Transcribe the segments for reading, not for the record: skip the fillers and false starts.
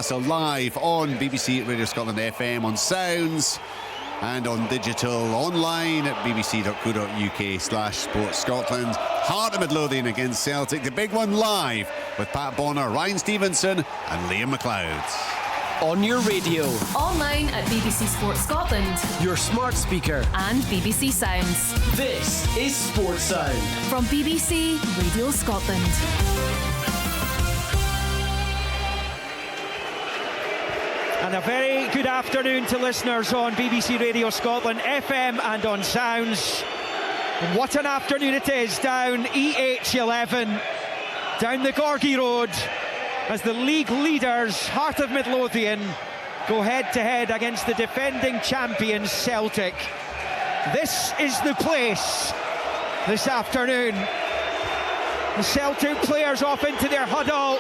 So live on BBC Radio Scotland FM, on Sounds and on digital online at bbc.co.uk/Sports Scotland. Heart of Midlothian against Celtic, the big one live with Pat Bonner, Ryan Stevenson and Liam McLeod. On your radio, online at BBC Sports Scotland, your smart speaker and BBC Sounds. This is Sports Sound from BBC Radio Scotland. And a very good afternoon to listeners on BBC Radio Scotland FM and on Sounds. And what an afternoon it is down EH11, down the Gorgie Road, as the league leaders, Heart of Midlothian, go head-to-head against the defending champions Celtic. This is the place this afternoon. The Celtic players off into their huddle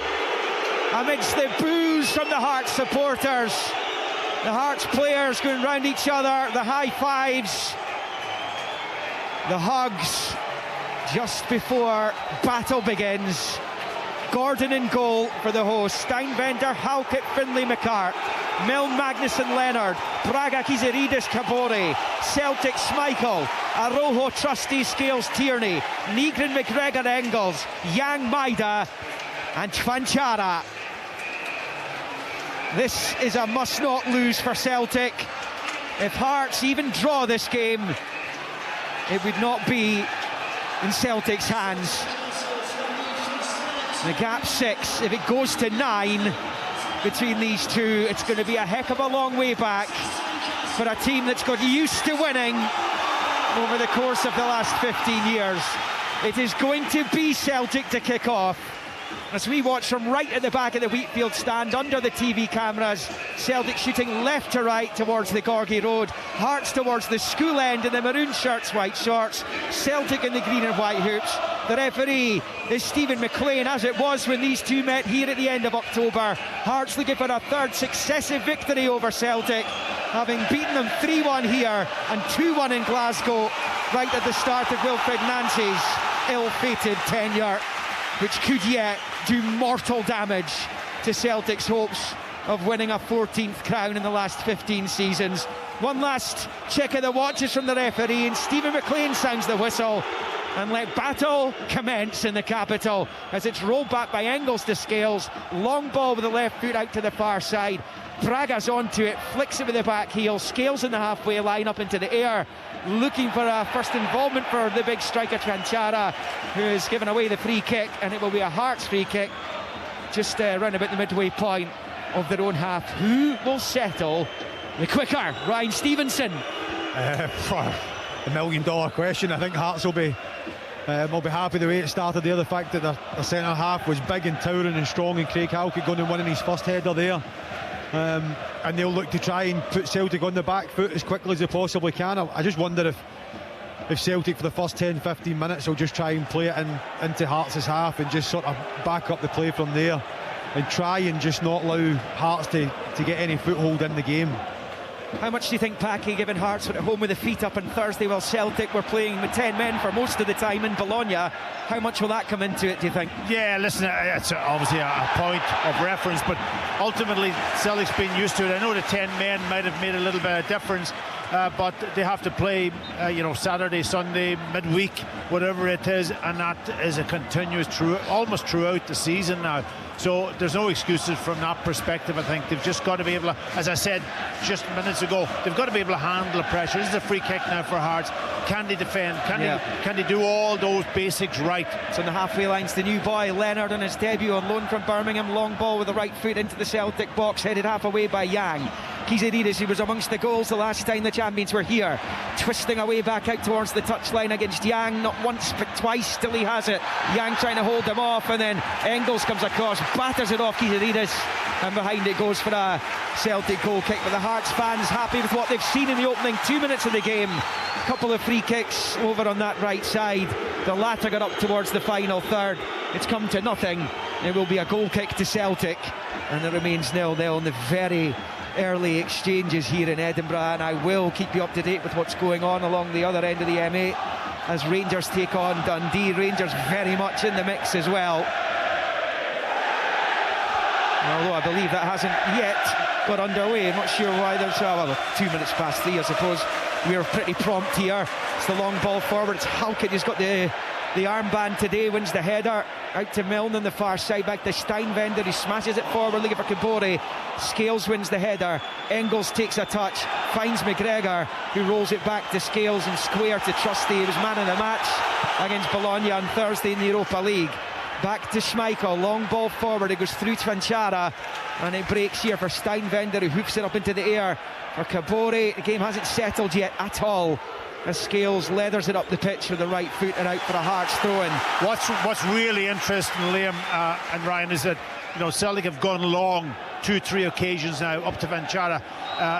amidst the boos from the Hearts supporters. The Hearts players going round each other, the high fives, the hugs, just before battle begins. Gordon in goal for the host, Steinbender, Halkett, Finlay, McCart, Milne, Magnuson, Leonard, Braga, Kiziridis, Kabore, Celtic, Schmeichel, Arojo, Trusty, Scales, Tierney, Nygren, McGregor, Engels, Yang, Maida and Chvanchara. This is a must-not lose for Celtic. If Hearts even draw this game, it would not be in Celtic's hands. The gap 6, if it goes to 9 between these two, it's going to be a heck of a long way back for a team that's got used to winning over the course of the last 15 years. It is going to be Celtic to kick off. As we watch from right at the back of the Wheatfield stand under the TV cameras, Celtic shooting left to right towards the Gorgie Road, Hearts towards the school end in the maroon shirts, white shorts, Celtic in the green and white hoops. The referee is Stephen McLean, as it was when these two met here at the end of October. Hearts looking for a third successive victory over Celtic, having beaten them 3-1 here and 2-1 in Glasgow right at the start of Wilfred Nancy's ill-fated tenure, which could yet do mortal damage to Celtic's hopes of winning a 14th crown in the last 15 seasons. One last check of the watches from the referee, and Stephen McLean sounds the whistle, and let battle commence in the capital as it's rolled back by Engels to Scales. Long ball with the left foot out to the far side. Braga's onto it, flicks it with the back heel. Scales in the halfway line up into the air, looking for a first involvement for the big striker Chvanchara, who has given away the free kick, and it will be a Hearts free kick just round about the midway point of their own half. Who will settle the quicker? Ryan Stevenson. For the $1 million question, I think Hearts will be happy the way it started there. The fact that their centre half was big and towering and strong, and Craig Halkett going and winning his first header there. And they'll look to try and put Celtic on the back foot as quickly as they possibly can. I just wonder if Celtic for the first 10-15 minutes will just try and play it into Hearts' half and just sort of back up the play from there and try and just not allow Hearts to get any foothold in the game. How much do you think Packy, given Hearts were at home with the feet up on Thursday while Celtic were playing with 10 men for most of the time in Bologna? How much will that come into it, do you think? Yeah, listen, it's obviously a point of reference, but ultimately Celtic's been used to it. I know the 10 men might have made a little bit of difference, but they have to play Saturday, Sunday, midweek, whatever it is, and that is a continuous almost throughout the season now. So there's no excuses from that perspective. I think they've just got to be able to, as I said just minutes ago, they've got to be able to handle the pressure. This is a free kick now for Hearts. Can they defend? Can they do all those basics right? So on the halfway line's the new boy Leonard on his debut on loan from Birmingham. Long ball with the right foot into the Celtic box, headed half away by Yang. Kiziridis, who was amongst the goals the last time the champions were here, twisting away back out towards the touchline against Yang, not once but twice, still he has it. Yang trying to hold him off, and then Engels comes across, batters it off Kiziridis, and behind it goes for a Celtic goal kick. But the Hearts fans happy with what they've seen in the opening 2 minutes of the game. A couple of free kicks over on that right side. The latter got up towards the final third. It's come to nothing. It will be a goal kick to Celtic, and it remains 0-0 in the very early exchanges here in Edinburgh, and I will keep you up to date with what's going on along the other end of the M8 as Rangers take on Dundee. Rangers very much in the mix as well. Although I believe that hasn't yet got underway. I'm not sure why there's 2 minutes past 3, I suppose. We're pretty prompt here. It's the long ball forward. It's Halkett who's got the armband today, wins the header out to Milne on the far side, back to Steinvender, he smashes it forward looking for Kabore. Scales wins the header, Engels takes a touch, finds McGregor, who rolls it back to Scales and square to Trusty, who was man of the match against Bologna on Thursday in the Europa League. Back to Schmeichel, long ball forward, it goes through Tvanchara and it breaks here for Steinvender, who hoofs it up into the air for Kabore. The game hasn't settled yet at all as Scales leathers it up the pitch with the right foot and out for a Hearts throw-in. What's really interesting, Liam and Ryan, is that Celtic have gone long 2-3 occasions now up to Vanchara,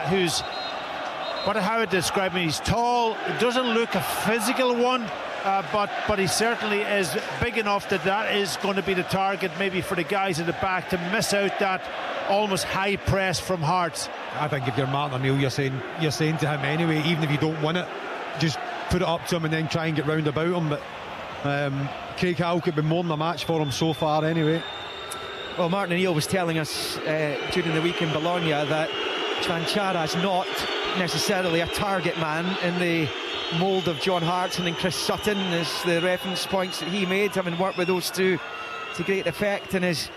who's, how would describe him? He's tall. It doesn't look a physical one, but he certainly is big enough that is going to be the target maybe for the guys in the back to miss out that almost high press from Hearts. I think if you're Martin O'Neill, you're saying to him anyway, even if you don't win it, just put it up to him and then try and get round about him. But Craig Halkett has been more than a match for him so far anyway. Well, Martin O'Neill was telling us during the week in Bologna that Tvanchara is not necessarily a target man in the mould of John Hartson and Chris Sutton, as the reference points that he made, having worked with those two to great effect in his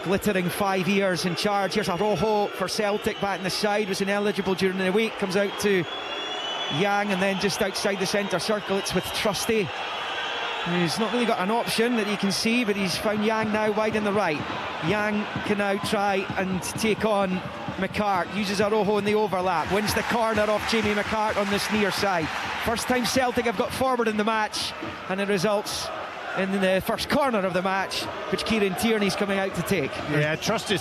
glittering 5 years in charge. Here's a Rojo for Celtic back in the side, was ineligible during the week, comes out to Yang, and then just outside the centre circle it's with Trusty. He's not really got an option that he can see, but he's found Yang now wide on the right. Yang can now try and take on McCart, uses a Rojo in the overlap, wins the corner off Jamie McCart on this near side. First time Celtic have got forward in the match, and it results in the first corner of the match, which Kieran Tierney's coming out to take. Yeah, Trusty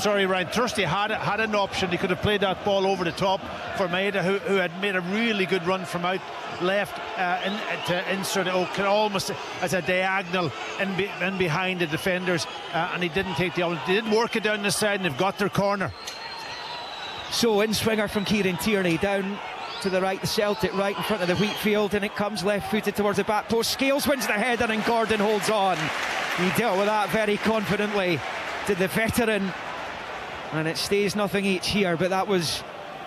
had an option. He could have played that ball over the top for Maeda, who had made a really good run from out left to insert it almost as a diagonal in behind the defenders, and he didn't take the option. They did work it down the side, and they've got their corner. So in swinger from Kieran Tierney, down to the right, the Celtic right in front of the wheat field, and it comes left-footed towards the back post. Scales wins the header and Gordon holds on. He dealt with that very confidently to the veteran, and it stays nothing each here. But that was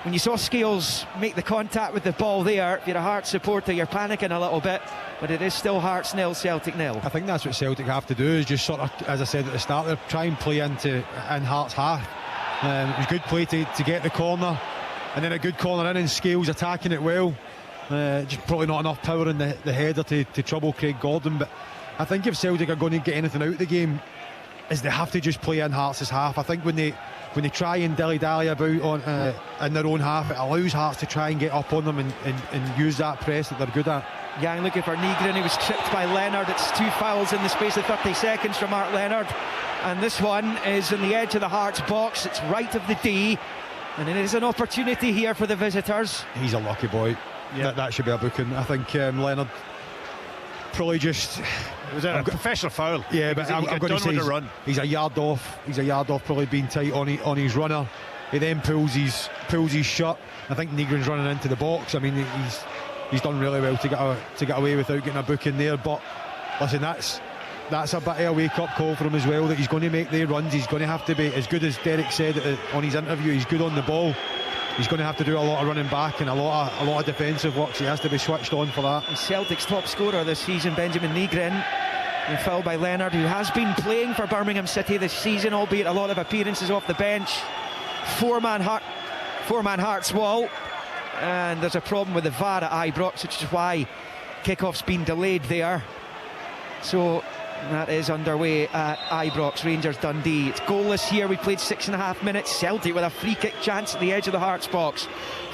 when you saw Scales make the contact with the ball there. If you're a Hearts supporter, you're panicking a little bit, but it is still Hearts 0, Celtic 0. I think that's what Celtic have to do, is just sort of, as I said at the start, try and play in Hearts half. It was good play to get the corner, and then a good corner in, and Scales attacking it well. Just probably not enough power in the header to trouble Craig Gordon. But I think if Celtic are going to get anything out of the game, is they have to just play in Hearts' half. I think when they try and dilly-dally about on in their own half, it allows Hearts to try and get up on them and use that press that they're good at. Yang looking for Nygren, he was tripped by Leonard. It's 2 fouls in the space of 30 seconds from Mark Leonard, and this one is on the edge of the Hearts box. It's right of the D, and it is an opportunity here for the visitors. He's a lucky boy. Yeah, that should be a booking. I think Leonard probably just... It was a professional foul. Yeah, but I'm going to say he's a yard off. He's a yard off, probably being tight on his runner. He then pulls his shot. I think Nygren's running into the box. I mean, he's done really well to get away without getting a booking there. But listen, that's a bit of a wake-up call for him as well, that he's going to make their runs. He's going to have to be, as good as Derek said on his interview, he's good on the ball. He's going to have to do a lot of running back and a lot of defensive work. So he has to be switched on for that. Celtic's top scorer this season, Benjamin Nygren, and fouled by Leonard, who has been playing for Birmingham City this season, albeit a lot of appearances off the bench. Four-man Hearts wall, and there's a problem with the VAR at Ibrox, which is why kickoff's been delayed there. So that is underway at Ibrox, Rangers Dundee. It's goalless here. We played 6.5 minutes. Celtic with a free kick chance at the edge of the Hearts box.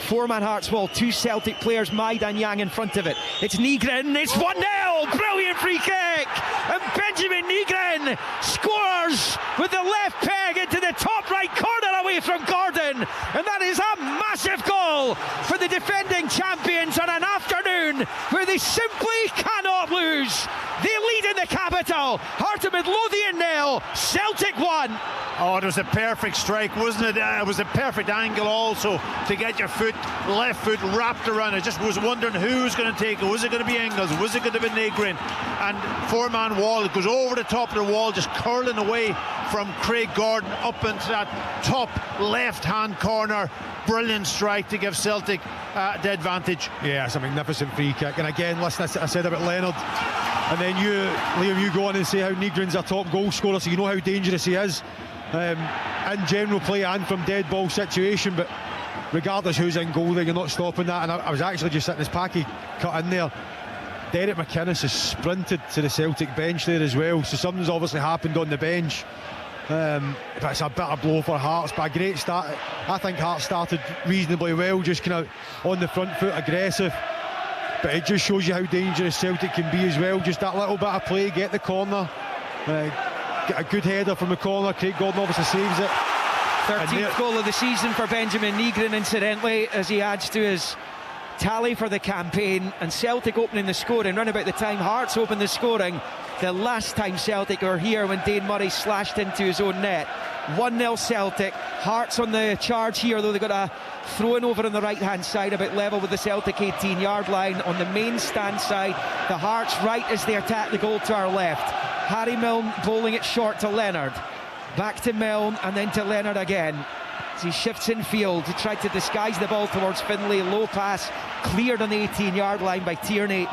Four-man Hearts wall, 2 Celtic players, Maeda and Yang in front of it. It's Nygren, it's 1-0, brilliant free kick, and Benjamin Nygren scores with the left peg into the top right corner away from Gordon, and that is a massive goal for the defending champions on an afternoon where they simply cannot lose. They lead in the capital. Heart of Midlothian 0, Celtic 1. Oh, it was a perfect strike, wasn't it? It was a perfect angle also to get your left foot wrapped around. I just was wondering who was going to take it. Was it going to be Engels? Was it going to be Nygren? And four-man wall, it goes over the top of the wall, just curling away from Craig Gordon up into that top left-hand corner. Brilliant strike to give Celtic the advantage. Yeah, it's a magnificent free kick. And again, listen, I said about Leonard, and then you, Liam, you go on and say how Negrin's a top goal scorer, so you know how dangerous he is in general play and from dead ball situation. But regardless who's in goal there, you're not stopping that. And I was actually just sitting as Packy cut in there. Derek McInnes has sprinted to the Celtic bench there as well, so something's obviously happened on the bench. But it's a bitter blow for Hearts, but a great start. I think Hearts started reasonably well, just kind of on the front foot, aggressive, but it just shows you how dangerous Celtic can be as well. Just that little bit of play, get the corner, get a good header from the corner. Craig Gordon obviously saves it. 13th goal of the season for Benjamin Negrin, incidentally, as he adds to his tally for the campaign. And Celtic opening the scoring round about the time Hearts opened the scoring the last time Celtic were here, when Dane Murray slashed into his own net. 1-0 Celtic. Hearts on the charge here, though. They got a throw-in over on the right hand side, about level with the Celtic 18-yard line. On the main stand side, the Hearts right as they attack the goal to our left. Harry Milne bowling it short to Leonard, back to Milne, and then to Leonard again as he shifts in field. He tried to disguise the ball towards Finlay. Low pass cleared on the 18-yard line by Tierney,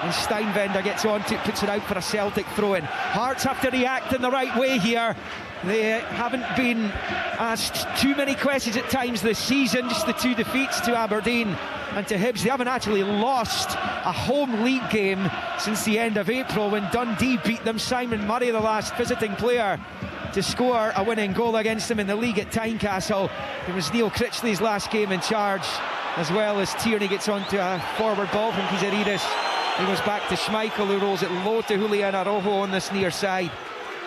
and Steinvender gets on to it, puts it out for a Celtic throw-in. Hearts have to react in the right way here. They haven't been asked too many questions at times this season, just the 2 defeats to Aberdeen and to Hibs. They haven't actually lost a home league game since the end of April, when Dundee beat them. Simon Murray, the last visiting player to score a winning goal against them in the league at Tynecastle. It was Neil Critchley's last game in charge, as well as Tierney gets onto a forward ball from Kizaridis. He goes back to Schmeichel, who rolls it low to Julian Araujo on this near side,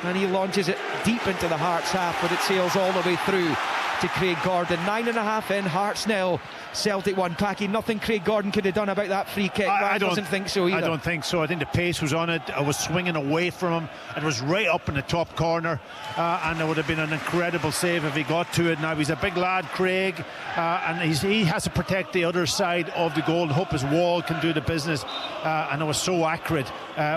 and he launches it deep into the Hearts half, but it sails all the way through to Craig Gordon. 9.5 in, Hearts 0, Celtic 1. Packy, nothing Craig Gordon could have done about that free kick. I don't think so either. I don't think so. I think the pace was on it. I was swinging away from him. It was right up in the top corner, and it would have been an incredible save if he got to it. Now, he's a big lad, Craig, and he has to protect the other side of the goal and hope his wall can do the business, and it was so accurate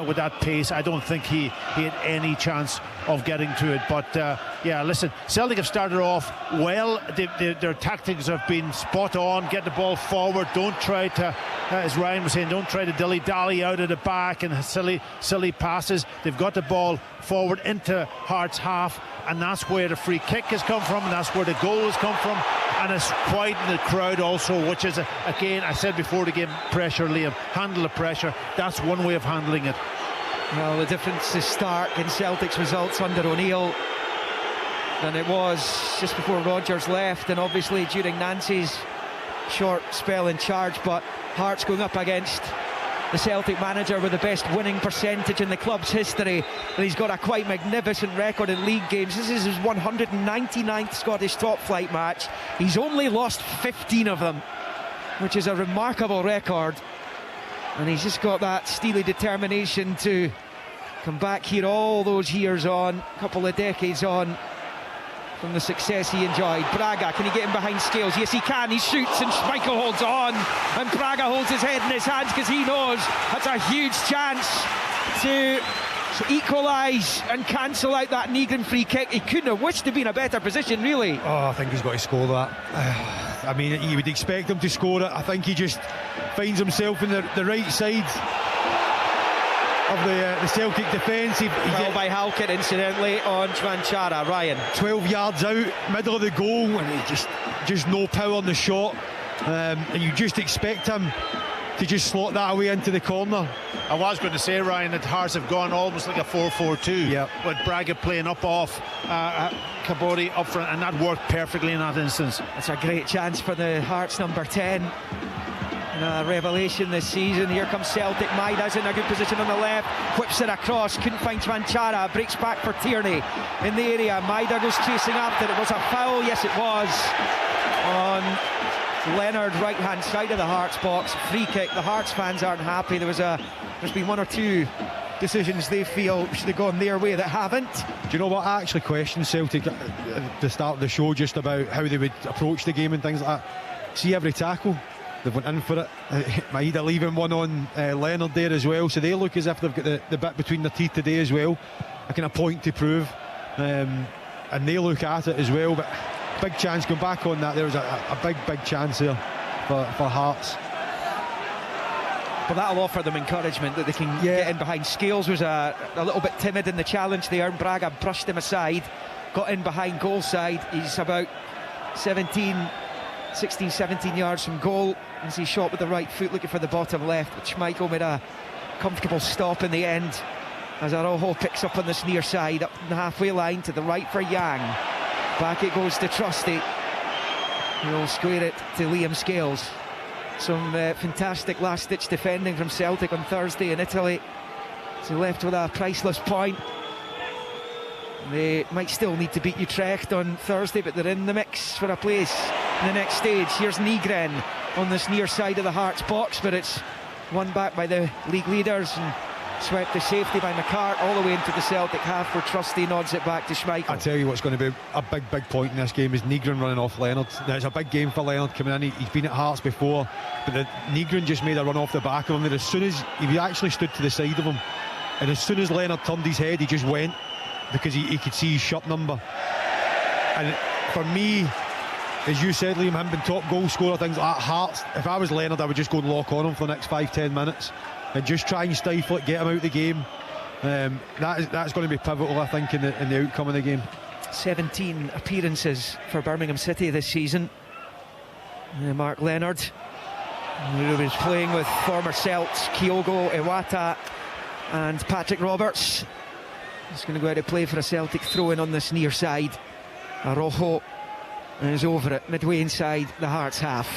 with that pace. I don't think he had any chance of getting to it. But yeah, listen, Celtic have started off well. Their tactics have been spot on. Get the ball forward, don't try to, as Ryan was saying, don't try to dilly-dally out of the back and silly passes. They've got the ball forward into Hearts half, and that's where the free kick has come from, and that's where the goal has come from. And it's quieting the crowd also, which is, again, I said before, to give pressure, Liam, handle the pressure. That's one way of handling it. Well, the difference is stark in Celtic's results under O'Neill than it was just before Rodgers left, and obviously during Nancy's short spell in charge. But Hearts going up against the Celtic manager with the best winning percentage in the club's history, and he's got a quite magnificent record in league games. This is his 199th Scottish top flight match. He's only lost 15 of them, which is a remarkable record, and he's just got that steely determination to come back here all those years on, a couple of decades on from the success he enjoyed. Braga, can he get him behind Scales? Yes, he can. He shoots, and Schmeichel holds on, and Braga holds his head in his hands because he knows that's a huge chance to equalise and cancel out that Negrin free kick. He couldn't have wished to be in a better position, really. Oh, I think he's got to score that. I mean, you would expect him to score it. I think he just finds himself in the right side of the Celtic defence. Foul by Halkett, incidentally, on Chvanchara. Ryan, 12 yards out, middle of the goal, and he just no power on the shot, and you just expect him to just slot that away into the corner. I was going to say, Ryan, that Hearts have gone almost like a 4-4-2, yep, with Braga playing up off Kabori up front, and that worked perfectly in that instance. That's a great chance for the Hearts number 10. Revelation this season. Here comes Celtic. Maida's in a good position on the left, whips it across, couldn't find Chvanchara, breaks back for Tierney in the area. Maida goes chasing after it. Was a foul? Yes, it was, on Leonard, right hand side of the Hearts box. Free kick. The Hearts fans aren't happy. There's been one or two decisions they feel should have gone their way that haven't. Do you know what? I actually questioned Celtic at the start of the show just about how they would approach the game and things like that. See every tackle, they went in for it. Maida leaving one on Leonard there as well, so they look as if they've got the bit between their teeth today as well. A kind of point to prove. and they look at it as well. But big chance going back on that. There was a big chance there for Hearts. But that'll offer them encouragement that they can get in behind. Scales was a little bit timid in the challenge there, and Braga brushed him aside, got in behind goal side. He's about 16, 17 yards from goal as he shot with the right foot looking for the bottom left, but Schmeichel made a comfortable stop in the end as Araujo picks up on this near side, up the halfway line to the right for Yang. Back it goes to Trusty. He'll square it to Liam Scales. Some fantastic last-ditch defending from Celtic on Thursday in Italy. So left with a priceless point. They might still need to beat Utrecht on Thursday, but they're in the mix for a place in the next stage. Here's Nygren on this near side of the Hearts box, but it's won back by the league leaders and swept to safety by McCart all the way into the Celtic half, where Trusty nods it back to Schmeichel. I tell you what's going to be a big point in this game is Nygren running off Leonard. Now, it's a big game for Leonard coming in. He's been at Hearts before, but Nygren just made a run off the back of him there. As soon as he actually stood to the side of him, and as soon as Leonard turned his head, he just went, because he could see his shot number. And for me, as you said, Liam, him being top goal scorer, things like that, Hearts, if I was Leonard, I would just go and lock on him for the next 5-10 minutes and just try and stifle it, get him out of the game. That's going to be pivotal, I think, in the outcome of the game. 17 appearances for Birmingham City this season. Mark Leonard, who was playing with former Celts Kyogo Iwata and Patrick Roberts. He's going to go out to play for a Celtic throw-in on this near side. Araujo is over it, midway inside the Hearts half.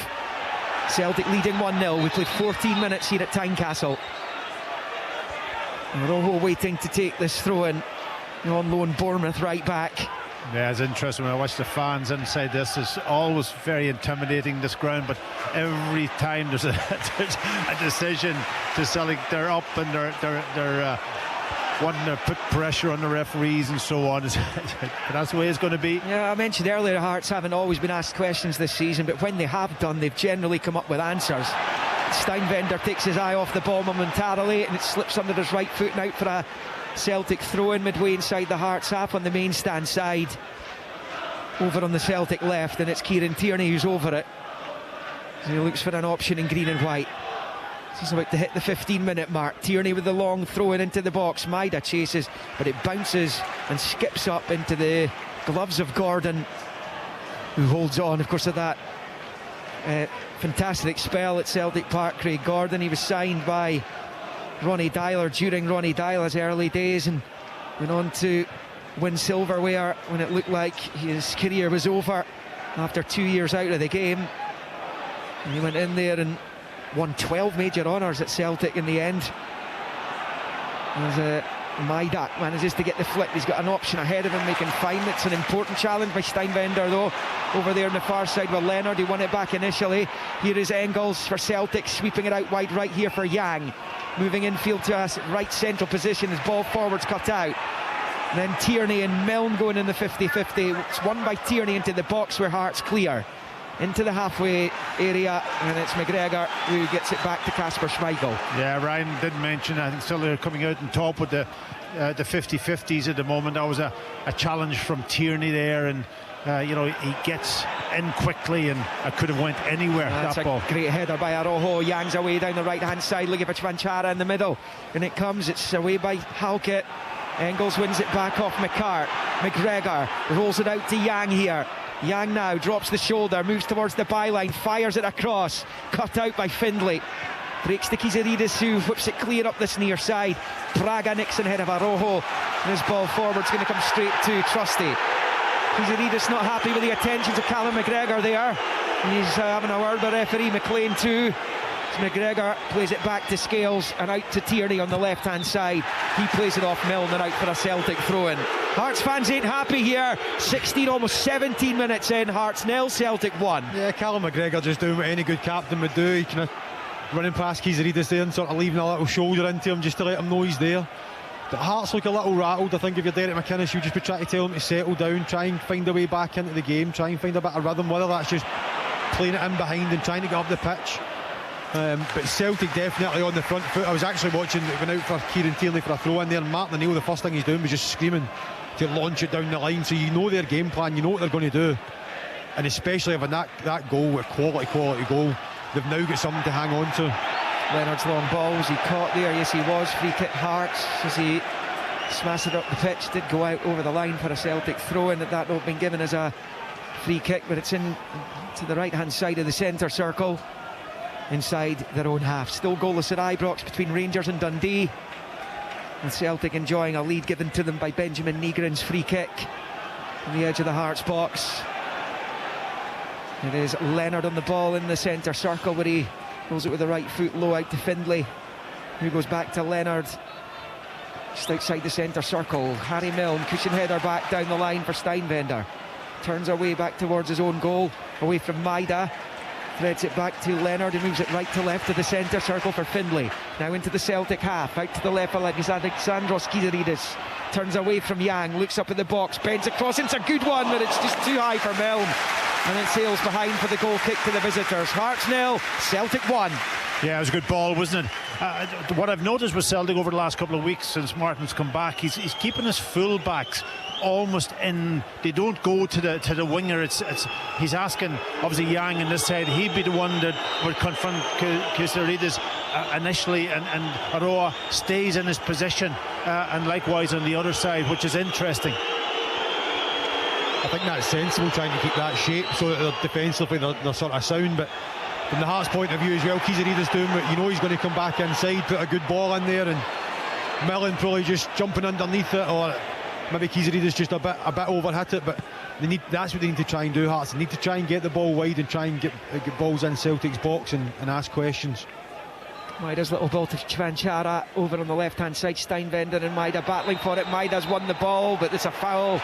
Celtic leading 1-0. We played 14 minutes here at Tynecastle. Araujo waiting to take this throw-in. On loan, Bournemouth right back. Yeah, it's interesting when I watch the fans inside this. It's always very intimidating, this ground, but every time there's a decision to Celtic, they're up and they're wanting to put pressure on the referees and so on. That's the way it's going to be. Yeah, I mentioned earlier Hearts haven't always been asked questions this season, but when they have done, they've generally come up with answers. Steinvender takes his eye off the ball momentarily and it slips under his right foot and out for a Celtic throw-in midway inside the Hearts half on the main stand side. Over on the Celtic left, and it's Kieran Tierney who's over it. He looks for an option in green and white. He's about to hit the 15-minute mark. Tierney with the long throw-in into the box. Maida chases, but it bounces and skips up into the gloves of Gordon, who holds on, of course, of that fantastic spell at Celtic Park. Craig Gordon, he was signed by Ronnie Dyler during Ronnie Dyler's early days and went on to win silverware when it looked like his career was over after 2 years out of the game. And he went in there and won 12 major honours at Celtic in the end. As Maida manages to get the flick, he's got an option ahead of him, they can find it's an important challenge by Steinvender though, over there on the far side with Leonard, who won it back initially. Here is Engels for Celtic, sweeping it out wide right here for Yang, moving infield to a right central position as ball forwards cut out. And then Tierney and Milne going in the 50-50. It's won by Tierney into the box where Hearts clear into the halfway area, and it's McGregor who gets it back to Kasper Schmeichel. Yeah, Ryan did mention, I think still they're coming out on top with the 50-50s at the moment. That was a challenge from Tierney there, and he gets in quickly, and I could have went anywhere. That's that ball. A great header by Araujo. Yang's away down the right hand side looking for Chvanchara in the middle, and it's away by Halkett. Engels wins it back off McCart. McGregor rolls it out to Yang here. Yang now drops the shoulder, moves towards the byline, fires it across, cut out by Findlay. Breaks to Kizaridis, who whips it clear up this near side. Braga nicks ahead of Araujo, and his ball forward's going to come straight to Trusty. Kizaridis not happy with the attentions of Callum McGregor there. He's having a word with referee McLean too. McGregor plays it back to Scales and out to Tierney on the left hand side. He plays it off Milne and out for a Celtic throw-in. Hearts fans ain't happy here. 16, almost 17 minutes in. Hearts 0, Celtic 1. Yeah, Callum McGregor just doing what any good captain would do. He kind of running past Kizaridis there and sort of leaving a little shoulder into him just to let him know he's there. But Hearts look a little rattled. I think if you're Derek McInnes, you'd just be trying to tell him to settle down, try and find a way back into the game, try and find a bit of rhythm, whether that's just playing it in behind and trying to get up the pitch. But Celtic definitely on the front foot. I was actually watching it went out for Kieran Tierney for a throw in there, and Martin O'Neill, the first thing he's doing was just screaming to launch it down the line, so you know their game plan, you know what they're going to do. And especially having that goal, a quality goal, they've now got something to hang on to. Leonard's long balls, he caught there, yes he was. Free kick Hearts as he smashed it up the pitch, did go out over the line for a Celtic throw-in. That not been given as a free kick, but it's in to the right hand side of the centre circle, inside their own half. Still goalless at Ibrox between Rangers and Dundee, and Celtic enjoying a lead given to them by Benjamin Nygren's free kick on the edge of the Hearts box. It is Leonard on the ball in the centre circle, where he rolls it with the right foot low out to Findlay, who goes back to Leonard just outside the centre circle. Harry Milne, cushion header back down the line for Steinwender, turns away back towards his own goal, away from Maida, threads it back to Leonard, who moves it right to left to the centre circle for Findlay. Now into the Celtic half, out to the left for Alexandros Kizaridis, turns away from Yang, looks up at the box, bends across, it's a good one, but it's just too high for Milne, and it sails behind for the goal kick to the visitors. Hearts 0, Celtic 1. Yeah, it was a good ball, wasn't it? What I've noticed with Celtic over the last couple of weeks since Martin's come back, he's keeping his full backs almost in. They don't go to the winger. He's asking, obviously, Yang in this side. He'd be the one that would confront Kizaridis initially, and Aroa stays in his position, and likewise on the other side, which is interesting. I think that's sensible, trying to keep that shape so that they're defensively they're sort of sound. But from the Hearts' point of view as well, Kizaridis doing what you know he's going to come back inside, put a good ball in there, and Millen probably just jumping underneath it, or maybe Kizaridis just a bit over-hit it. But that's what they need to try and do, Hearts. They need to try and get the ball wide and try and get balls in Celtic's box and ask questions. Maida's little ball to Chvanchara over on the left hand side. Steinwender and Maida battling for it. Maida's won the ball, but it's a foul,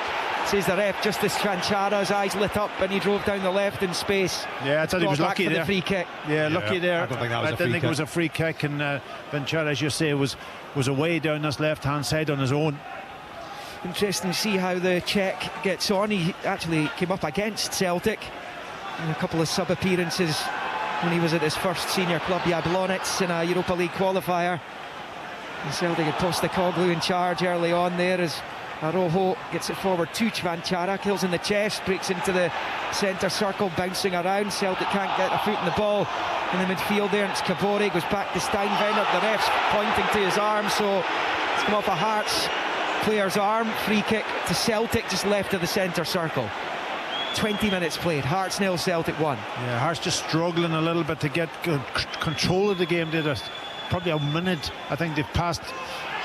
says the ref, just as Chvanchara's eyes lit up and he drove down the left in space. Yeah, I thought he was lucky there. The free kick. Yeah, lucky there. I don't think that was I didn't think it was a free kick, and Chvanchara, as you say, was away down this left hand side on his own. Interesting to see how the Czech gets on. He actually came up against Celtic in a couple of sub appearances when he was at his first senior club, Jablonec, in a Europa League qualifier. And Celtic had Postecoglou in charge early on there as Arojo gets it forward to Chvanchara, kills in the chest, breaks into the centre circle, bouncing around. Celtic can't get a foot in the ball in the midfield there, and it's Kabore, goes back to Steinwender. The ref's pointing to his arm, so it's come off a Hearts player's arm. Free kick to Celtic just left of the centre circle. 20 minutes played. Hearts 0, Celtic 1. Yeah, Hearts just struggling a little bit to get control of the game. Did it probably a minute? I think they've passed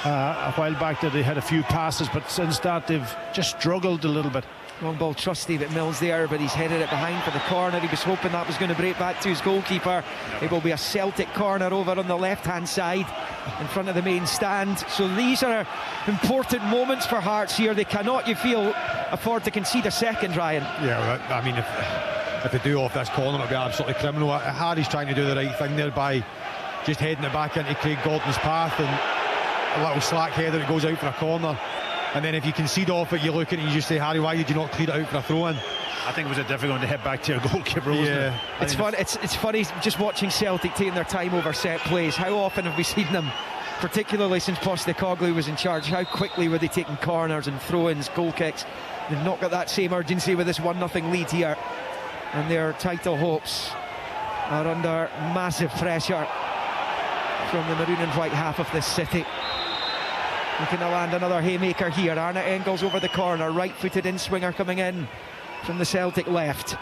a while back that they had a few passes, but since that they've just struggled a little bit. Long ball trusty that Mills there, but he's headed it behind for the corner. He was hoping that was going to break back to his goalkeeper. It will be a Celtic corner over on the left hand side in front of the main stand. So these are important moments for Hearts here. They cannot, you feel, afford to concede a second, Ryan. Yeah, I mean, if they do off this corner, it'll be absolutely criminal. Harry's trying to do the right thing there by just heading it back into Craig Gordon's path, and a little slack header that goes out for a corner. And then if you concede off it, you look at it and you just say, Harry, why did you not clear it out for a throw-in? I think it was a difficult one to head back to your goalkeeper, wasn't it? It's fun. It's funny just watching Celtic taking their time over set plays. How often have we seen them, particularly since Postecoglou was in charge, how quickly were they taking corners and throw-ins, goal kicks? They've not got that same urgency with this 1-0 lead here, and their title hopes are under massive pressure from the maroon and white half of this city. Looking to land another haymaker here. Arne Engels over the corner, right-footed in-swinger coming in from the Celtic left.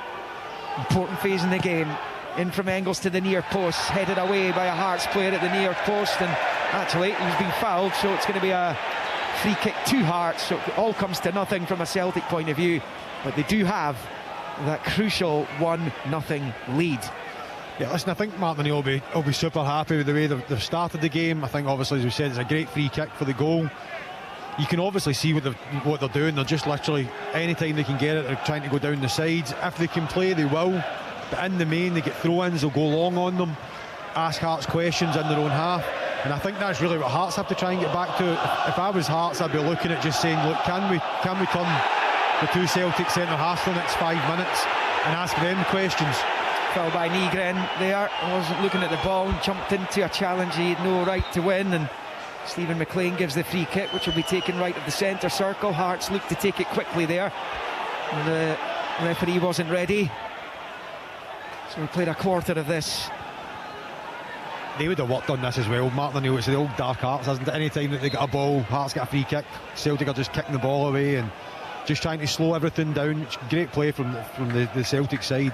Important phase in the game. In from Engels to the near post, headed away by a Hearts player at the near post, and actually he's been fouled, so it's going to be a free kick to Hearts. So it all comes to nothing from a Celtic point of view, but they do have that crucial 1-0 lead. Yeah, listen, I think Martin will be super happy with the way they've started the game. I think, obviously, as we said, it's a great free kick for the goal. You can obviously see what they're doing. They're just literally, anytime they can get it, they're trying to go down the sides. If they can play, they will. But in the main, they get throw-ins, they'll go long on them, ask Hearts questions in their own half. And I think that's really what Hearts have to try and get back to. If I was Hearts, I'd be looking at just saying, look, can we turn the two Celtic centre-halves for the next 5 minutes and ask them questions? Foul by Nygren there. Wasn't looking at the ball and jumped into a challenge he had no right to win, and Stephen McLean gives the free kick, which will be taken right of the centre circle. Hearts look to take it quickly there, and the referee wasn't ready, so we played a quarter of this. They would have worked on this as well, Martin. I know it's the old dark arts, isn't it? Any time that they get a ball, Hearts get a free kick, Celtic are just kicking the ball away and just trying to slow everything down. It's great play from the Celtic side.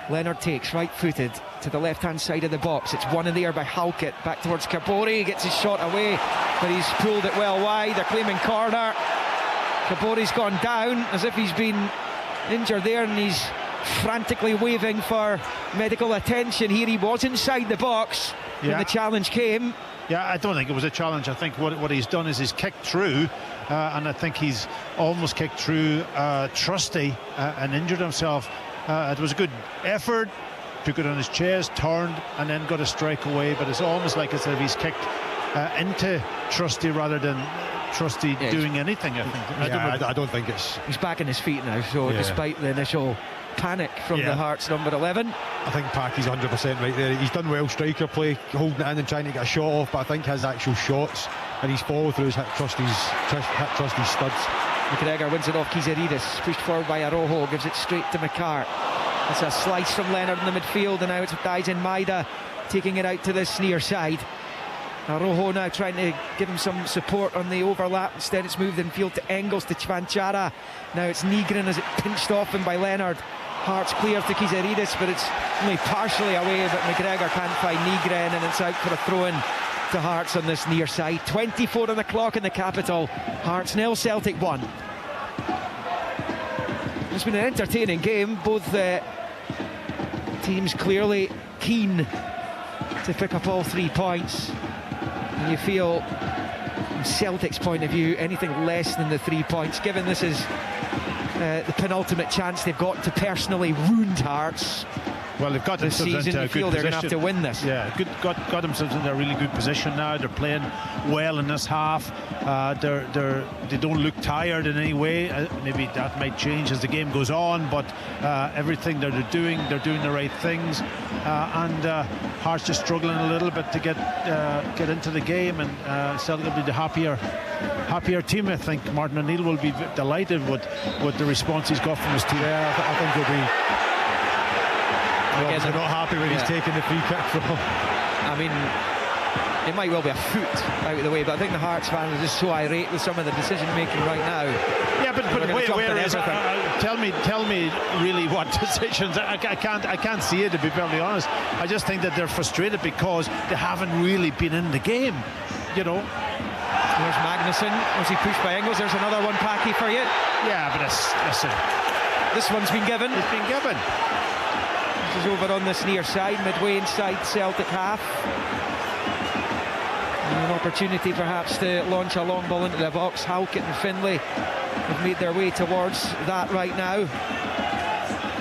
Leonard takes right-footed to the left-hand side of the box. It's one in the air by Halkett, back towards Kabori, gets his shot away, but he's pulled it well wide. They're claiming corner. Kabori's gone down as if he's been injured there, and he's frantically waving for medical attention. Here he was inside the box when the challenge came. Yeah, I don't think it was a challenge. I think what he's done is he's kicked through, and I think he's almost kicked through Trusty and injured himself. It was a good effort, took it on his chest, turned and then got a strike away, but it's almost like as if he's kicked into Trusty rather than Trusty doing anything. I don't think it's... He's back on his feet now, so despite the initial panic from the Hearts number 11, I think Packy's 100% right there. He's done well striker play, holding it in and trying to get a shot off, but I think his actual shots and his follow throughs hit Trusty's studs. McGregor wins it off Kizaridis, pushed forward by Arojo, gives it straight to McCart. It's a slice from Leonard in the midfield, and now it's Daisen Maida taking it out to this near side. Arojo now trying to give him some support on the overlap. Instead it's moved in field to Engels, to Chvanchara. Now it's Nygren as it pinched off him by Leonard. Hearts clear to Kizaridis, but it's only partially away, but McGregor can't find Nygren, and it's out for a throw-in to Hearts on this near side. 24 on the clock in the capital. Hearts 0, Celtic 1. It's been an entertaining game. Both teams clearly keen to pick up all 3 points. And you feel, from Celtic's point of view, anything less than the 3 points, given this is the penultimate chance they've got to personally wound Hearts. Well, they've got this themselves season. into a You good feel they're position. going to have to win this. Yeah, got themselves into a really good position now. They're playing well in this half. They don't look tired in any way. Maybe that might change as the game goes on, but everything they're doing the right things. And Hearts just struggling a little bit to get into the game, and Celtic will be the happier team. I think Martin O'Neill will be delighted with the response he's got from his team. Yeah, I think he'll be... They're not happy when he's taking the free kick from him. I mean, it might well be a foot out of the way, but I think the Hearts fans are just so irate with some of the decision making right now. Yeah, but where is tell me really what decisions? I can't see it, to be perfectly honest. I just think that they're frustrated because they haven't really been in the game, you know. There's Magnuson. Was he pushed by Engels? There's another one, Packy, for you. Yeah, but listen, this one's been given. It's been given. Is over on this near side, midway inside Celtic half. And an opportunity perhaps to launch a long ball into the box. Halkett and Finlay have made their way towards that right now.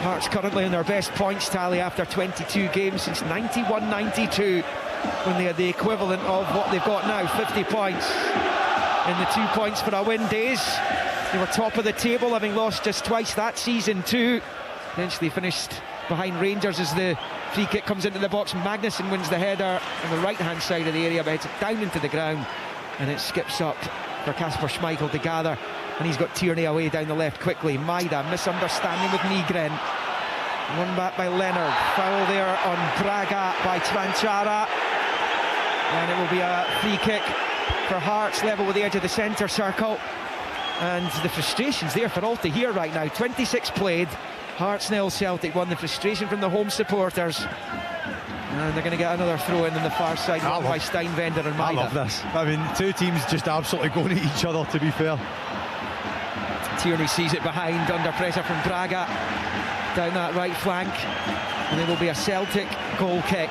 Hearts currently in their best points tally after 22 games since 91-92, when they had the equivalent of what they've got now, 50 points. In the 2 points for a win days, they were top of the table, having lost just twice that season too. Eventually finished behind Rangers as the free kick comes into the box. Magnuson wins the header on the right hand side of the area, but heads it down into the ground, and it skips up for Kasper Schmeichel to gather, and he's got Tierney away down the left quickly. Maida, misunderstanding with Nygren, won back by Leonard. Foul there on Braga by Chvanchara, and it will be a free kick for Hearts, level with the edge of the centre circle. And the frustration's there for all to hear right now. 26 played, Hearts 0, Celtic 1. The frustration from the home supporters, and they're going to get another throw in on the far side, won by Steinwender and Maida. I love this. I mean, two teams just absolutely going at each other, to be fair. Tierney sees it behind, under pressure from Braga down that right flank, and it will be a Celtic goal kick.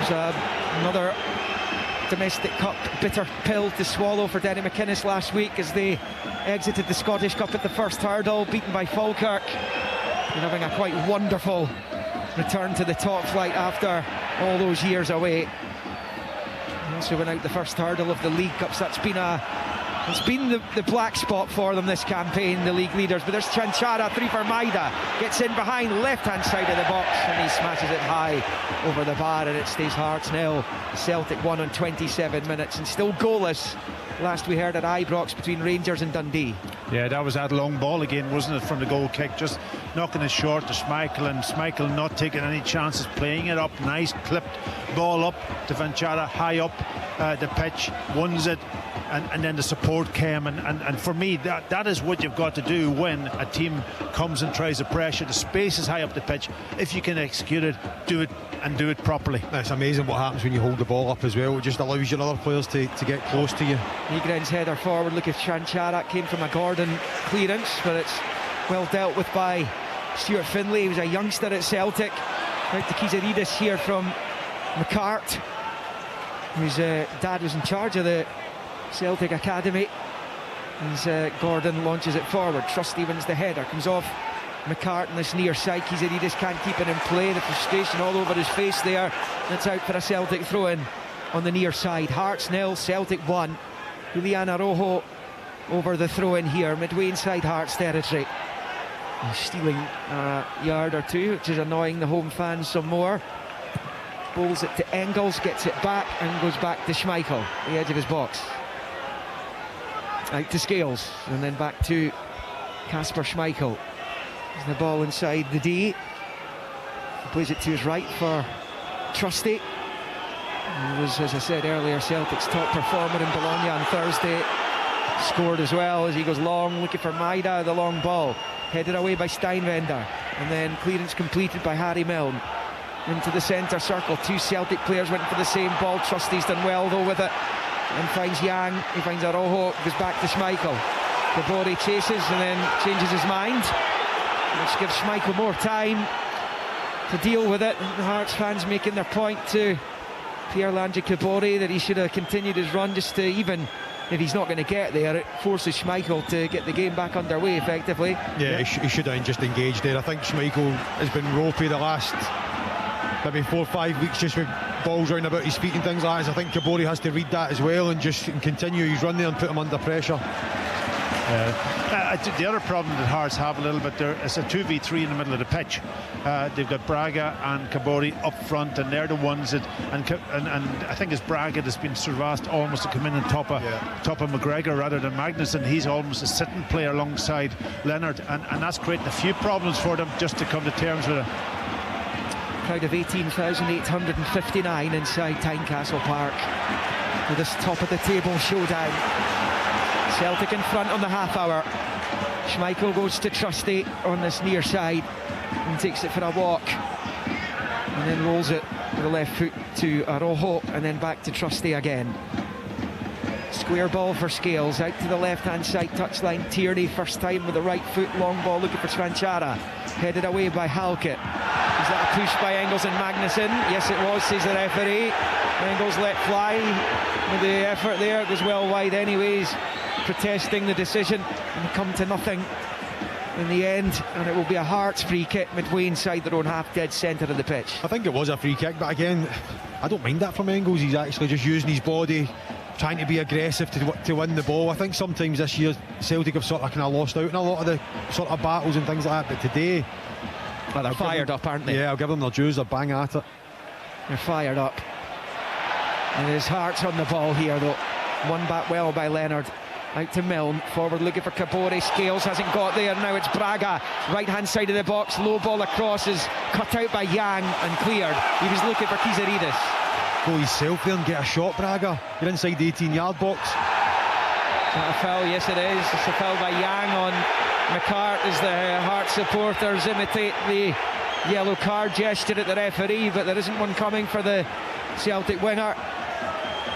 There's another domestic cup bitter pill to swallow for Denny McInnes last week as they exited the Scottish Cup at the first hurdle, beaten by Falkirk, and having a quite wonderful return to the top flight after all those years away. They also went out the first hurdle of the League Cups. That's been a It's been the black spot for them this campaign, the league leaders. But there's Chanchara, 3 for Maida. Gets in behind, left-hand side of the box, and he smashes it high over the bar, and it stays Hearts 0. Celtic won on 27 minutes, and still goalless. Last we heard at Ibrox between Rangers and Dundee. Yeah, that was that long ball again, wasn't it, from the goal kick, just knocking it short to Schmeichel, and Schmeichel not taking any chances, playing it up, nice clipped ball up to Vanchara, high up the pitch, wins it, and then the support came, and for me that is what you've got to do when a team comes and tries to pressure. The space is high up the pitch. If you can execute it, do it, and do it properly. It's amazing what happens when you hold the ball up as well. It just allows your other players to get close to you. Egren's header forward, look at Chanchara, came from a Gordon clearance, but it's well dealt with by Stuart Findlay. He was a youngster at Celtic. Out to Kizaridis here from McCart, whose dad was in charge of the Celtic Academy. As Gordon launches it forward, Trusty wins the header, comes off McCart on this near side. Kizaridis can't keep it in play, the frustration all over his face there. That's out for a Celtic throw-in on the near side. Hearts 0, Celtic 1. Julian Araujo over the throw-in here, midway inside Hearts territory. He's stealing a yard or two, which is annoying the home fans some more. Bowls it to Engels, gets it back, and goes back to Schmeichel, the edge of his box. Out to Scales, and then back to Kasper Schmeichel. The ball inside the D. He plays it to his right for Trusty. He was, as I said earlier, Celtic's top performer in Bologna on Thursday. Scored as well as he goes long, looking for Maida, the long ball. Headed away by Steinwender, and then clearance completed by Harry Milne. Into the centre circle, 2 Celtic players went for the same ball. Trusty's done well though with it, and finds Yang, he finds Araujo, goes back to Schmeichel. Kabore chases and then changes his mind, which gives Schmeichel more time to deal with it. And the Hearts fans making their point to Pierre-Landry Kabore that he should have continued his run, just to, even if he's not going to get there, it forces Schmeichel to get the game back underway effectively. Yeah, he should have just engaged there. I think Schmeichel has been ropey the last maybe 4 or 5 weeks, just with balls round about his feet and things like that. I think Kabore has to read that as well and just continue his run there and put him under pressure. The other problem that Hearts have a little bit there is a 2v3 in the middle of the pitch. They've got Braga and Kabore up front, and they're the ones that, and I think it's Braga that's been sort of asked almost to come in on top of McGregor rather than Magnuson. He's almost a sitting player alongside Leonard, and that's creating a few problems for them just to come to terms with it. Crowd of 18,859 inside Tynecastle Park for this top of the table showdown. Celtic in front on the half hour. Schmeichel goes to Trusty on this near side and takes it for a walk, and then rolls it with the left foot to Araujo, and then back to Trusty again. Square ball for Scales, out to the left hand side touchline. Tierney first time with the right foot, long ball looking for Svanchara, headed away by Halkett. Is that a push by Engels and Magnuson? Yes it was, says the referee. Engels let fly with the effort there, it goes well wide anyways, protesting the decision, and come to nothing in the end, and it will be a Hearts free kick midway inside their own half, dead centre of the pitch. I think it was a free kick, but again, I don't mind that from Engels. He's actually just using his body, trying to be aggressive to win the ball. I think sometimes this year Celtic have sort of kind of lost out in a lot of the sort of battles and things like that, but today they're fired up, aren't they? Yeah, I'll give them their dues, they're bang at it. They're fired up, and there's Hearts on the ball here though. Won back well by Leonard. Out to Milne, forward looking for Kabore. Scales hasn't got there, now it's Braga, right hand side of the box, low ball across, is cut out by Yang and cleared. He was looking for Kizaridis. Go himself there and get a shot, Braga. You're inside the 18-yard box. Is that a foul? Yes it is. It's a foul by Yang on McCart as the Hearts supporters imitate the yellow card gesture at the referee, but there isn't one coming for the Celtic winger.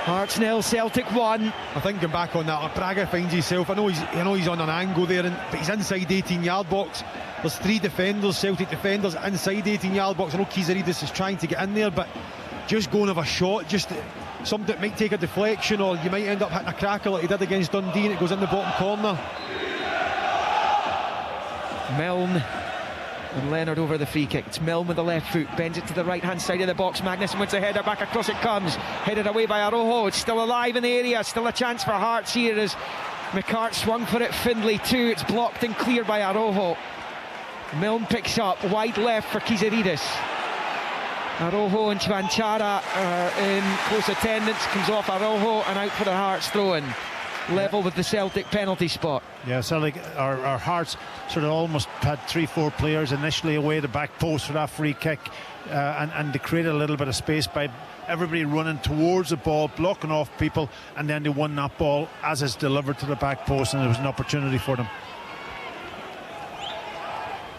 Hearts 0, Celtic 1. I think going back on that, Braga finds himself, I know he's on an angle there, but he's inside the 18-yard box. There's 3 defenders, Celtic defenders inside the 18-yard box. I know Kizaridis is trying to get in there, but just going of a shot, just something that might take a deflection, or you might end up hitting a cracker like he did against Dundee and it goes in the bottom corner. Milne and Leonard over the free kick. It's Milne with the left foot, bends it to the right hand side of the box. Magnuson wins the header, back across it comes, headed away by Araujo. It's still alive in the area, still a chance for Hearts here as McCart swung for it, Findlay too. It's blocked and cleared by Arojo. Milne picks up, wide left for Kizaridis. Arojo and Chvanchara are in close attendance. Comes off Arojo and out for the Hearts throw-in. Level with the Celtic penalty spot. Yeah, Celtic, our Hearts sort of almost had 3-4 players initially away the back post for that free kick, and they created a little bit of space by everybody running towards the ball, blocking off people, and then they won that ball as it's delivered to the back post, and there was an opportunity for them.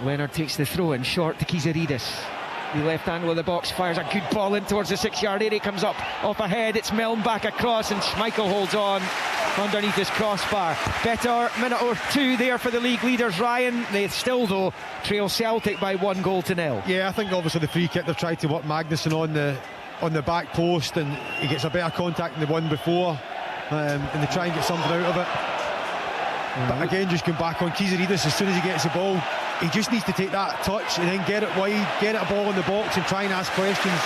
Leonard takes the throw in, short to Kizaridis. The left angle of the box, fires a good ball in towards the 6-yard area. Comes up off ahead, it's Milne back across, and Schmeichel holds on underneath his crossbar. Better minute or two there for the league leaders, Ryan. They still, though, trail Celtic by 1-0. Yeah, I think obviously the free kick, they've tried to work Magnuson on the back post, and he gets a better contact than the one before, and they try and get something out of it. But again, just come back on Kizaridis. As soon as he gets the ball, he just needs to take that touch and then get it wide, get it a ball in the box and try and ask questions,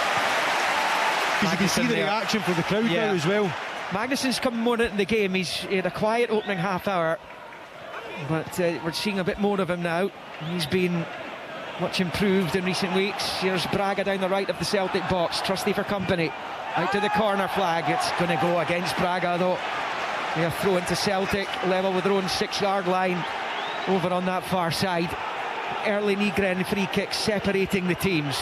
because you can see the reaction from the crowd now as well. Magnuson's come more into the game. He had a quiet opening half hour, but we're seeing a bit more of him now. He's been much improved in recent weeks. Here's Braga down the right of the Celtic box, trusty for company, out to the corner flag. It's going to go against Braga though. They're throw into Celtic, level with their own 6-yard line over on that far side. Early Nygren free kick separating the teams.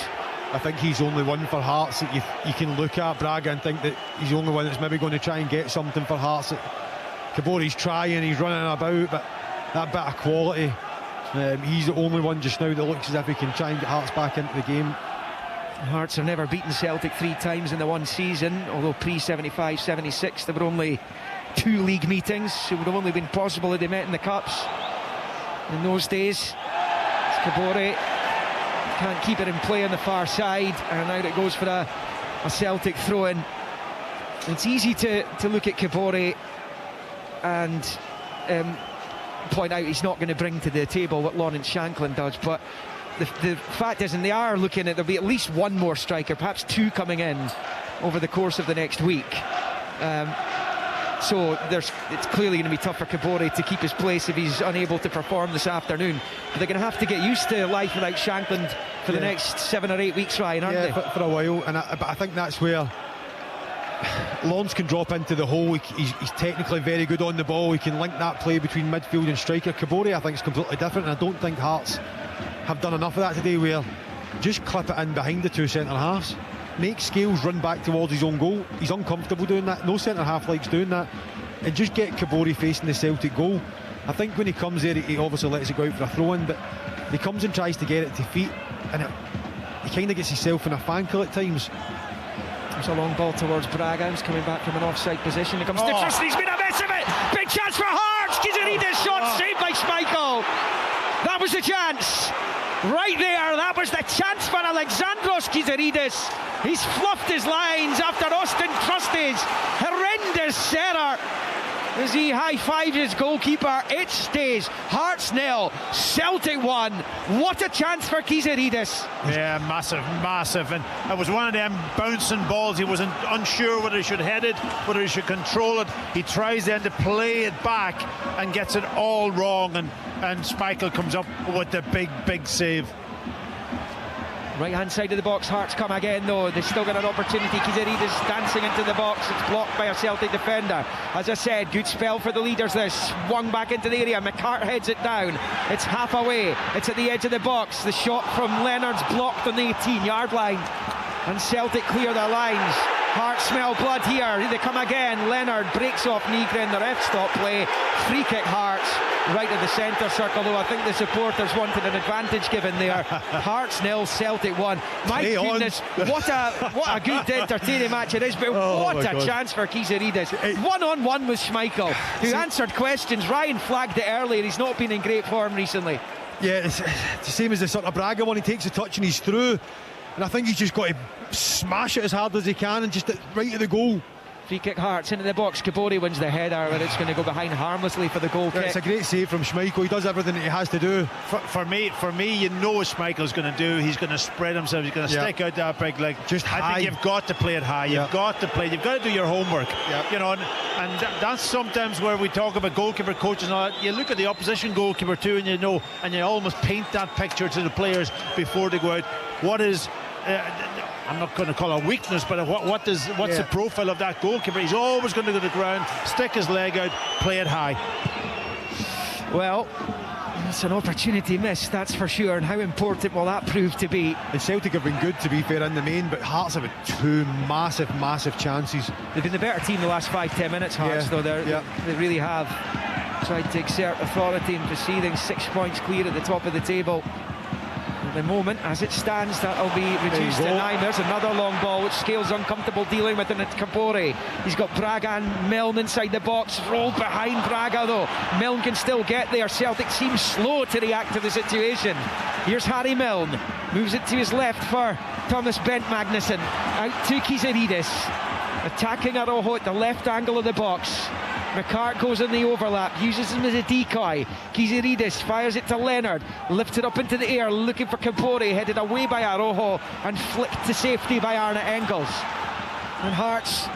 I think he's only one for Hearts that you can look at, Braga, and think that he's the only one that's maybe going to try and get something for Hearts. Kabori's trying, he's running about, but that bit of quality, he's the only one just now that looks as if he can try and get Hearts back into the game. Hearts have never beaten Celtic 3 times in the one season, although pre-75-76 there were only 2 league meetings. It would have only been possible if they met in the Cups in those days. Kabore can't keep it in play on the far side, and out it goes for a Celtic throw-in. It's easy to look at Kabore and point out he's not going to bring to the table what Lawrence Shanklin does, but the fact is, and they are looking at, there'll be at least one more striker, perhaps 2 coming in over the course of the next week. So it's clearly going to be tough for Kabore to keep his place if he's unable to perform this afternoon. But they're going to have to get used to life without Shanklin for the next 7 or 8 weeks, Ryan, aren't they? For a while. But I think that's where Lawrence can drop into the hole. He's technically very good on the ball. He can link that play between midfield and striker. Kabore, I think, is completely different, and I don't think Hearts have done enough of that today, where just clip it in behind the 2 centre-halves. Make Scales run back towards his own goal. He's uncomfortable doing that. No centre-half likes doing that. And just get Kabore facing the Celtic goal. I think when he comes there, he obviously lets it go out for a throw-in, but he comes and tries to get it to feet, and he kind of gets himself in a fankle at times. There's a long ball towards Braga. He's coming back from an offside position. He comes to Trust. He's made a mess of it. Big chance for Hearts. Kizaridis shot saved by Schmeichel. That was the chance. Right there, that was the chance for Alexandros Kizaridis. He's fluffed his lines after Austin Trusty's horrendous error as he high-fives his goalkeeper. It stays Hearts 0, Celtic 1. What a chance for Kizaridis. Yeah, massive, and it was one of them bouncing balls. He wasn't unsure whether he should head it, whether he should control it. He tries then to play it back and gets it all wrong, and Schmeichel comes up with the big save. Right hand side of the box, Hearts come again though. They've still got an opportunity. Kizaridis dancing into the box. It's blocked by a Celtic defender. As I said, good spell for the leaders this. Swung back into the area. McCart heads it down. It's half away. It's at the edge of the box. The shot from Leonard's blocked on the 18-yard line. And Celtic clear their lines. Hearts smell blood here. They come again. Leonard breaks off Nygren. The ref stop play. Free kick Hearts. Right at the centre circle, though I think the supporters wanted an advantage given there. Hearts 0, Celtic 1. My goodness, what a good entertaining match it is, but what a chance for Kizaridis. 1-on-1 with Schmeichel, who answered questions. Ryan flagged it earlier. He's not been in great form recently. Yeah, it's the same as the sort of Braga one. He takes a touch and he's through, and I think he's just got to smash it as hard as he can and just right at the goal. Free kick, Hearts into the box. Kabori wins the header, but it's going to go behind harmlessly for the goal kick. It's a great save from Schmeichel. He does everything that he has to do. For me, you know what Schmeichel's going to do. He's going to spread himself. He's going to stick out that big leg. I think you've got to play it high. You've got to play. You've got to do your homework. You know, and that's sometimes where we talk about goalkeeper coaches and all that. You look at the opposition goalkeeper too, and you know, and you almost paint that picture to the players before they go out. What is? I'm not going to call it a weakness, but what's the profile of that goalkeeper? He's always going to go to the ground, stick his leg out, play it high. Well, it's an opportunity missed, that's for sure. And how important will that prove to be? And Celtic have been good, to be fair, in the main, but Hearts have had two massive chances. They've been the better team the last 5-10 minutes, Hearts, though. They really have tried to exert authority in proceedings. 6 points clear at the top of the table. At the moment, as it stands, that'll be reduced to 9. There's another long ball which Scales uncomfortable dealing with, and it's Kabore. He's got Braga and Milne inside the box, rolled behind Braga though. Milne can still get there. Celtic seems slow to react to the situation. Here's Harry Milne, moves it to his left for Thomas Bent Magnuson, out to Kizaridis, attacking Arojo at the left angle of the box. McCart goes in the overlap, uses him as a decoy. Kizaridis fires it to Leonard, lifted up into the air, looking for Kabore, headed away by Arojo and flicked to safety by Arne Engels. And Hearts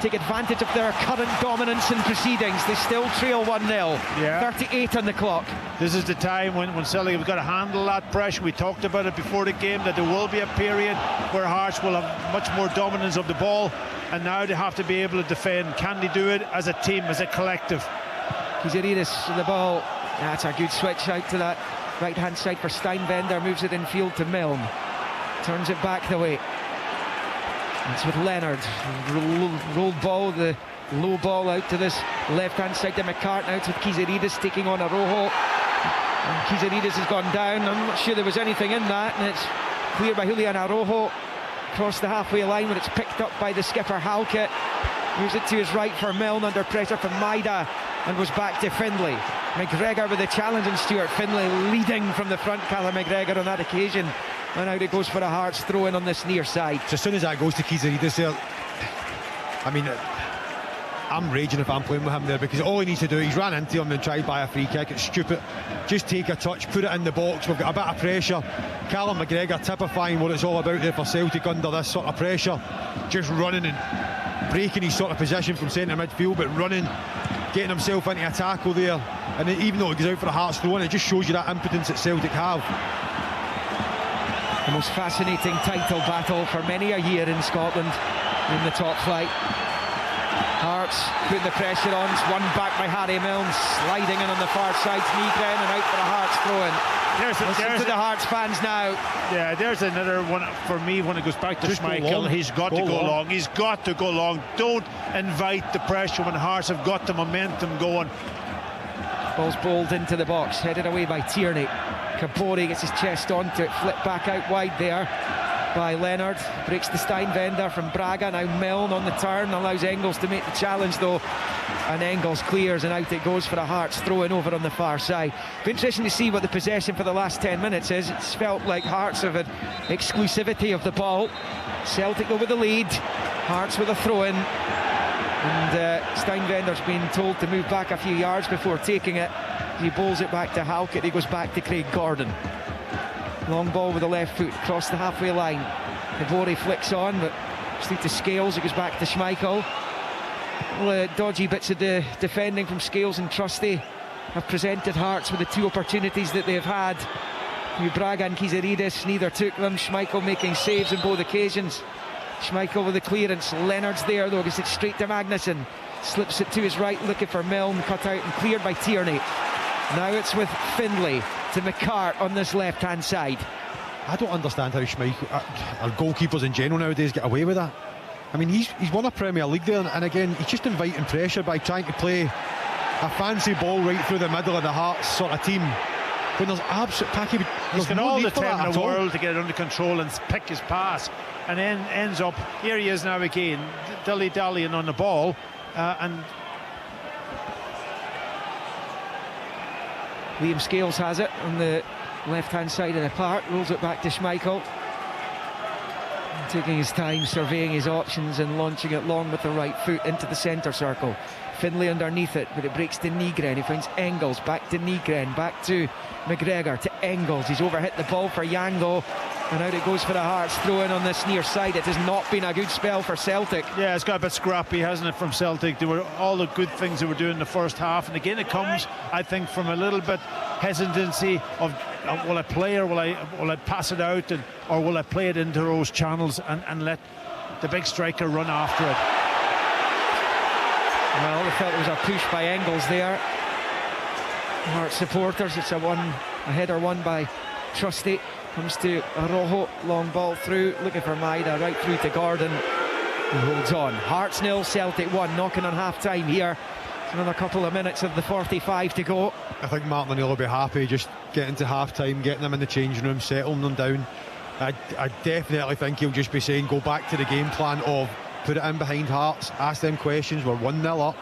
take advantage of their current dominance in proceedings. They still trail 1-0. 38 on the clock. This is the time when Celtic have got to handle that pressure. We talked about it before the game, that there will be a period where Hearts will have much more dominance of the ball, and now they have to be able to defend. Can they do it as a team, as a collective? Kizaridis with the ball. That's a good switch out to that right hand side for Steinbender, moves it in field to Milne, turns it back the way. It's with Leonard, rolled ball, the low ball out to this left hand side to McCart. Now it's with Kizaridis taking on Arojo, and Kizaridis has gone down. I'm not sure there was anything in that, and it's cleared by Julian Arojo across the halfway line, when it's picked up by the skipper Halkett. Moves it to his right for Milne under pressure from Maida, and goes back to Findlay. McGregor with the challenge, and Stuart Findlay leading from the front. Callum McGregor on that occasion, and out it goes for a Hearts throw in on this near side. So as soon as that goes to Kizaridis there, I mean, I'm raging if I'm playing with him there, because all he needs to do, he's ran into him and tried by a free kick. It's stupid. Just take a touch, put it in the box. We've got a bit of pressure. Callum McGregor typifying what it's all about there for Celtic under this sort of pressure, just running and breaking his sort of position from centre midfield, but running, getting himself into a tackle there. And even though it goes out for a Hearts throw in, it just shows you that impotence that Celtic have. The most fascinating title battle for many a year in Scotland in the top flight. Hearts putting the pressure on. It's won back by Harry Milne, sliding in on the far side. Nygren, and out for a Hearts throw-in. Listen to the Hearts fans now. Yeah, there's another one for me when it goes back to Schmeichel. He's got to go long. He's got to go long. Don't invite the pressure when Hearts have got the momentum going. Ball's bowled into the box, headed away by Tierney. Kabore gets his chest onto it, flipped back out wide there by Leonard, breaks the Steinbender from Braga. Now Milne on the turn, allows Engels to make the challenge though, and Engels clears, and out it goes for a Hearts throw-in over on the far side. Be interesting to see what the possession for the last 10 minutes is. It's felt like Hearts have had exclusivity of the ball. Celtic over the lead, Hearts with a throw-in, and Steinbender's been told to move back a few yards before taking it. He bowls it back to Halkett. He goes back to Craig Gordon. Long ball with the left foot across the halfway line. Kabore flicks on, but straight to Scales. It goes back to Schmeichel. Well, dodgy bits of the defending from Scales and Trusty have presented Hearts with the two opportunities that they've had. Braga and Kizaridis, neither took them. Schmeichel making saves on both occasions. Schmeichel with the clearance. Leonard's there though, gets it straight to Magnuson. Slips it to his right, looking for Milne, cut out and cleared by Tierney. Now it's with Findlay to McCart on this left-hand side. I don't understand how Schmeichel, or goalkeepers in general nowadays, get away with that. I mean, he's won a Premier League there, and again, he's just inviting pressure by trying to play a fancy ball right through the middle of the Hearts sort of team. When there's absolute package, he's got all the time in the world to get it under control and pick his pass, and then ends up, here he is now again, dilly-dallying on the ball, and Liam Scales has it on the left-hand side of the park, rolls it back to Schmeichel. Taking his time, surveying his options and launching it long with the right foot into the centre circle. Finlay underneath it, but it breaks to Nygren. He finds Engels, back to Nygren, back to McGregor, to Engels. He's overhit the ball for Yang though, and out it goes for the Hearts. Throw in on this near side. It has not been a good spell for Celtic. Yeah, it's got a bit scrappy, hasn't it, from Celtic? They were all the good things they were doing in the first half, and again it comes, I think, from a little bit hesitancy of will I play or will I pass it out, or will I play it into those channels and let the big striker run after it. Well, they felt it was a push by Engels there. Hearts supporters, it's a header won by Trusty. Comes to Rojo, long ball through, looking for Maida, right through to Gordon. He holds on. Hearts 0, Celtic 1, knocking on half-time here. Another couple of minutes of the 45 to go. I think Martin O'Neill will be happy just getting to half-time, getting them in the changing room, settling them down. I definitely think he'll just be saying, go back to the game plan of put it in behind Hearts, ask them questions. We're 1-0 up.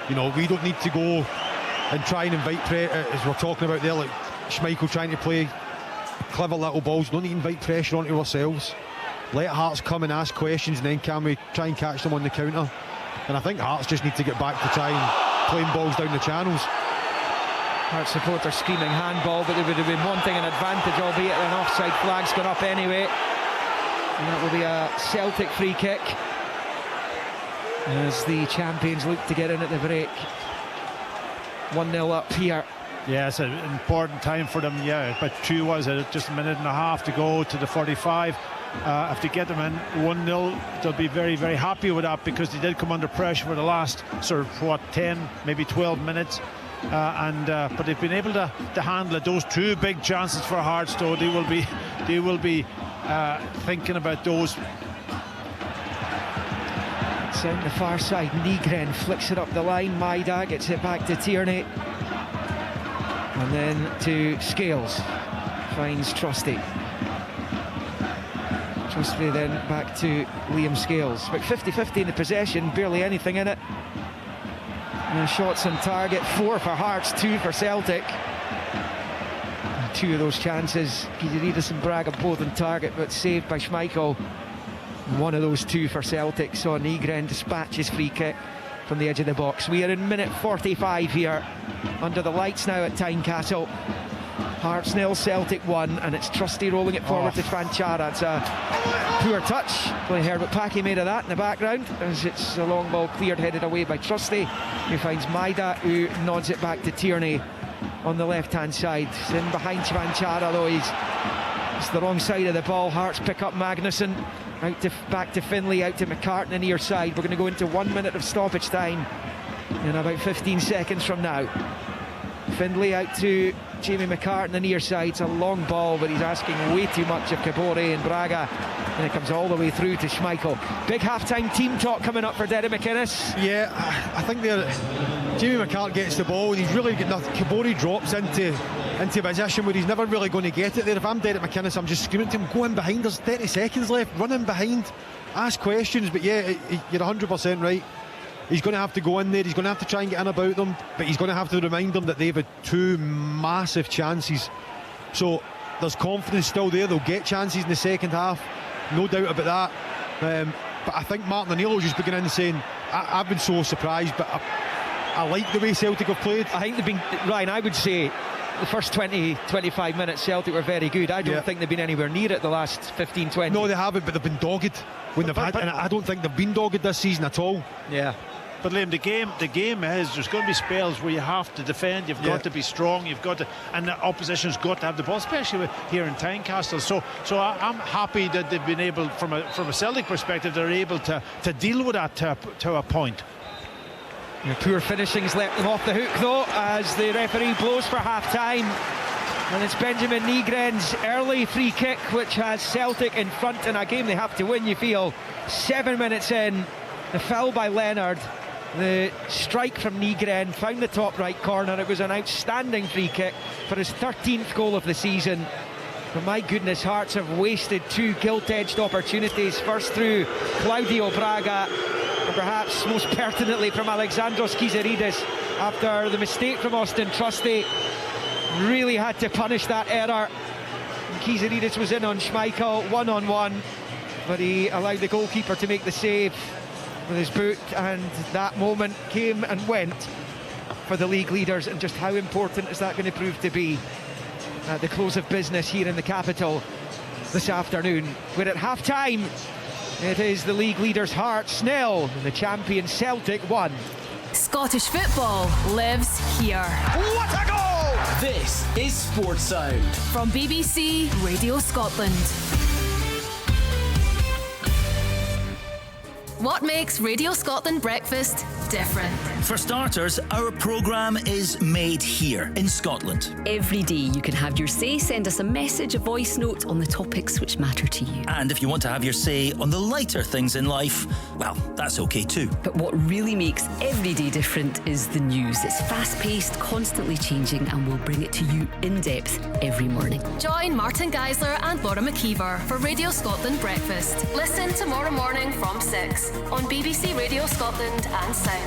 You know, we don't need to go and try and invite as we're talking about there, like Schmeichel trying to play clever little balls. Don't need to invite pressure onto ourselves. Let Hearts come and ask questions, and then can we try and catch them on the counter. And I think Hearts just need to get back to trying playing balls down the channels. Hearts supporters screaming handball, but they would have been wanting an advantage, albeit an offside flag's gone up anyway. And that will be a Celtic free kick as the champions look to get in at the break. 1-0 up here. Yeah, it's an important time for them. Yeah, but true was it just a minute and a half to go to the 45. If they get them in 1-0, they'll be very, very happy with that, because they did come under pressure for the last sort of 10, maybe 12 minutes. But they've been able to handle it. Those two big chances for Hearts, though, they will be thinking about those. It's on the far side. Nygren flicks it up the line. Maida gets it back to Tierney, and then to Scales. Finds Trusty. Trusty then back to Liam Scales. About 50-50 in the possession, barely anything in it. And shots on target, 4 for Hearts, 2 for Celtic. And 2 of those chances, Gizeridis and Braga both on target, but saved by Schmeichel. One of those 2 for Celtic, saw Nygren dispatch his free kick from the edge of the box. We are in minute 45 here, under the lights now at Tynecastle. Hearts 0, Celtic 1, and it's Trusty rolling it forward to Tranchara. It's a poor touch. We heard what Packy made of that in the background, as it's a long ball cleared, headed away by Trusty, who finds Maida, who nods it back to Tierney on the left-hand side. It's in behind Tranchara though. It's the wrong side of the ball. Hearts pick up Magnuson. Back to Finlay, out to McCartan near side. We're going to go into 1 minute of stoppage time in about 15 seconds from now. Finlay out to Jamie McCartan, the near side. It's a long ball, but he's asking way too much of Cabore and Braga, and it comes all the way through to Schmeichel. Big half-time team talk coming up for Derek McInnes. Yeah, I think Jamie McCartan gets the ball and he's really got nothing. Cabore drops into position where he's never really going to get it there. If I'm Derek McInnes, I'm just screaming to him, go in behind, there's 30 seconds left, run in behind, ask questions. But yeah, you're 100% right. He's going to have to go in there, he's going to have to try and get in about them, but he's going to have to remind them that they've had 2 massive chances. So there's confidence still there, they'll get chances in the second half, no doubt about that. But I think Martin O'Neill will just begin in saying, I've been so surprised, but I like the way Celtic have played. I think they've been, Ryan, I would say the first 20-25 minutes Celtic were very good. I don't think they've been anywhere near it the last 15-20. No, they haven't, but they've been dogged when they've had, and I don't think they've been dogged this season at all. Yeah. But Liam, the game is, there's going to be spells where you have to defend, you've got to be strong, you've got to, and the opposition's got to have the ball, especially here in Tynecastle. So I'm happy that they've been able, from a Celtic perspective, they're able to deal with that to a point. Poor finishings let them off the hook though, as the referee blows for half-time. And it's Benjamin Nygren's early free kick which has Celtic in front in a game they have to win, you feel. 7 minutes in, the foul by Leonard, the strike from Nygren found the top right corner. It was an outstanding free kick for his 13th goal of the season. But my goodness, Hearts have wasted 2 gilt-edged opportunities, first through Claudio Braga, and perhaps most pertinently from Alexandros Gizeridis after the mistake from Austin Trusty. Really had to punish that error. Gizeridis was in on Schmeichel, 1-on-1. but he allowed the goalkeeper to make the save with his boot, and that moment came and went for the league leaders. And just how important is that going to prove to be at the close of business here in the capital this afternoon, where at half-time it is the league leaders' Hearts 0, the champion Celtic 1. Scottish football lives here. What a goal! This is Sports Sound. From BBC Radio Scotland. What makes Radio Scotland breakfast different? For starters, our programme is made here in Scotland. Every day you can have your say. Send us a message, a voice note on the topics which matter to you. And if you want to have your say on the lighter things in life, well, that's okay too. But what really makes every day different is the news. It's fast-paced, constantly changing, and we'll bring it to you in depth every morning. Join Martin Geisler and Laura McKeever for Radio Scotland Breakfast. Listen tomorrow morning from 6 on BBC Radio Scotland and Sounds.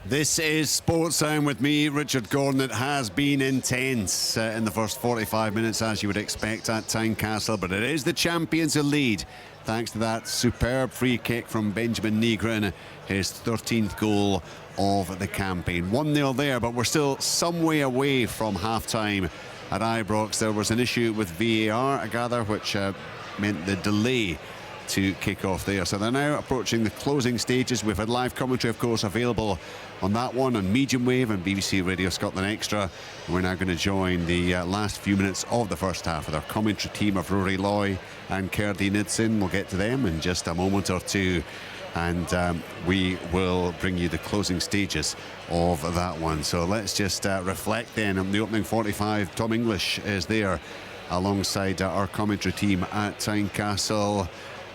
This is Sports Sound with me, Richard Gordon. It has been intense in the first 45 minutes, as you would expect at Tynecastle, but it is the champions who lead, thanks to that superb free kick from Benjamin Negrin, his 13th goal of the campaign. 1-0 there, but we're still some way away from half-time at Ibrox. There was an issue with VAR, I gather, which meant the delay to kick off there. So they're now approaching the closing stages. We've had live commentary, of course, available on that one on medium wave and BBC Radio Scotland Extra. We're now going to join the last few minutes of the first half with our commentary team of Rory Loy and Kerdy Knudsen. We'll get to them in just a moment or two, and we will bring you the closing stages of that one. So let's just reflect then on the opening 45. Tom English is there alongside our commentary team at Tynecastle.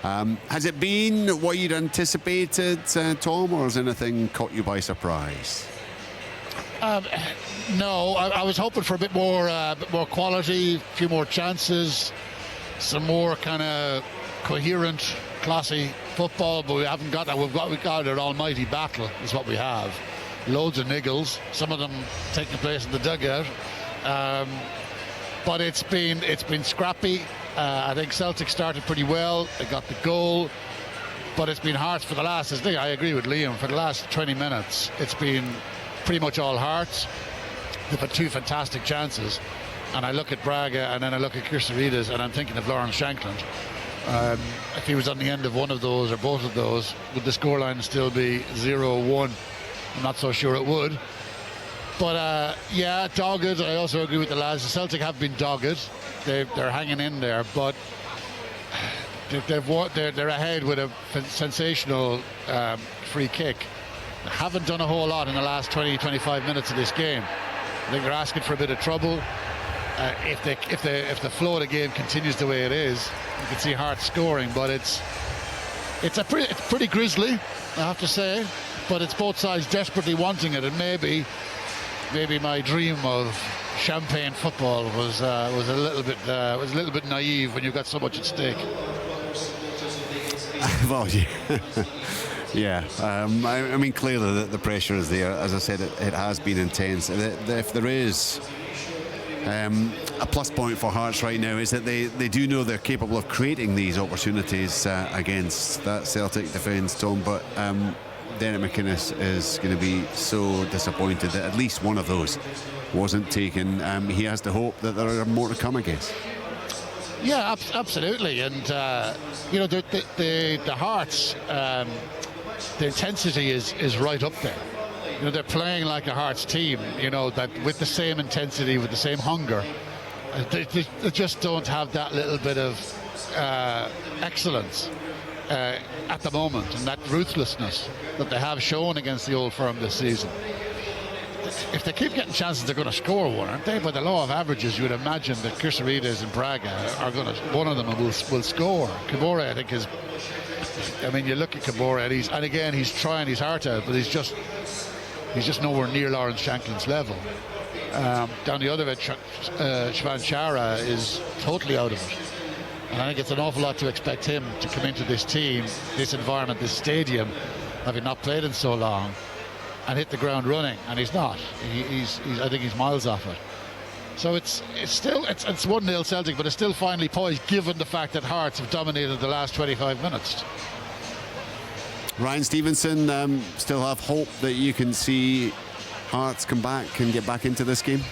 Has it been what you'd anticipated, Tom, or has anything caught you by surprise? No, I was hoping for a bit more quality, a few more chances, some more kind of coherent, classy football, but we haven't got that. We've got an almighty battle, is what we have. Loads of niggles, some of them taking place in the dugout. But it's been scrappy. I think Celtic started pretty well. They got the goal, but it's been Hearts for the last. I agree with Liam. For the last 20 minutes, it's been pretty much all Hearts. They've had two fantastic chances, and I look at Braga and then I look at Kirstarides and I'm thinking of Lawrence Shankland. If he was on the end of one of those or both of those, would the scoreline still be 0-1? I'm not so sure it would. But yeah, dogged. I also agree with the lads. The Celtic have been dogged. They're hanging in there, but they're ahead with a sensational free kick. They haven't done a whole lot in the last 20-25 minutes of this game. I think they're asking for a bit of trouble. If the flow of the game continues the way it is, you can see Hearts scoring. But it's pretty grisly, I have to say. But it's both sides desperately wanting it, and maybe my dream of champagne football was a little bit naive when you've got so much at stake. Well, yeah. I mean, clearly the pressure is there. As I said, it has been intense. If there is a plus point for Hearts right now, is that they do know they're capable of creating these opportunities against that Celtic defence, Tom, but Derek McInnes is going to be so disappointed that at least one of those wasn't taken. He has to hope that there are more to come, I guess. Yeah, absolutely. And the Hearts, the intensity is right up there. They're playing like a Hearts team. That with the same intensity, with the same hunger. They just don't have that little bit of excellence at the moment, and that ruthlessness that they have shown against the Old Firm this season. If they keep getting chances, they're going to score one, aren't they? By the law of averages, you would imagine that Kirstarides and Braga are going to. One of them will score. Cabore, I think, is. I mean, you look at Cabore, and again, he's trying his heart out, but he's just nowhere near Lawrence Shankland's level. Down the other bit, Shvan Chara is totally out of it. And I think it's an awful lot to expect him to come into this team, this environment, this stadium, having not played in so long, and hit the ground running. And he's not. I think he's miles off it. So it's 1-0 Celtic, but it's still finally poised, given the fact that Hearts have dominated the last 25 minutes. Ryan Stevenson, still have hope that you can see Hearts come back and get back into this game?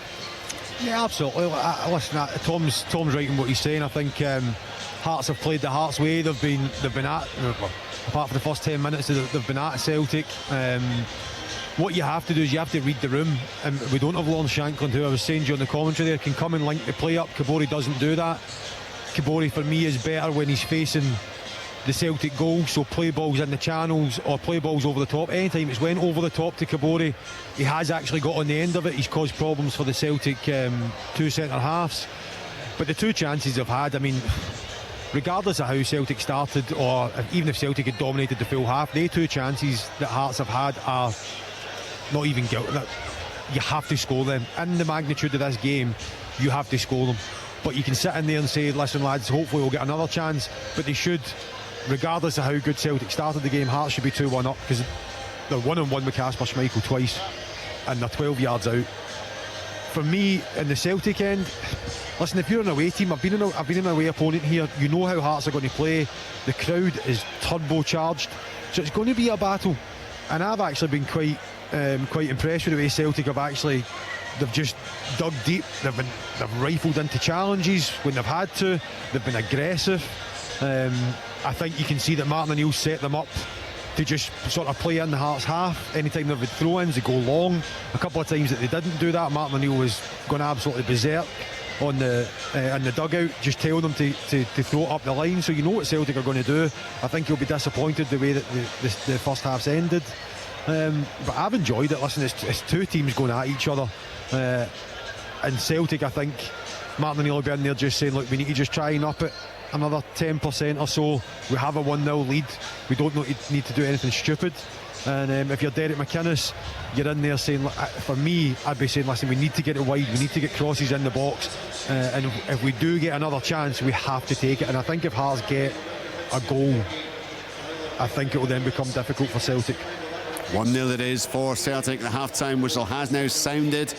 Yeah, absolutely. Listen, Tom's right in what he's saying. I think Hearts have played the Hearts way. They've been at, apart from the first 10 minutes, they've been at Celtic. What you have to do is you have to read the room, and we don't have Lawrence Shankland, who I was saying during the commentary there, can come and link the play up. Kabori doesn't do that. Kabori for me is better when he's facing the Celtic goal, so play balls in the channels or play balls over the top. Anytime it's went over the top to Kabori, he has actually got on the end of it. He's caused problems for the Celtic two centre halves. But the two chances they've had, I mean, regardless of how Celtic started, or even if Celtic had dominated the full half, they two chances that Hearts have had are not even guilty. You have to score them. In the magnitude of this game, you have to score them. But you can sit in there and say, listen lads, hopefully we'll get another chance, but they should, regardless of how good Celtic started the game, Hearts should be 2-1 up, because they're 1-on-1 with Kasper Schmeichel twice and they're 12 yards out. For me, in the Celtic end, listen, if you're an away team, I've been an away opponent here, you know how Hearts are going to play. The crowd is turbocharged, so it's going to be a battle. And I've actually been quite impressed with the way Celtic have they've just dug deep. They've rifled into challenges when they've had to. They've been aggressive. I think you can see that Martin O'Neill set them up to just sort of play in the Hearts half. Anytime they've had throw-ins, they go long. A couple of times that they didn't do that, Martin O'Neill was going absolutely berserk on in the dugout, just telling them to throw it up the line. So you know what Celtic are going to do. I think you'll be disappointed the way that the first half's ended. But I've enjoyed it. Listen, it's two teams going at each other. And Celtic, I think Martin O'Neill will be in there just saying, look, we need to just try and up it another 10% or so. We have a 1-0 lead. We don't need to do anything stupid. And if you're Derek McInnes, you're in there saying, for me, I'd be saying, listen, we need to get it wide, we need to get crosses in the box, and if we do get another chance, we have to take it. And I think if Hearts get a goal, I think it will then become difficult for Celtic. 1-0 it is for Celtic. The half-time whistle has now sounded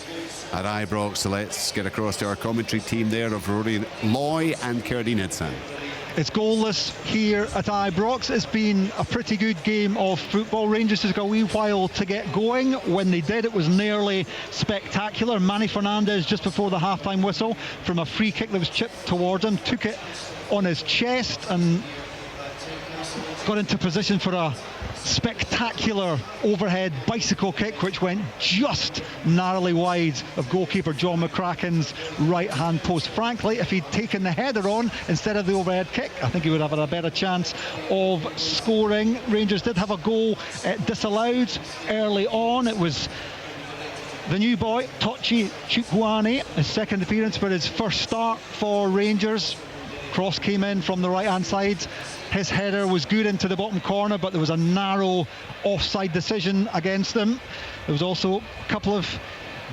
at Ibrox, so let's get across to our commentary team there of Rory Loy and Cerdine Idsan. It's goalless here at Ibrox. It's been a pretty good game of football. Rangers took a wee while to get going. When they did, it was nearly spectacular. Manny Fernandez, just before the half-time whistle, from a free kick that was chipped towards him, took it on his chest and got into position for a spectacular overhead bicycle kick, which went just narrowly wide of goalkeeper John McCracken's right hand post. Frankly, if he'd taken the header on instead of the overhead kick, I think he would have had a better chance of scoring. Rangers did have a goal disallowed early on. It was the new boy Tochi Chukwuani, his second appearance but his first start for Rangers. Cross came in from the right hand side. His header was good into the bottom corner, but there was a narrow offside decision against him. There was also a couple of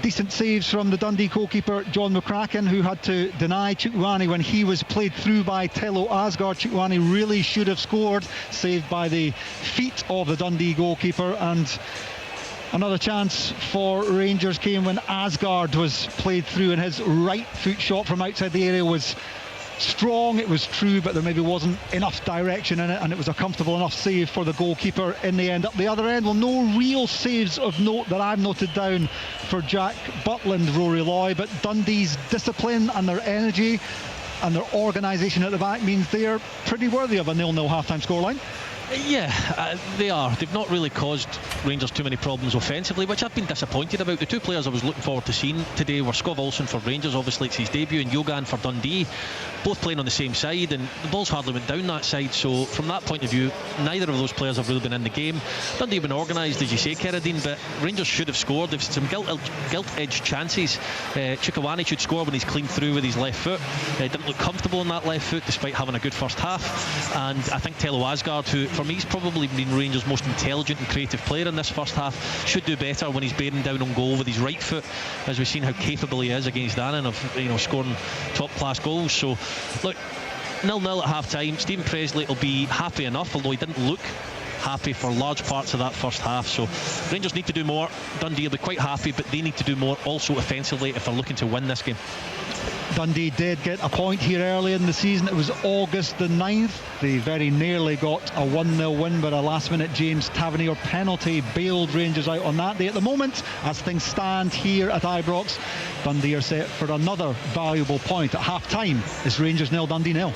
decent saves from the Dundee goalkeeper John McCracken, who had to deny Chukwuani when he was played through by Tello Asgard. Chukwuani really should have scored, saved by the feet of the Dundee goalkeeper. And another chance for Rangers came when Asgard was played through, and his right foot shot from outside the area was strong, it was true, but there maybe wasn't enough direction in it, and it was a comfortable enough save for the goalkeeper in the end. Up the other end, well, no real saves of note that I've noted down for Jack Butland, Rory Loy, but Dundee's discipline and their energy and their organisation at the back means they're pretty worthy of a 0-0 half-time scoreline. Yeah, they are. They've not really caused Rangers too many problems offensively, which I've been disappointed about. The two players I was looking forward to seeing today were Scott Olsen for Rangers, obviously it's his debut, and Yogan for Dundee, both playing on the same side, and the ball's hardly went down that side, so from that point of view, neither of those players have really been in the game. Dundee have been organised, as you say, Keradine, but Rangers should have scored. They've some gilt-edged chances. Chukwuani should score when he's clean through with his left foot. Didn't look comfortable on that left foot despite having a good first half, and I think Tello Asgard, who for me he's probably been Rangers' most intelligent and creative player in this first half, should do better when he's bearing down on goal with his right foot, as we've seen how capable he is against Annan of scoring top class goals. So look, 0-0 at half time. Stephen Presley will be happy enough, although he didn't look happy for large parts of that first half. So Rangers need to do more. Dundee will be quite happy, but they need to do more also offensively if they're looking to win this game. Dundee did get a point here early in the season. It was August the 9th. They very nearly got a 1-0 win, but a last-minute James Tavernier penalty bailed Rangers out on that day. At the moment, as things stand here at Ibrox, Dundee are set for another valuable point. At half-time, it's Rangers 0, Dundee 0.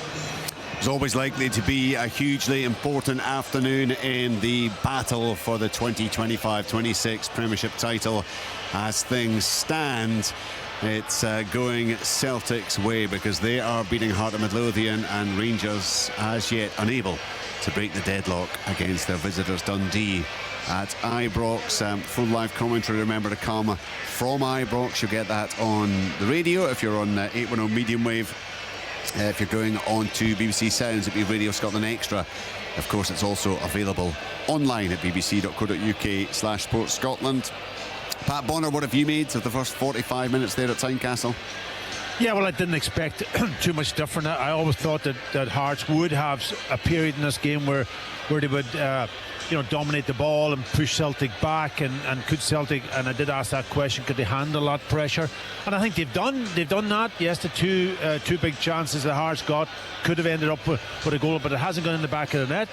It's always likely to be a hugely important afternoon in the battle for the 2025-26 Premiership title. As things stand, it's going Celtic's way because they are beating Heart of Midlothian, and Rangers as yet unable to break the deadlock against their visitors Dundee at Ibrox. Full live commentary, remember, to come from Ibrox. You'll get that on the radio if you're on 810 medium wave. If you're going on to BBC Sounds, it'll be Radio Scotland Extra. Of course, it's also available online at bbc.co.uk/sportscotland. Pat Bonner, what have you made of the first 45 minutes there at Tynecastle? Yeah, well, I didn't expect too much different. I always thought that Hearts would have a period in this game where they would dominate the ball and push Celtic back, and could Celtic, and I did ask that question, could they handle that pressure? And I think they've done that. Yes, the two big chances that Hearts got could have ended up with a goal, but it hasn't gone in the back of the net.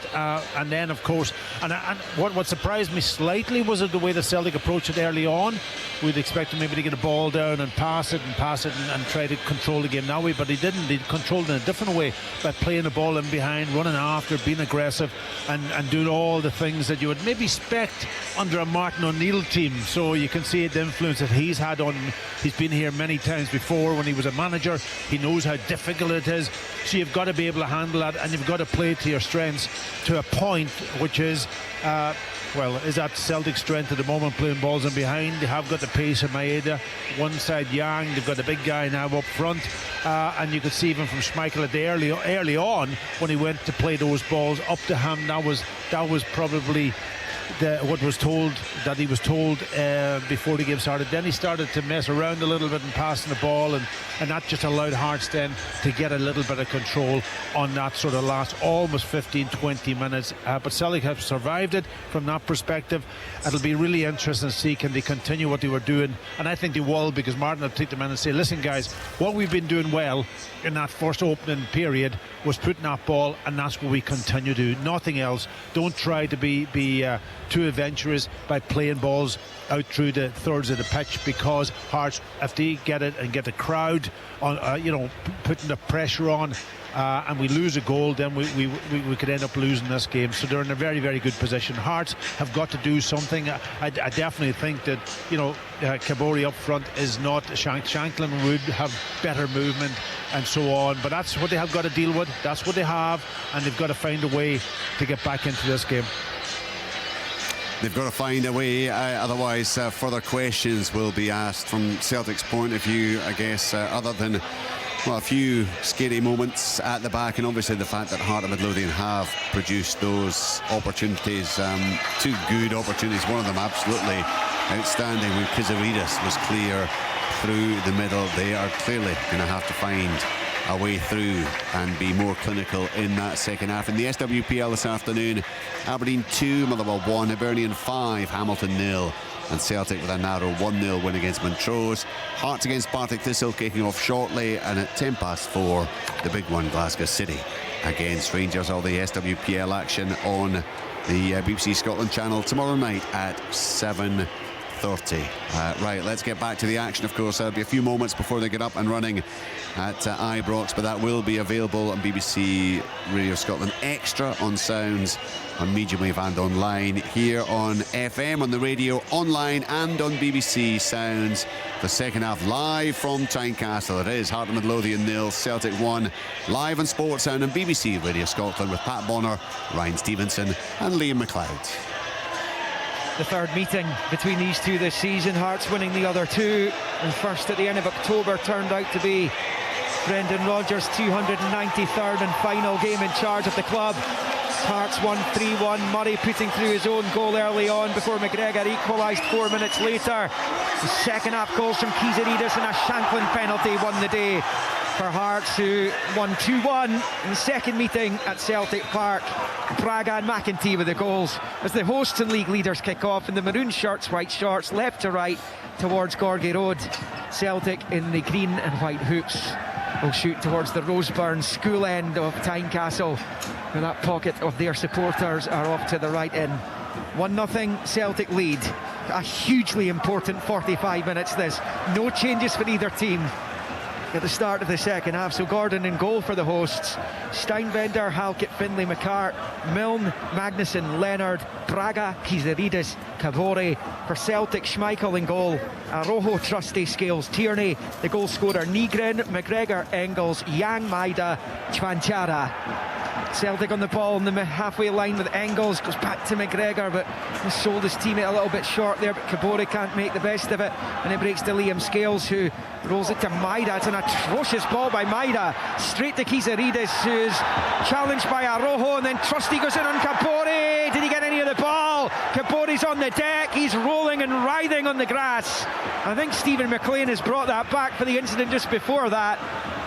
And then, of course, and what surprised me slightly was the way that Celtic approached it early on. We'd expect them maybe to get a ball down and pass it and try to control the game that way, but they didn't. They controlled it in a different way by playing the ball in behind, running after, being aggressive, and doing all the things that you would maybe expect under a Martin O'Neill team. So you can see the influence that he's had on. He's been here many times before when he was a manager. He knows how difficult it is. So you've got to be able to handle that, and you've got to play to your strengths to a point, which is is that Celtic strength at the moment, playing balls in behind. They have got the pace of Maeda, one side Yang, they've got the big guy now up front, and you could see even from Schmeichel at the early on when he went to play those balls up to him, that was probably what was told, that he was told before the game started. Then he started to mess around a little bit and passing the ball, and that just allowed Hearts then to get a little bit of control on that sort of last almost 15-20 minutes. But Celtic have survived it from that perspective. It'll be really interesting to see, can they continue what they were doing, and I think they will, because Martin will take them in and say, listen guys, what we've been doing well in that first opening period was putting that ball, and that's what we continue to do, nothing else. Don't try to be too adventurous by playing balls out through the thirds of the pitch, because Hearts, if they get it and get the crowd on, putting the pressure on, and we lose a goal, then we could end up losing this game. So they're in a very, very good position. Hearts have got to do something. I definitely think that Kabori up front is not Shanklin would have better movement and so on, but that's what they have got to deal with. That's what they have, and they've got to find a way to get back into this game. They've got to find a way, otherwise further questions will be asked from Celtic's point of view, I guess, other than a few scary moments at the back, and obviously the fact that Heart of Midlothian have produced those opportunities, two good opportunities, one of them absolutely outstanding when Kizaridis was clear through the middle. They are clearly going to have to find a way through and be more clinical in that second half. In the SWPL this afternoon, Aberdeen 2, Motherwell 1, Hibernian 5, Hamilton 0, and Celtic with a narrow 1-0 win against Montrose. Hearts against Partick Thistle kicking off shortly, and at 4:10, the big one, Glasgow City against Rangers. All the SWPL action on the BBC Scotland channel tomorrow night at 7:30. Right, let's get back to the action. Of course, there'll be a few moments before they get up and running at Ibrox, but that will be available on BBC Radio Scotland Extra, on Sounds, on medium wave and online, here on FM, on the radio, online and on BBC Sounds. The second half live from Tynecastle. It is Heart of Midlothian 0, Celtic 1, live on Sports Sound and BBC Radio Scotland with Pat Bonner, Ryan Stevenson and Liam McLeod. The third meeting between these two this season, Hearts winning the other two, and first at the end of October turned out to be Brendan Rodgers' 293rd and final game in charge of the club. Hearts won 3-1, Murray putting through his own goal early on before McGregor equalised 4 minutes later. The second half goals from Kizaridis and a Shanklin penalty won the day. for Hearts, who won 2-1 in the second meeting at Celtic Park. Braga and McEntee with the goals as the hosts and league leaders kick off in the maroon shirts, white shorts, left to right towards Gorgie Road. Celtic in the green and white hoops will shoot towards the Roseburn school end of Tynecastle, where that pocket of their supporters are off to the right in. 1-0 Celtic lead. A hugely important 45 minutes this. No changes for either team at the start of the second half. So Gordon in goal for the hosts. Steinbender, Halkett, Finlay, McCart, Milne, Magnuson, Leonard, Braga, Kizaridis, Cabore. For Celtic, Schmeichel in goal. Arojo, Trusty, Scales, Tierney. The goal scorer, Nygren, McGregor, Engels, Yang, Maida, Chwanchara. Celtic on the ball in the halfway line with Engels, goes back to McGregor, but he sold his teammate a little bit short there, but Cabore can't make the best of it, and it breaks to Liam Scales, who rolls it to Maida. It's an atrocious ball by Maida, straight to Kizaridis, who's challenged by Arojo, and then Trusty goes in on Cabore. Did he get any of the ball? Cabore's on the deck, he's rolling and writhing on the grass. I think Stephen McLean has brought that back for the incident just before that,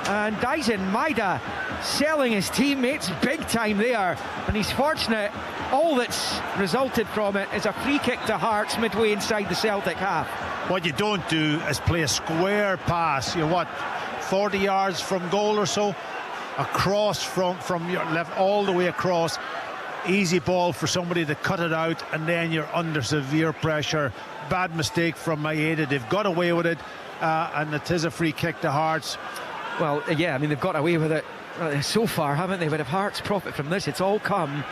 and Dyson Maida selling his teammates big time there, and he's fortunate. All that's resulted from it is a free kick to Hearts midway inside the Celtic half. What you don't do is play a square pass, you're what, 40 yards from goal or so, across from your left all the way across. Easy ball for somebody to cut it out, and then you're under severe pressure. Bad mistake from Maeda. They've got away with it, and it is a free kick to Hearts. Well, yeah, I mean, they've got away with it so far, haven't they? But if Hearts profit from this, it's all come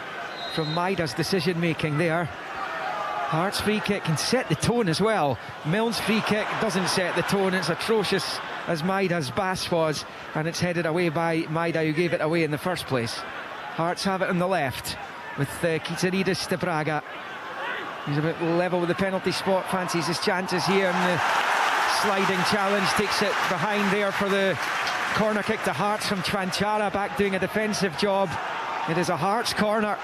from Maida's decision making there. Hearts free kick can set the tone as well. Milne's free kick doesn't set the tone. It's atrocious as Maida's bass was, and it's headed away by Maida, who gave it away in the first place. Hearts have it on the left with Kizaridis to Braga. He's a bit level with the penalty spot, fancies his chances here, and the sliding challenge takes it behind there for the corner kick to Hearts from Chwanchara, back doing a defensive job. It is a Hearts corner,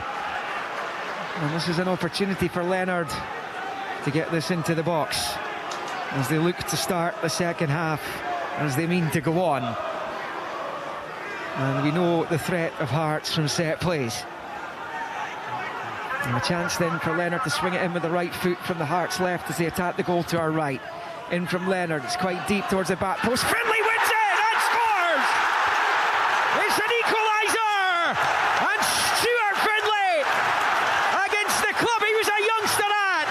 and this is an opportunity for Leonard to get this into the box as they look to start the second half, as they mean to go on. And we know the threat of Hearts from set plays. And a chance then for Leonard to swing it in with the right foot from the Hearts left as they attack the goal to our right. In from Leonard, it's quite deep towards the back post. Finlay wins it and scores! It's an equaliser! And Stuart Finlay, against the club he was a youngster at,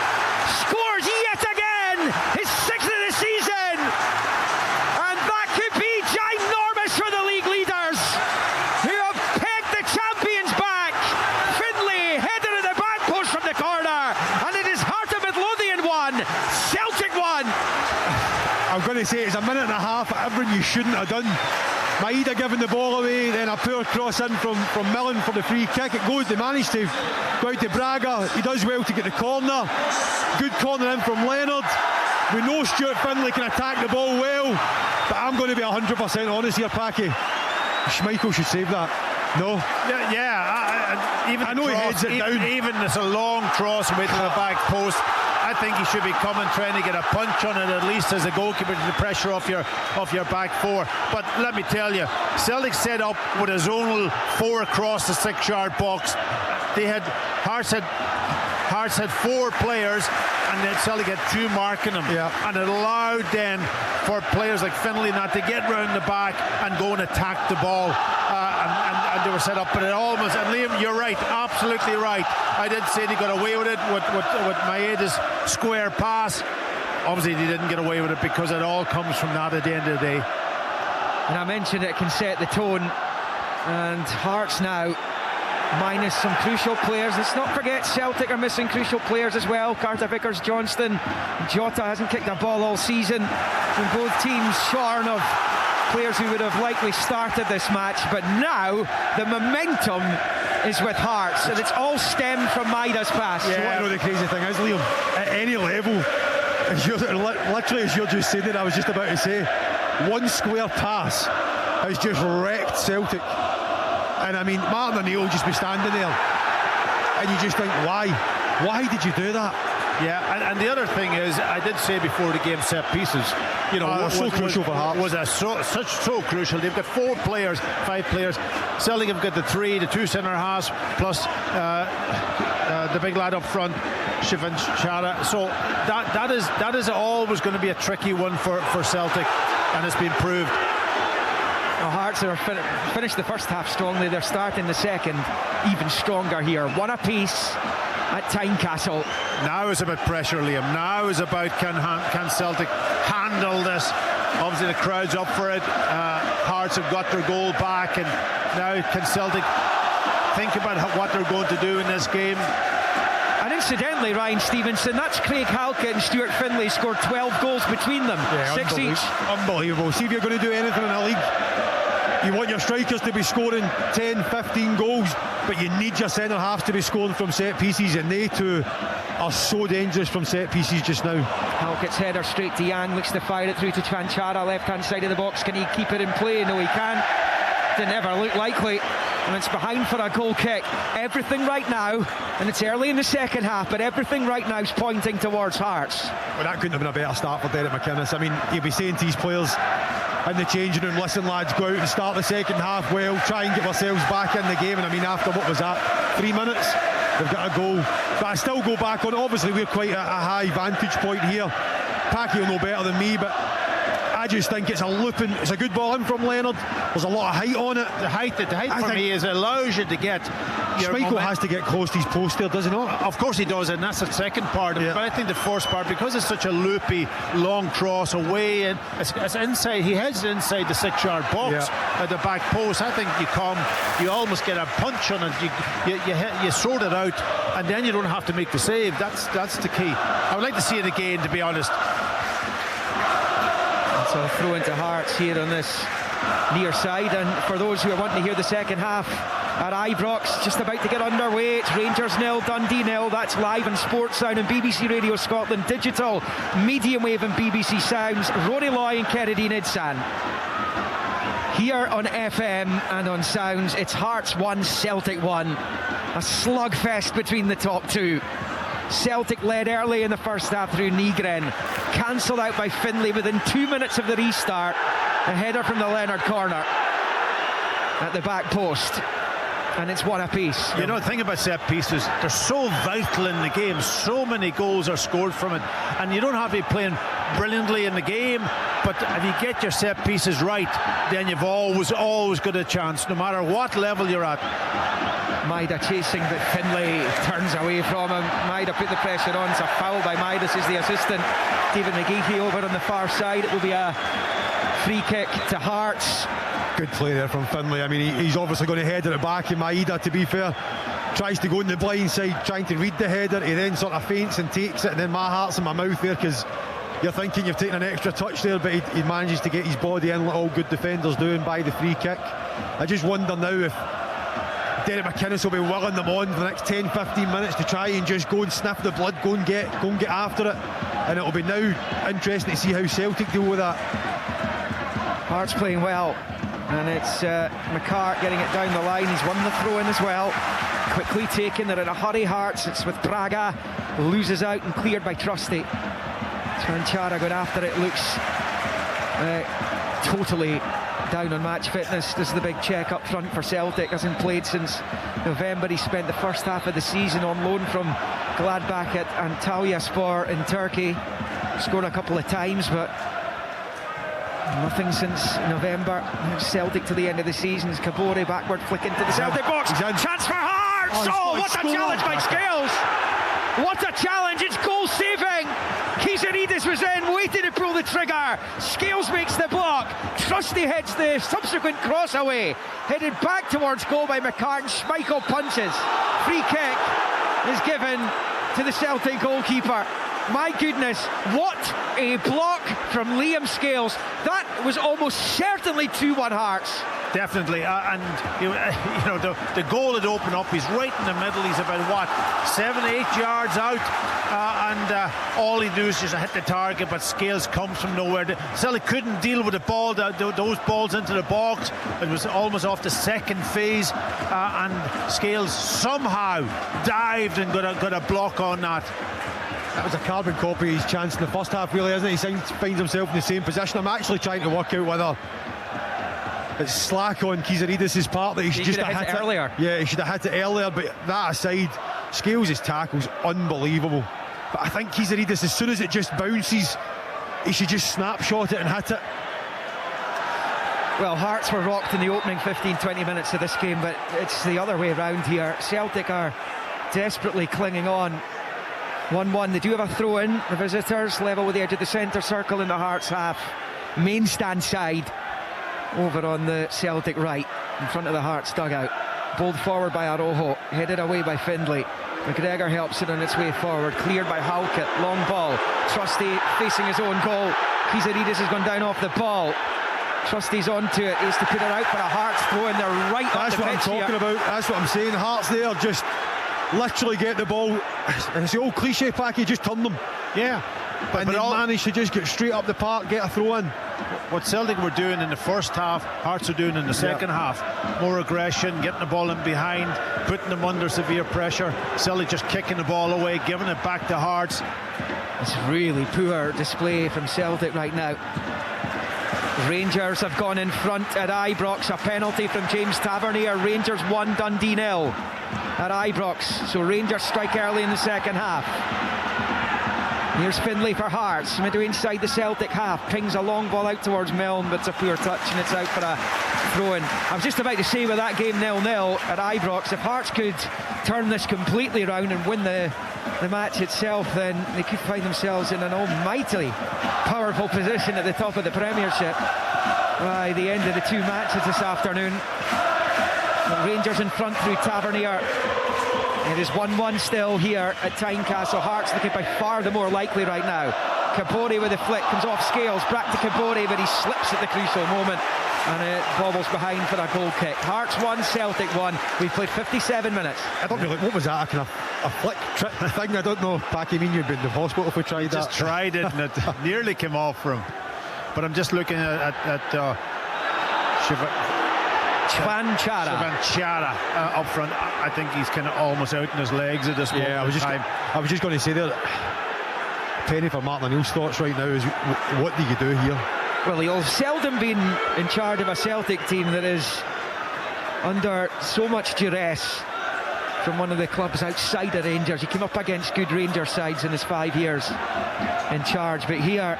scores yet again, his 6th of the season! And that could be ginormous for the league leaders, who have pegged the champions back. Finlay headed at the back post from the corner, and it is Heart of Midlothian 1, Celtic 1. I'm going to say it's a minute and a half, everything you shouldn't have done. Maeda giving the ball away, then a poor cross in from Milne for the free kick. It goes, they managed to go out to Braga. He does well to get the corner. Good corner in from Leonard. We know Stuart Finlay can attack the ball well, but I'm going to be 100% honest here, Packy. Schmeichel should save that. No? Even I know he heads it down. Even it's a long cross away to the back post. I think he should be coming, trying to get a punch on it at least as a goalkeeper, to the pressure off your back four. But let me tell you, Celtic set up with a zonal 4 across the 6-yard box. Hearts had 4 players, and then Celtic had 2 marking them. Yeah. And it allowed then for players like Finlay not to get round the back and go and attack the ball. And they were set up, but it almost, and Liam, you're right, absolutely right. I did say they got away with it with Maeda's square pass. Obviously they didn't get away with it because it all comes from that at the end of the day. And I mentioned it can set the tone, and Hearts now minus some crucial players. Let's not forget Celtic are missing crucial players as well. Carter Vickers, Johnston, Jota hasn't kicked a ball all season, and both teams shorn of players who would have likely started this match. But now the momentum is with Hearts, and it's all stemmed from Maida's pass. Yeah. So I know the crazy thing is, Liam, at any level, literally as you're just saying it, I was just about to say, one square pass has just wrecked Celtic. And I mean, Martin O'Neill will just be standing there, and you just think, why did you do that? Yeah, and the other thing is, I did say before the game, set pieces, you know, so crucial for Hearts. So crucial. They've got 5 players. Celtic have got the 2 centre halves plus the big lad up front, Sivan Chara. So that is always going to be a tricky one for Celtic, and it's been proved. Well, Hearts are finished the first half strongly. They're starting the second even stronger here. 1 apiece at Tynecastle. Now is about pressure, Liam. Now is about can Celtic handle this? Obviously the crowd's up for it. Hearts have got their goal back, and now can Celtic think about what they're going to do in this game? And incidentally, Ryan Stevenson, that's Craig Halkett and Stuart Findlay scored 12 goals between them. Yeah, 6 each. Unbelievable. See, if you're going to do anything in a league, you want your strikers to be scoring 10, 15 goals, but you need your centre halves to be scoring from set pieces, and they too are so dangerous from set pieces just now. Halkett's header straight to Yang, looks to fire it through to Chanchara, left hand side of the box. Can he keep it in play? No, he can't. Didn't ever look likely. And it's behind for a goal kick. Everything right now, and it's early in the second half, but everything right now is pointing towards Hearts. Well, that couldn't have been a better start for Derek McInnes. I mean, he'll be saying to his players in the changing room, listen lads, go out and start the second half well, try and get ourselves back in the game. And I mean, after what was that, 3 minutes, they've got a goal. But I still go back on, obviously we're quite a high vantage point here. Packy will know better than me, but I just think it's a good ball in from Leonard. There's a lot of height on it. The height for me is allows you to get. Schmeichel has to get close to his post there, does he not? Of course he does, and that's the second part of it. But I think the first part, because it's such a loopy, long cross away, and it's inside, he heads inside the 6-yard box at the back post. I think you almost get a punch on it. You sort it out, and then you don't have to make the save. That's the key. I would like to see it again, to be honest. So a throw into Hearts here on this near side, and for those who are wanting to hear the second half at Ibrox, just about to get underway. It's Rangers 0, Dundee 0. That's live on Sports Sound and BBC Radio Scotland Digital, medium wave and BBC Sounds. Rory Loy and Keradine Idsan. Here on FM and on Sounds, it's Hearts 1, Celtic 1. A slugfest between the top two. Celtic led early in the first half through Nygren, cancelled out by Findlay within 2 minutes of the restart. A header from the Leonard corner at the back post, and it's 1 apiece. You know, the thing about set pieces, they're so vital in the game. So many goals are scored from it, and you don't have to be playing brilliantly in the game, but if you get your set pieces right, then you've always got a chance, no matter what level you're at. Maida chasing, but Findlay turns away from him. Maida put the pressure on. It's a foul by Maida, says the assistant. David McGeehee over on the far side. It will be a free kick to Hearts. Good play there from Findlay. I mean, he's obviously going to head it back, and Maida, to be fair, tries to go in the blind side, trying to read the header. He then sort of feints and takes it, and then my heart's in my mouth there, because you're thinking you've taken an extra touch there, but he manages to get his body in, like all good defenders do, and buy the free kick. I just wonder now if Derek McInnes will be willing them on for the next 10-15 minutes to try and just go and sniff the blood, go and get after it. And it'll be now interesting to see how Celtic deal with that. Hearts playing well, and it's McCart getting it down the line. He's won the throw in as well. Quickly taken, they're in a hurry, Hearts. It's with Braga, loses out and cleared by Trusty. Chanchara going after it, looks totally down on match fitness. This is the big check up front for Celtic. Hasn't played since November. He spent the first half of the season on loan from Gladbach at Antalyaspor in Turkey. Scored a couple of times, but nothing since November. Celtic to the end of the season. Kabore backward flick into the Celtic box. Chance for Hearts! Oh, what a challenge by Scales! What a challenge! It's goal saving! Kizaridis was in, waiting to pull the trigger. Scales makes the block. Trusty heads the subsequent cross away. Headed back towards goal by McCartan. Schmeichel punches. Free kick is given to the Celtic goalkeeper. My goodness, what a block from Liam Scales. That was almost certainly 2-1 Hearts. Definitely, and you know the goal had opened up. He's right in the middle. He's about 7-8 yards out, and all he does is just hit the target. But Scales comes from nowhere. Celtic couldn't deal with the ball. Those balls into the box. It was almost off the second phase, and Scales somehow dived and got a block on that. That was a carbon copy of his chance in the first half, really, isn't it? He finds himself in the same position. I'm actually trying to work out whether it's slack on Kizaridis' part that he should just have hit it earlier. Yeah, he should have hit it earlier, but that aside, Scales' tackle's unbelievable. But I think Kizaridis, as soon as it just bounces, he should just snapshot it and hit it. Well, Hearts were rocked in the opening 15-20 minutes of this game, but it's the other way around here. Celtic are desperately clinging on. 1-1, they do have a throw in, the visitors, level with the edge of the centre circle in the Hearts half. Main stand side, over on the Celtic right, in front of the Hearts dugout. Bowled forward by Arojo, headed away by Findlay. McGregor helps it on its way forward, cleared by Halkett, long ball. Trusty facing his own goal. Kizaridis has gone down off the ball. Trusty's onto it, he's to put it out for a Hearts throw, and they're right up the pitch. That's what I'm talking about, that's what I'm saying. Hearts there just literally get the ball, and it's the old cliche package, just turn them. Yeah. But they managed to just get straight up the park, get a throw in. What Celtic were doing in the first half, Hearts are doing in the second half. More aggression, getting the ball in behind, putting them under severe pressure. Celtic just kicking the ball away, giving it back to Hearts. It's really poor display from Celtic right now. Rangers have gone in front at Ibrox. A penalty from James Tavernier. Rangers 1, Dundee 0 at Ibrox. So Rangers strike early in the second half. Here's Findlay for Hearts, midway inside the Celtic half, pings a long ball out towards Milne, but it's a poor touch and it's out for a throw-in. I was just about to say, with that game 0-0 at Ibrox, if Hearts could turn this completely around and win the match itself, then they could find themselves in an almightily powerful position at the top of the Premiership by the end of the two matches this afternoon. The Rangers in front through Tavernier. It is 1-1 still here at Tynecastle. Hearts looking by far the more likely right now. Kabore with a flick, comes off Scales, back to Kabore, but he slips at the crucial moment and it bobbles behind for a goal kick. Hearts 1, Celtic 1. We've played 57 minutes. I don't really, what was that, a kind of a flick trick thing? I don't know. Packy, mean you've been in the hospital if we tried that. Just tried it and it nearly came off for him. But I'm just looking at Chvanchara up front. I think he's kind of almost out in his legs at this moment. I was just going to say there, penny for Martin O'Neill's thoughts right now is, what do you do here? Well, he'll seldom been in charge of a Celtic team that is under so much duress from one of the clubs outside of Rangers. He came up against good Rangers sides in his 5 years in charge, but here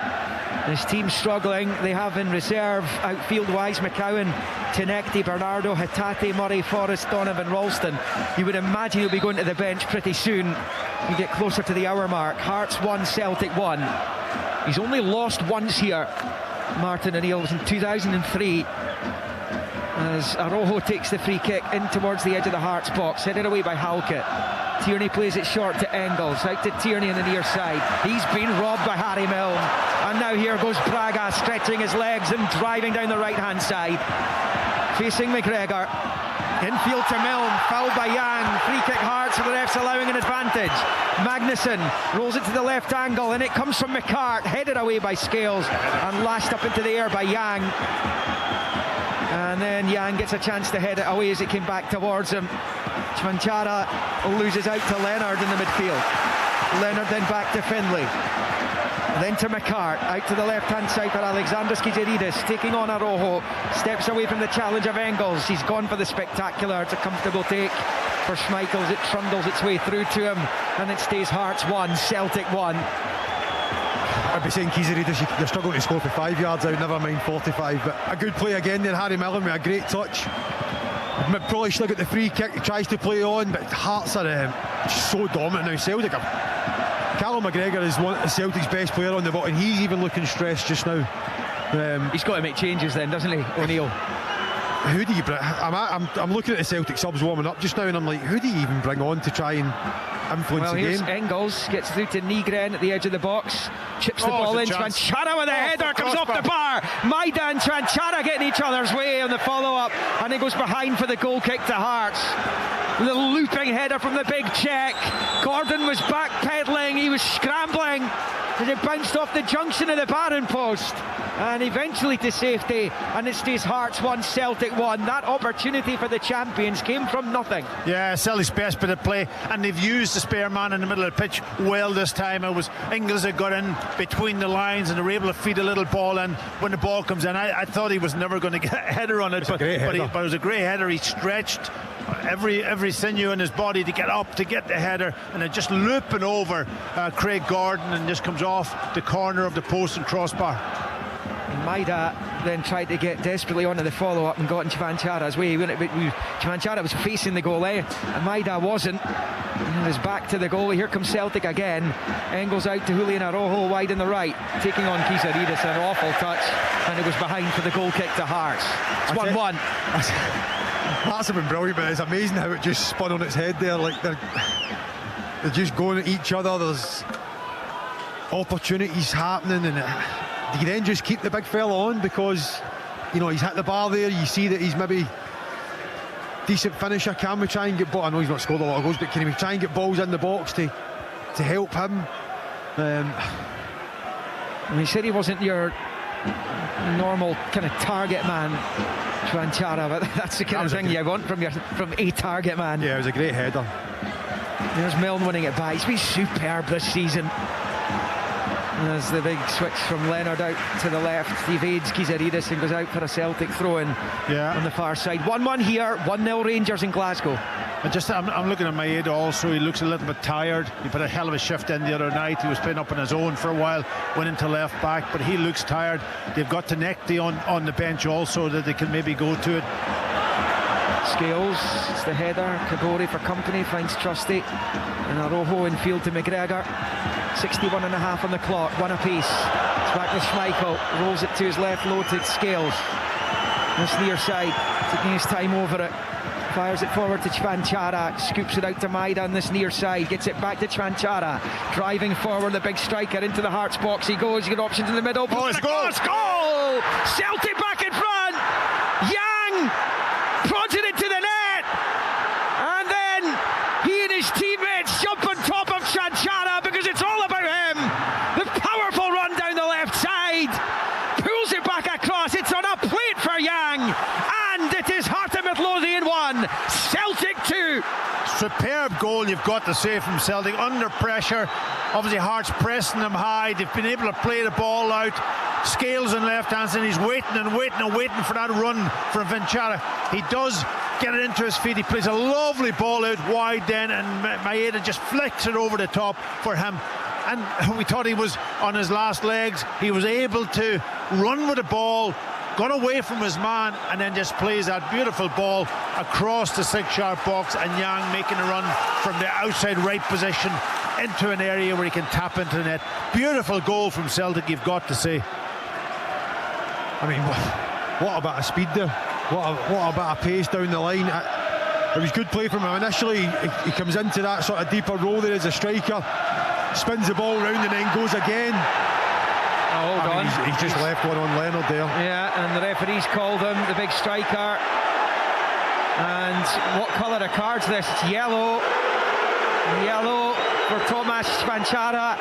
his team's struggling. They have in reserve, outfield-wise, McCowan, Tinecti, Bernardo, Hatate, Murray, Forrest, Donovan, Ralston. You would imagine he'll be going to the bench pretty soon. You get closer to the hour mark. Hearts 1, Celtic 1. He's only lost once here, Martin O'Neill. Was in 2003 as Arojo takes the free kick in towards the edge of the Hearts box, headed away by Halkett. Tierney plays it short to Engels, out to Tierney on the near side. He's been robbed by Harry Milne, and now here goes Braga, stretching his legs and driving down the right hand side, facing McGregor. Infield to Milne, fouled by Yang. Free kick Hearts, for the refs allowing an advantage. Magnuson rolls it to the left angle, and it comes from McCart, headed away by Scales and lashed up into the air by Yang. And then Yang gets a chance to head it away as it came back towards him. Chvanchara loses out to Leonard in the midfield. Leonard then back to Findlay. Then to McCart, out to the left-hand side for Alexander Kizaridis, taking on Arojo. Steps away from the challenge of Engels. He's gone for the spectacular. It's a comfortable take for Schmeichel. It trundles its way through to him, and it stays Hearts 1, Celtic 1. I'd be saying Kizaridis, you're struggling to score for 5 yards out, never mind 45, but a good play again there. Harry Milne with a great touch. Probably should have got the free kick. He tries to play on, but Hearts are just so dominant now. Celtic, Callum McGregor is one of Celtic's best player on the ball, and he's even looking stressed just now. He's got to make changes then, doesn't he, O'Neill? Who do you bring? I'm looking at the Celtic subs warming up just now, and I'm like, who do you even bring on to try and influence the game? Here's Engels, gets through to Nygren at the edge of the box, chips the ball in. Chvanchara with a header, comes off the bar, Maida and Chanchara getting each other's way on the follow-up, and he goes behind for the goal kick to Hearts. The looping header from the big check. Gordon was backpedaling, he was scrambling as it bounced off the junction of the Barron post, and eventually to safety, and it stays Hearts 1, Celtic 1. That opportunity for the champions came from nothing. Yeah, Celtic's best bit of play, and they've used the spare man in the middle of the pitch well this time. It was Ingles that got in between the lines, and they were able to feed a little ball in when the ball comes in. I thought he was never going to get a header on it, but it was a great header. He stretched every sinew in his body to get up, to get the header, and it just looping over Craig Gordon, and just comes off the corner of the post and crossbar. Maida then tried to get desperately onto the follow-up and got in Chanchara's way. Chanchara was facing the goalie, and Maida wasn't. He was back to the goal. Here comes Celtic again. Engels out to Julian Araujo wide on the right, taking on Kisaridis. An awful touch, and it was behind for the goal kick to Hearts. It's 1-1. Hearts have been brilliant, but it's amazing how it just spun on its head there. Like they're just going at each other. There's opportunities happening, and you then just keep the big fella on because, you know, he's hit the bar there. You see that he's maybe decent finisher. Can we try and get balls? I know he's not scored a lot of goals, but can we try and get balls in the box to help him? He said he wasn't your normal kind of target man, Chanchara, but that's the kind of thing you want from a target man. Yeah, it was a great header. There's Milne winning it back. He's been superb this season. And there's the big switch from Leonard out to the left. He evades Kisaridis and goes out for a Celtic throw-in on the far side. 1-1 here, 1-0 Rangers in Glasgow. I'm looking at Maeda also. He looks a little bit tired. He put a hell of a shift in the other night. He was playing up on his own for a while, went into left back, but he looks tired. They've got Tynecastle on the bench also, that they can maybe go to it. Scales, it's the header. Kabori for company, finds Trusty, and Araujo in field to McGregor. 61 and a half on the clock, one apiece. It's back to Schmeichel, rolls it to his left, low to Scales. This near side, taking his time over it. Fires it forward to Chanchara, scoops it out to Maida on this near side, gets it back to Chanchara, driving forward, the big striker into the Hearts box. He goes, he got options in the middle. Oh, it's goal! Goal! Celtic back in front. Yang prods it into the net, and then he and his teammates jump on top of Chanchara because it's all about him. The powerful run down the left side, pulls it back across. It's on a plate for Yang, and it is Heart of Midlothian 1, Celtic 2. Superb goal, you've got to say, from Celtic under pressure. Obviously Hearts pressing them high. They've been able to play the ball out. Scales on left hand, and he's waiting for that run from Vinchara. He does get it into his feet. He plays a lovely ball out wide then, and Maeda just flicks it over the top for him. And we thought he was on his last legs. He was able to run with the ball, got away from his man, and then just plays that beautiful ball across the 6-yard box, and Yang making a run from the outside right position into an area where he can tap into the net. Beautiful goal from Celtic, you've got to say. I mean, what a bit of speed there. What a bit of pace down the line. It was good play from him initially. He comes into that sort of deeper role there as a striker, spins the ball round and then goes again. Oh, hold on. He's just left one on Leonard there. Yeah, and the referee's called him the big striker. And what colour of card's this? It's yellow. Yellow for Tomas Chanchara,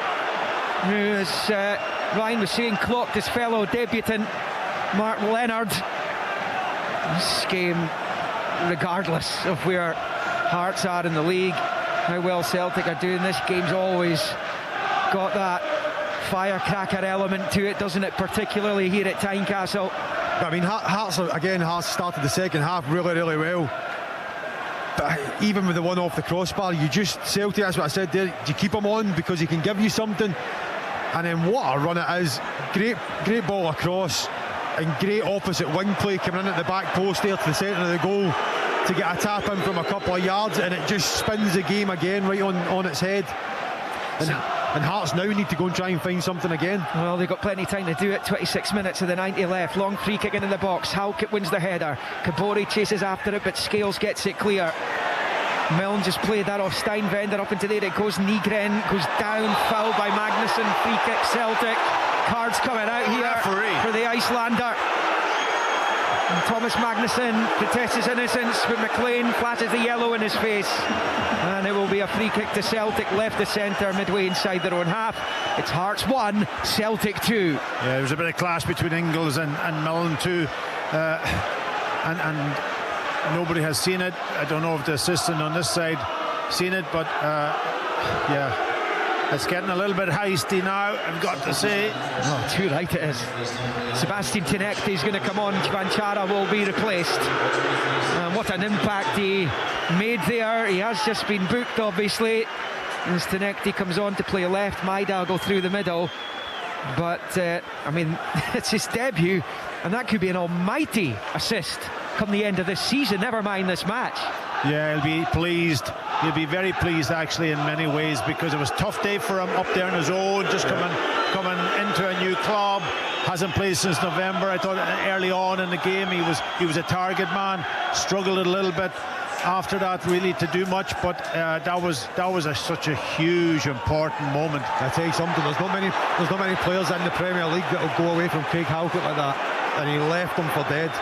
who, as Ryan was saying, clocked his fellow debutant Mark Leonard. This game, regardless of where Hearts are in the league, how well Celtic are doing, this game's always got that firecracker element to it, doesn't it? Particularly here at Tynecastle. I mean, Hearts started the second half really well. But even with the one off the crossbar, Celtic, that's what I said there, you keep him on because he can give you something. And then what a run it is. Great ball across, and great opposite wing play coming in at the back post there to the centre of the goal to get a tap in from a couple of yards, and it just spins the game again right on its head. And Hearts now need to go and try and find something again. Well, they've got plenty of time to do it. 26 minutes of the 90 left. Long free kick into the box. Halkett wins the header. Kabori chases after it, but Scales gets it clear. Milne just played that off Steinvender up into there. It goes Nygren, goes down, fouled by Magnuson. Free kick Celtic. Cards coming out here for the Icelander. And Thomas Magnusson protests his innocence, but McLean flashes the yellow in his face. And it will be a free kick to Celtic, left to centre, midway inside their own half. It's Hearts 1, Celtic 2. Yeah, there was a bit of clash between Ingles and Milne too. And nobody has seen it. I don't know if the assistant on this side seen it, but yeah. It's getting a little bit heisty now, I've got to say. Oh, too right it is. Sebastian Tynecastle is going to come on. Vanchara will be replaced. And what an impact he made there. He has just been booked, obviously. As Tynecastle comes on to play left, Maida will go through the middle. But, I mean, it's his debut, and that could be an almighty assist come the end of this season, never mind this match. Yeah, he'll be pleased. He'll be very pleased, actually, in many ways, because it was a tough day for him up there on his own, just coming into a new club. Hasn't played since November. I thought early on in the game he was a target man. Struggled a little bit after that, really, to do much. But that was such a huge, important moment. I tell you something. There's not many players in the Premier League that will go away from Craig Halkett like that, and he left them for dead.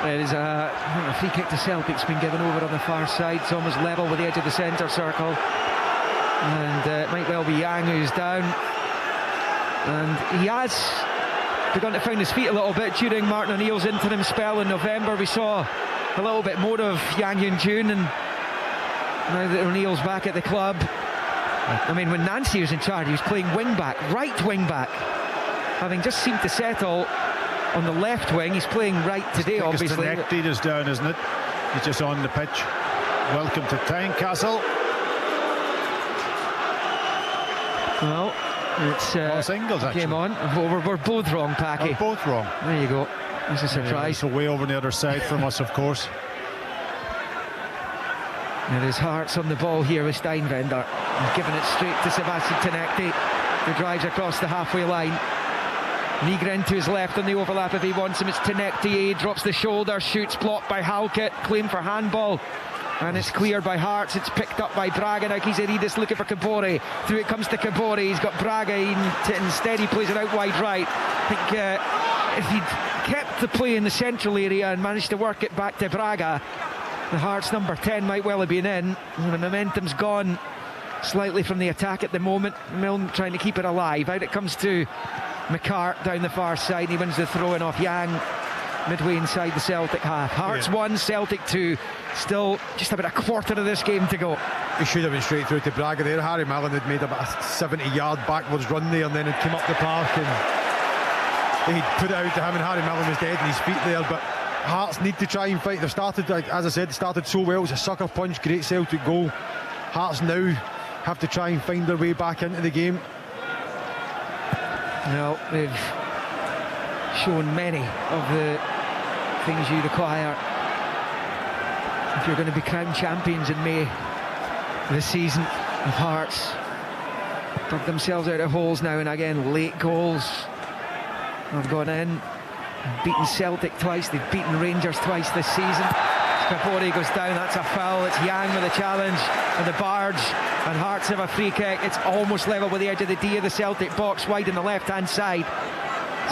It is a free kick to Celtic's been given over on the far side. It's almost level with the edge of the centre circle, and it might well be Yang who's down. And he has begun to find his feet a little bit during Martin O'Neill's interim spell in November. We saw a little bit more of Yang Yun-jun, and now that O'Neill's back at the club, I mean, when Nancy was in charge, he was playing wing back, right wing back, having just seemed to settle on the left wing. He's playing right today, obviously. It's the neck is down, isn't it? He's just on the pitch. Welcome to Tynecastle. Well, it's Ingles, actually. Came on. We're both wrong, Packy. We're both wrong. There you go. That's a surprise. Yeah, way over on the other side from us, of course. It is Hearts on the ball here with Steinwender. He's giving it straight to Sebastian Tynecastle, who drives across the halfway line. Nygren to his left on the overlap if he wants him. It's Tynecastle, drops the shoulder, shoots, blocked by Halkett, claim for handball, and it's cleared by Hearts. It's picked up by Braga. Now Kizaridis looking for Kabore. Through it comes to Kabore. He's got Braga instead. He plays it out wide right. I think if he'd kept the play in the central area and managed to work it back to Braga, the Hearts number 10 might well have been in. And the momentum's gone slightly from the attack at the moment. Milne trying to keep it alive. Out it comes to McCart down the far side. He wins the throw-in off Yang midway inside the Celtic half. Hearts 1, Celtic 2. Still just about a quarter of this game to go. He should have been straight through to Braga there. Harry Milne had made about a 70-yard backwards run there, and then it came up the park and he'd put it out to him, and Harry Milne was dead on his feet there. But Hearts need to try and fight. They've started, as I said, started so well. It was a sucker punch, great Celtic goal. Hearts now have to try and find their way back into the game. Well, they've shown many of the things you require if you're going to be crowned champions in May this season. Of Hearts dug themselves out of holes now and again. Late goals have gone in. Beaten Celtic twice. They've beaten Rangers twice this season. Kabore goes down, that's a foul. It's Yang with a challenge and the barge, and Hearts have a free kick. It's almost level with the edge of the D of the Celtic box, wide on the left hand side.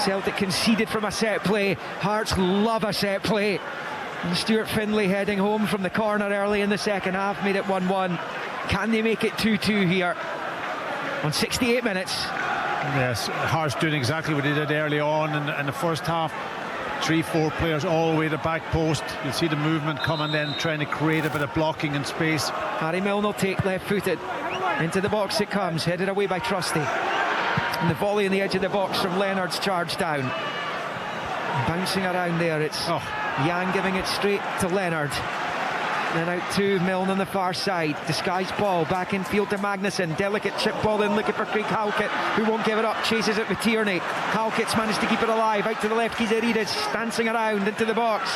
Celtic conceded from a set play. Hearts love a set play, and Stuart Findlay heading home from the corner early in the second half made it 1-1. Can they make it 2-2 here on 68 minutes? Yes, Hearts doing exactly what they did early on in the first half. 3-4 players all the way to the back post. You'll see the movement coming, then trying to create a bit of blocking in space. Harry Milne will take left-footed. Into the box it comes, headed away by Trusty. And the volley on the edge of the box from Leonard's charge down. Bouncing around there, it's Yang giving it straight to Leonard. Then out to Milne on the far side. Disguised ball back in field to Magnusson. Delicate chip ball in looking for Craig Halkett, who won't give it up. Chases it with Tierney. Halkett's managed to keep it alive. Out to the left, Kizaridis dancing around into the box.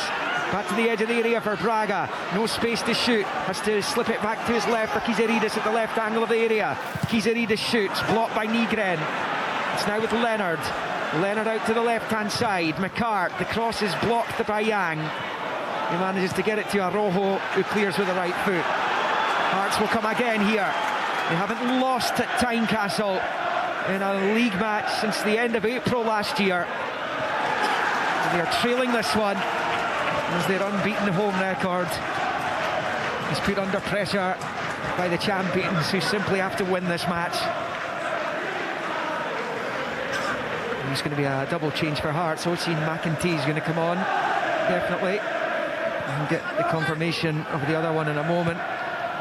Back to the edge of the area for Braga. No space to shoot. Has to slip it back to his left for Kizaridis at the left angle of the area. Kizaridis shoots. Blocked by Nygren. It's now with Leonard. Leonard out to the left hand side. McCart. The cross is blocked by Yang. He manages to get it to Arojo, who clears with the right foot. Hearts will come again here. They haven't lost at Tynecastle in a league match since the end of April last year. They're trailing this one as their unbeaten home record is put under pressure by the champions, who simply have to win this match. It's going to be a double change for Hearts. Oisin McEntee is going to come on, definitely, and get the confirmation of the other one in a moment.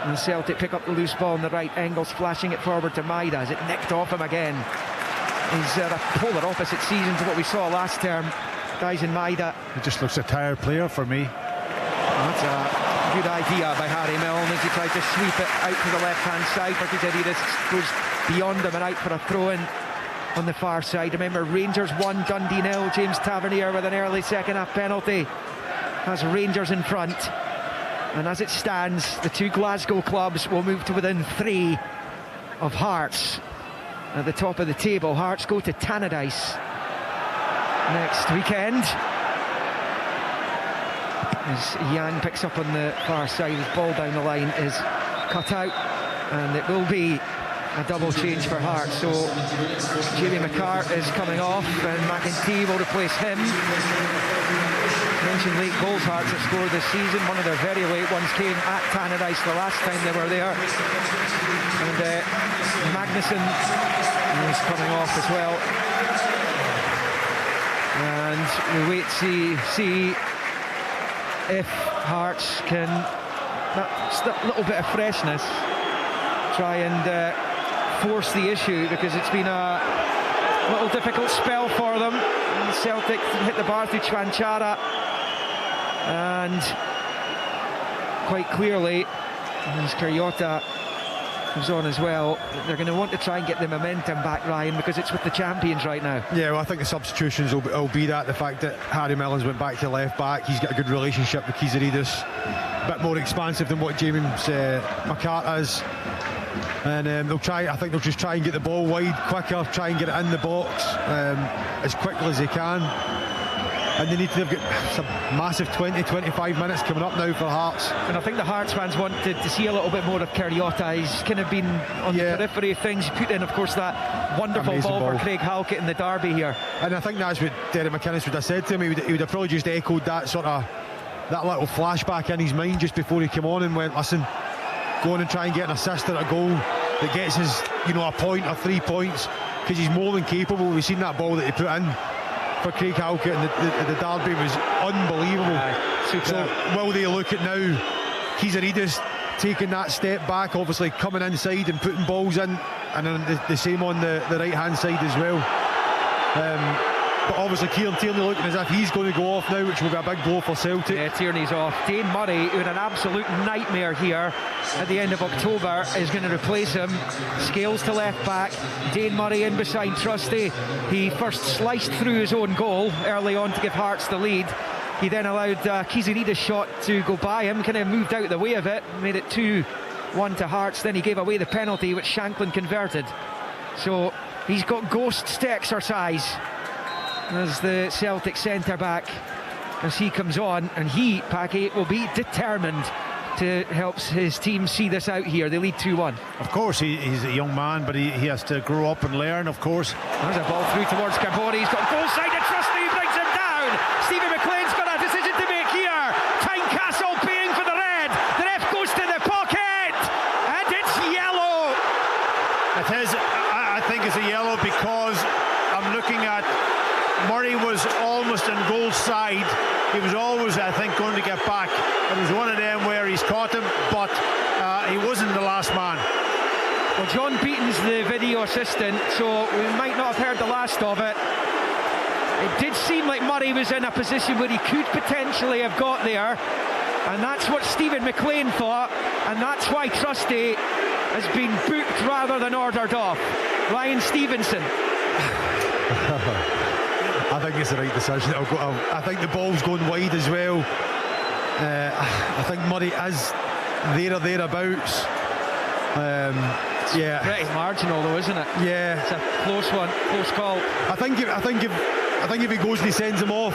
And Celtic pick up the loose ball in the right angle, flashing it forward to Maida as it nicked off him again. He's a polar opposite season to what we saw last term. Guys in Maida. He just looks a tired player for me. That's a good idea by Harry Milne as he tried to sweep it out to the left-hand side, but Kizarides goes beyond him and out for a throw-in on the far side. Remember, Rangers 1, Dundee 0. James Tavernier with an early second-half penalty has Rangers in front. And as it stands, the two Glasgow clubs will move to within 3 of Hearts. At the top of the table, Hearts go to Tannadice next weekend. As Jan picks up on the far side, his ball down the line is cut out, and it will be a double change for Hearts. So Jamie McCart is coming off and McEntee will replace him. Mentioned late goals Hearts have scored this season. One of their very late ones came at Tannadice the last time they were there. And Magnuson is coming off as well. And we wait to see if Hearts can, that's a little bit of freshness, try and force the issue, because it's been a little difficult spell for them. And Celtic hit the bar through Chwanchara, and quite clearly, as Kariota comes on as well, they're going to want to try and get the momentum back, Ryan, because it's with the champions right now. Yeah, well, I think the substitutions will be that. The fact that Harry Milne's went back to left back, he's got a good relationship with Kizarides, a bit more expansive than what James McCart is. And they'll try, I think they'll just try and get the ball wide quicker, try and get it in the box as quickly as they can. And they've got some massive 20-25 minutes coming up now for Hearts. And I think the Hearts fans wanted to see a little bit more of Kariota. He's kind of been on the periphery of things. He put in, of course, that wonderful ball for Craig Halkett in the derby here. And I think that's what Derek McInnes would have said to him. He would have probably just echoed that sort of, that little flashback in his mind just before he came on and went, listen, go on and try and get an assist at a goal that gets his, a point or 3 points, because he's more than capable. We've seen that ball that he put in for Craig Halkett and the derby was unbelievable. So will they look at now Kizarides taking that step back, obviously coming inside and putting balls in, and then the same on the right hand side as well. But obviously Kieran Tierney looking as if he's going to go off now, which will be a big blow for Celtic. Yeah, Tierney's off. Dane Murray, who had an absolute nightmare here at the end of October, is going to replace him. Scales to left back, Dane Murray in beside Trusty. He first sliced through his own goal early on to give Hearts the lead. He then allowed Kizarides' shot to go by him, kind of moved out of the way of it, made it 2-1 to Hearts. Then he gave away the penalty, which Shanklin converted. So he's got ghosts to exercise as the Celtic centre-back, as he comes on, and he, Packy, will be determined to help his team see this out here. They lead 2-1. Of course, he's a young man, but he has to grow up and learn, of course. There's a ball through towards Carboni. He's got goal side to Trusty, he brings him down. Stephen McLean's got a decision to make here. Tynecastle paying for the red. The ref goes to the pocket, and it's yellow. It is. I think it's a yellow because I'm looking at Murray was almost on goal side. He was always, I think, going to get back. It was one of them where he's caught him, but he wasn't the last man. Well, John Beaton's the video assistant, so we might not have heard the last of it. It did seem like Murray was in a position where he could potentially have got there, and that's what Stephen McLean thought, and that's why Trusty has been booked rather than ordered off. Ryan Stevenson. I think it's the right decision. I think the ball's going wide as well. I think Murray is there or thereabouts. Yeah, pretty marginal though, isn't it? Yeah, it's a close one, close call. I think if he goes and he sends him off,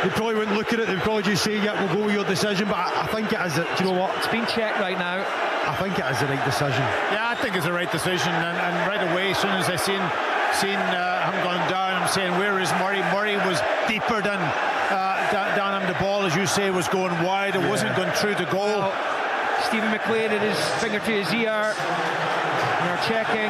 they probably wouldn't look at it. They'd probably just say, "Yeah, we'll go with your decision." But I think it is. Do you know what? It's been checked right now. I think it is the right decision. Yeah, I think it's the right decision, and right away, as soon as I seen him going down, I'm saying, where is Murray? Murray was deeper than down on the ball, as you say, was going wide. It wasn't going through the goal. Well, Stephen McLean had his finger to his ear. They're checking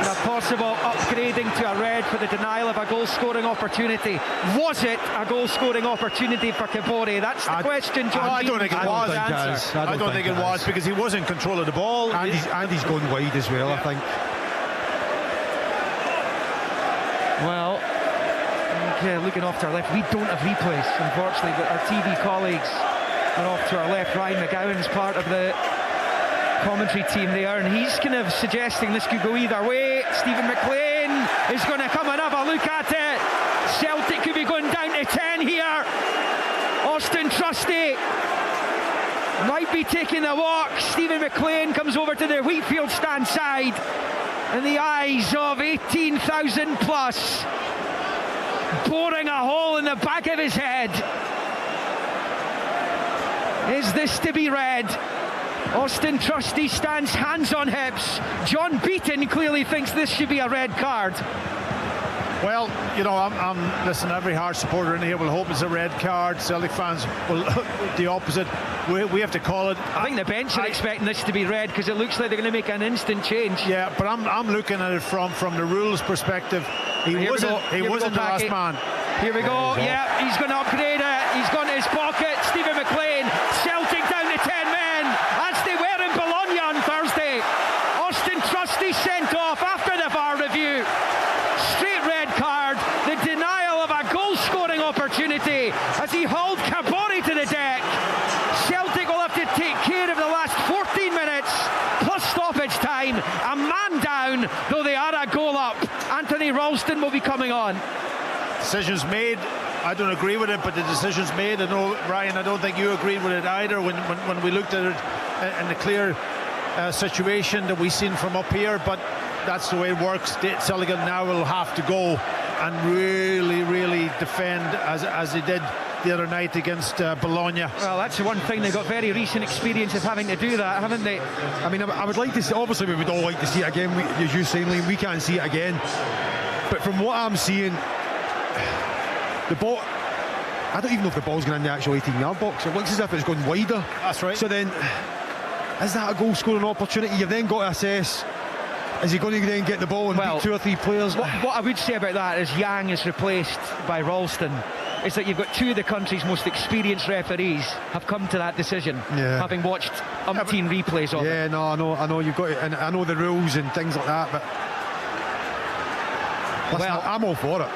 a possible upgrading to a red for the denial of a goal-scoring opportunity. Was it a goal-scoring opportunity for Kabore? That's the question, John. I don't think it was. I don't think it was, because he was in control of the ball. And he's going wide as well, I think. Well, okay, looking off to our left, we don't have replays, unfortunately, but our TV colleagues are off to our left. Ryan McGowan's part of the commentary team there, and he's kind of suggesting this could go either way. Stephen McLean is going to come and have a look at it. Celtic could be going down to 10 here. Austin Trusty might be taking the walk. Stephen McLean comes over to the Wheatfield stand side, in the eyes of 18,000 plus, boring a hole in the back of his head. Is this to be red? Austin Trusty stands hands on hips. John Beaton clearly thinks this should be a red card. Well, you know, listen, every Hearts supporter in here will hope it's a red card. Celtic fans will the opposite. We have to call it. I think the bench are expecting this to be red, because it looks like they're going to make an instant change. Yeah, but I'm looking at it from the rules perspective. He wasn't the last man. Here we go. Yeah, he's going to upgrade it. He's gone to his pocket. Stephen McLean, Celtic down to 10 men, as they were in Bologna on Thursday. Austin Trusty sent off after the VAR review. Straight red card. The denial of a goal-scoring opportunity as he hauled Kabore to the deck. Celtic will have to take care of the last 14 minutes plus stoppage time. A man down, though they are a goal up. Anthony Ralston will be coming on. Decisions made. I don't agree with it, but the decision's made. I know, Ryan, I don't think you agreed with it either when we looked at it in the clear situation that we've seen from up here, but that's the way it works. Celtic now will have to go and really defend as they did the other night against Bologna. Well, that's the one thing. They've got very recent experience of having to do that, haven't they? I mean, I would like to see, obviously we would all like to see it again. As you say, Liam, we can't see it again, but from what I'm seeing, the ball, I don't even know if the ball's going in the actual 18-yard box. It looks as if it's going wider. That's right. So then, is that a goal-scoring opportunity? You've then got to assess, is he going to then get the ball and beat 2 or 3 players? What I would say about that is Yang is replaced by Ralston. It's that you've got 2 of the country's most experienced referees have come to that decision, having watched umpteen replays of it. Yeah, no, I know you've got it, and I know the rules and things like that, but listen, I'm all for it.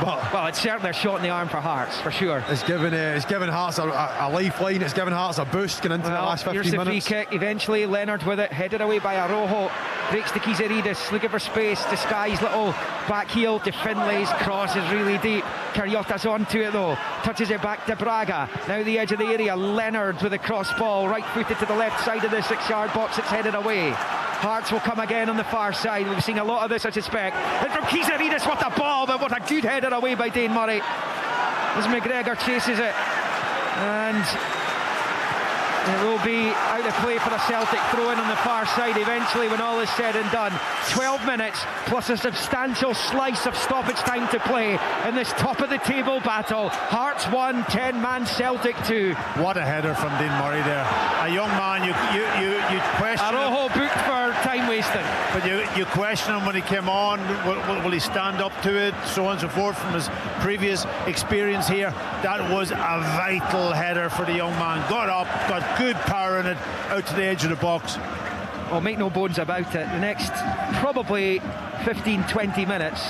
Well, it's certainly a shot in the arm for Hearts, for sure. It's given Hearts a lifeline. It's given Hearts a boost going into the last 15 minutes. Here's the free kick. Eventually, Leonard with it, headed away by Arojo. Breaks to Kizaridis, looking for space. Disguised little back heel to Finlay's cross is really deep. Cariota's onto it though. Touches it back to Braga. Now the edge of the area. Leonard with a cross ball, right footed to the left side of the 6-yard box. It's headed away. Hearts will come again on the far side. We've seen a lot of this, I suspect. And from Kizaridis, what a ball, but what a good header away by Dane Murray as McGregor chases it, and it will be out of play for a Celtic throw-in on the far side eventually when all is said and done. 12 minutes plus a substantial slice of stoppage time to play in this top of the table battle. Hearts 1, 10-man Celtic 2. What a header from Dean Murray there. A young man, you question Arojo booked for time wasting, but you question him when he came on. Will he stand up to it, so on and so forth, from his previous experience here? That was a vital header for the young man. Got up, got good power in it, out to the edge of the box. Well, make no bones about it, the next probably 15-20 minutes,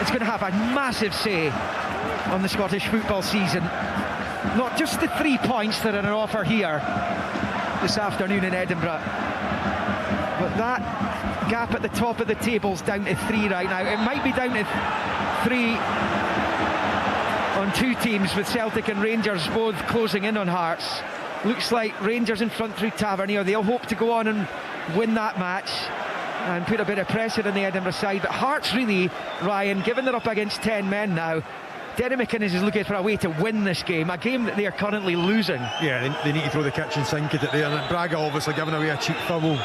it's going to have a massive say on the Scottish football season. Not just the 3 points that are on offer here this afternoon in Edinburgh, but that gap at the top of the table's down to 3 right now. It might be down to 3 on 2 teams, with Celtic and Rangers both closing in on Hearts. Looks like Rangers in front through Tavernier. They'll hope to go on and win that match and put a bit of pressure on the Edinburgh side. But Hearts really, Ryan, given they're up against 10 men now, Derek McInnes is looking for a way to win this game, a game that they are currently losing. Yeah, they need to throw the kitchen sink at it there. And Braga obviously giving away a cheap foul.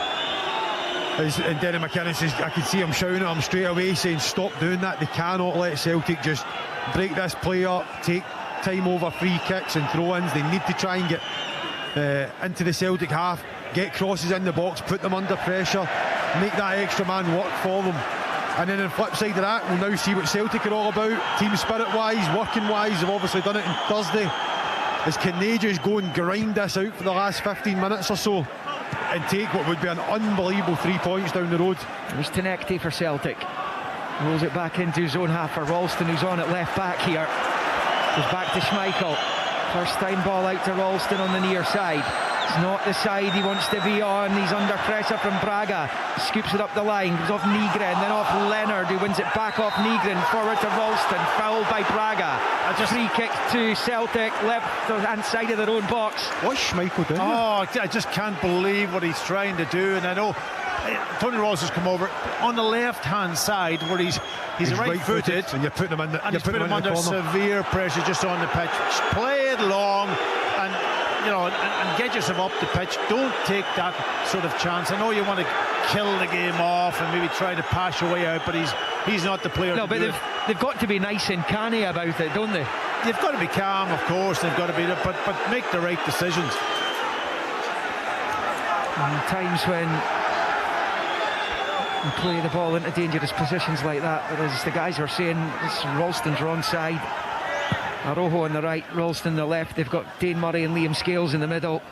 And Derek McInnes is, I can see him shouting at him straight away, saying stop doing that. They cannot let Celtic just break this play up, take time over free kicks and throw-ins. They need to try and get into the Celtic half, get crosses in the box, put them under pressure, make that extra man work for them. And then on the flip side of that, we'll now see what Celtic are all about, team spirit wise, working wise. They've obviously done it on Thursday as Canadians go and grind this out for the last 15 minutes or so and take what would be an unbelievable 3 points down the road. It was Tynecastle for Celtic, rolls it back into his own half for Ralston, who's on at left back here. Goes back to Schmeichel, first time ball out to Ralston on the near side. It's not the side he wants to be on. He's under pressure from Braga. Scoops it up the line, goes off Nygren, then off Leonard, who wins it back off Nygren, forward to Ralston, fouled by Braga. Free kick to Celtic, left hand side of their own box. What's Schmeichel doing? Oh, I just can't believe what he's trying to do. And I know Tony Ross has come over on the left hand side where he's right-footed, and you're putting him in the, and he's putting him under severe pressure just on the pitch. Just play it long and get yourself up the pitch. Don't take that sort of chance. I know you want to kill the game off and maybe try to pass your way out, but he's not the player. No, but they've got to be nice and canny about it, don't they? They've got to be calm, of course. They've got to be, but make the right decisions. And times when you play the ball into dangerous positions like that, but as the guys are saying, it's Ralston's wrong side. Arojo on the right, Ralston on the left. They've got Dane Murray and Liam Scales in the middle.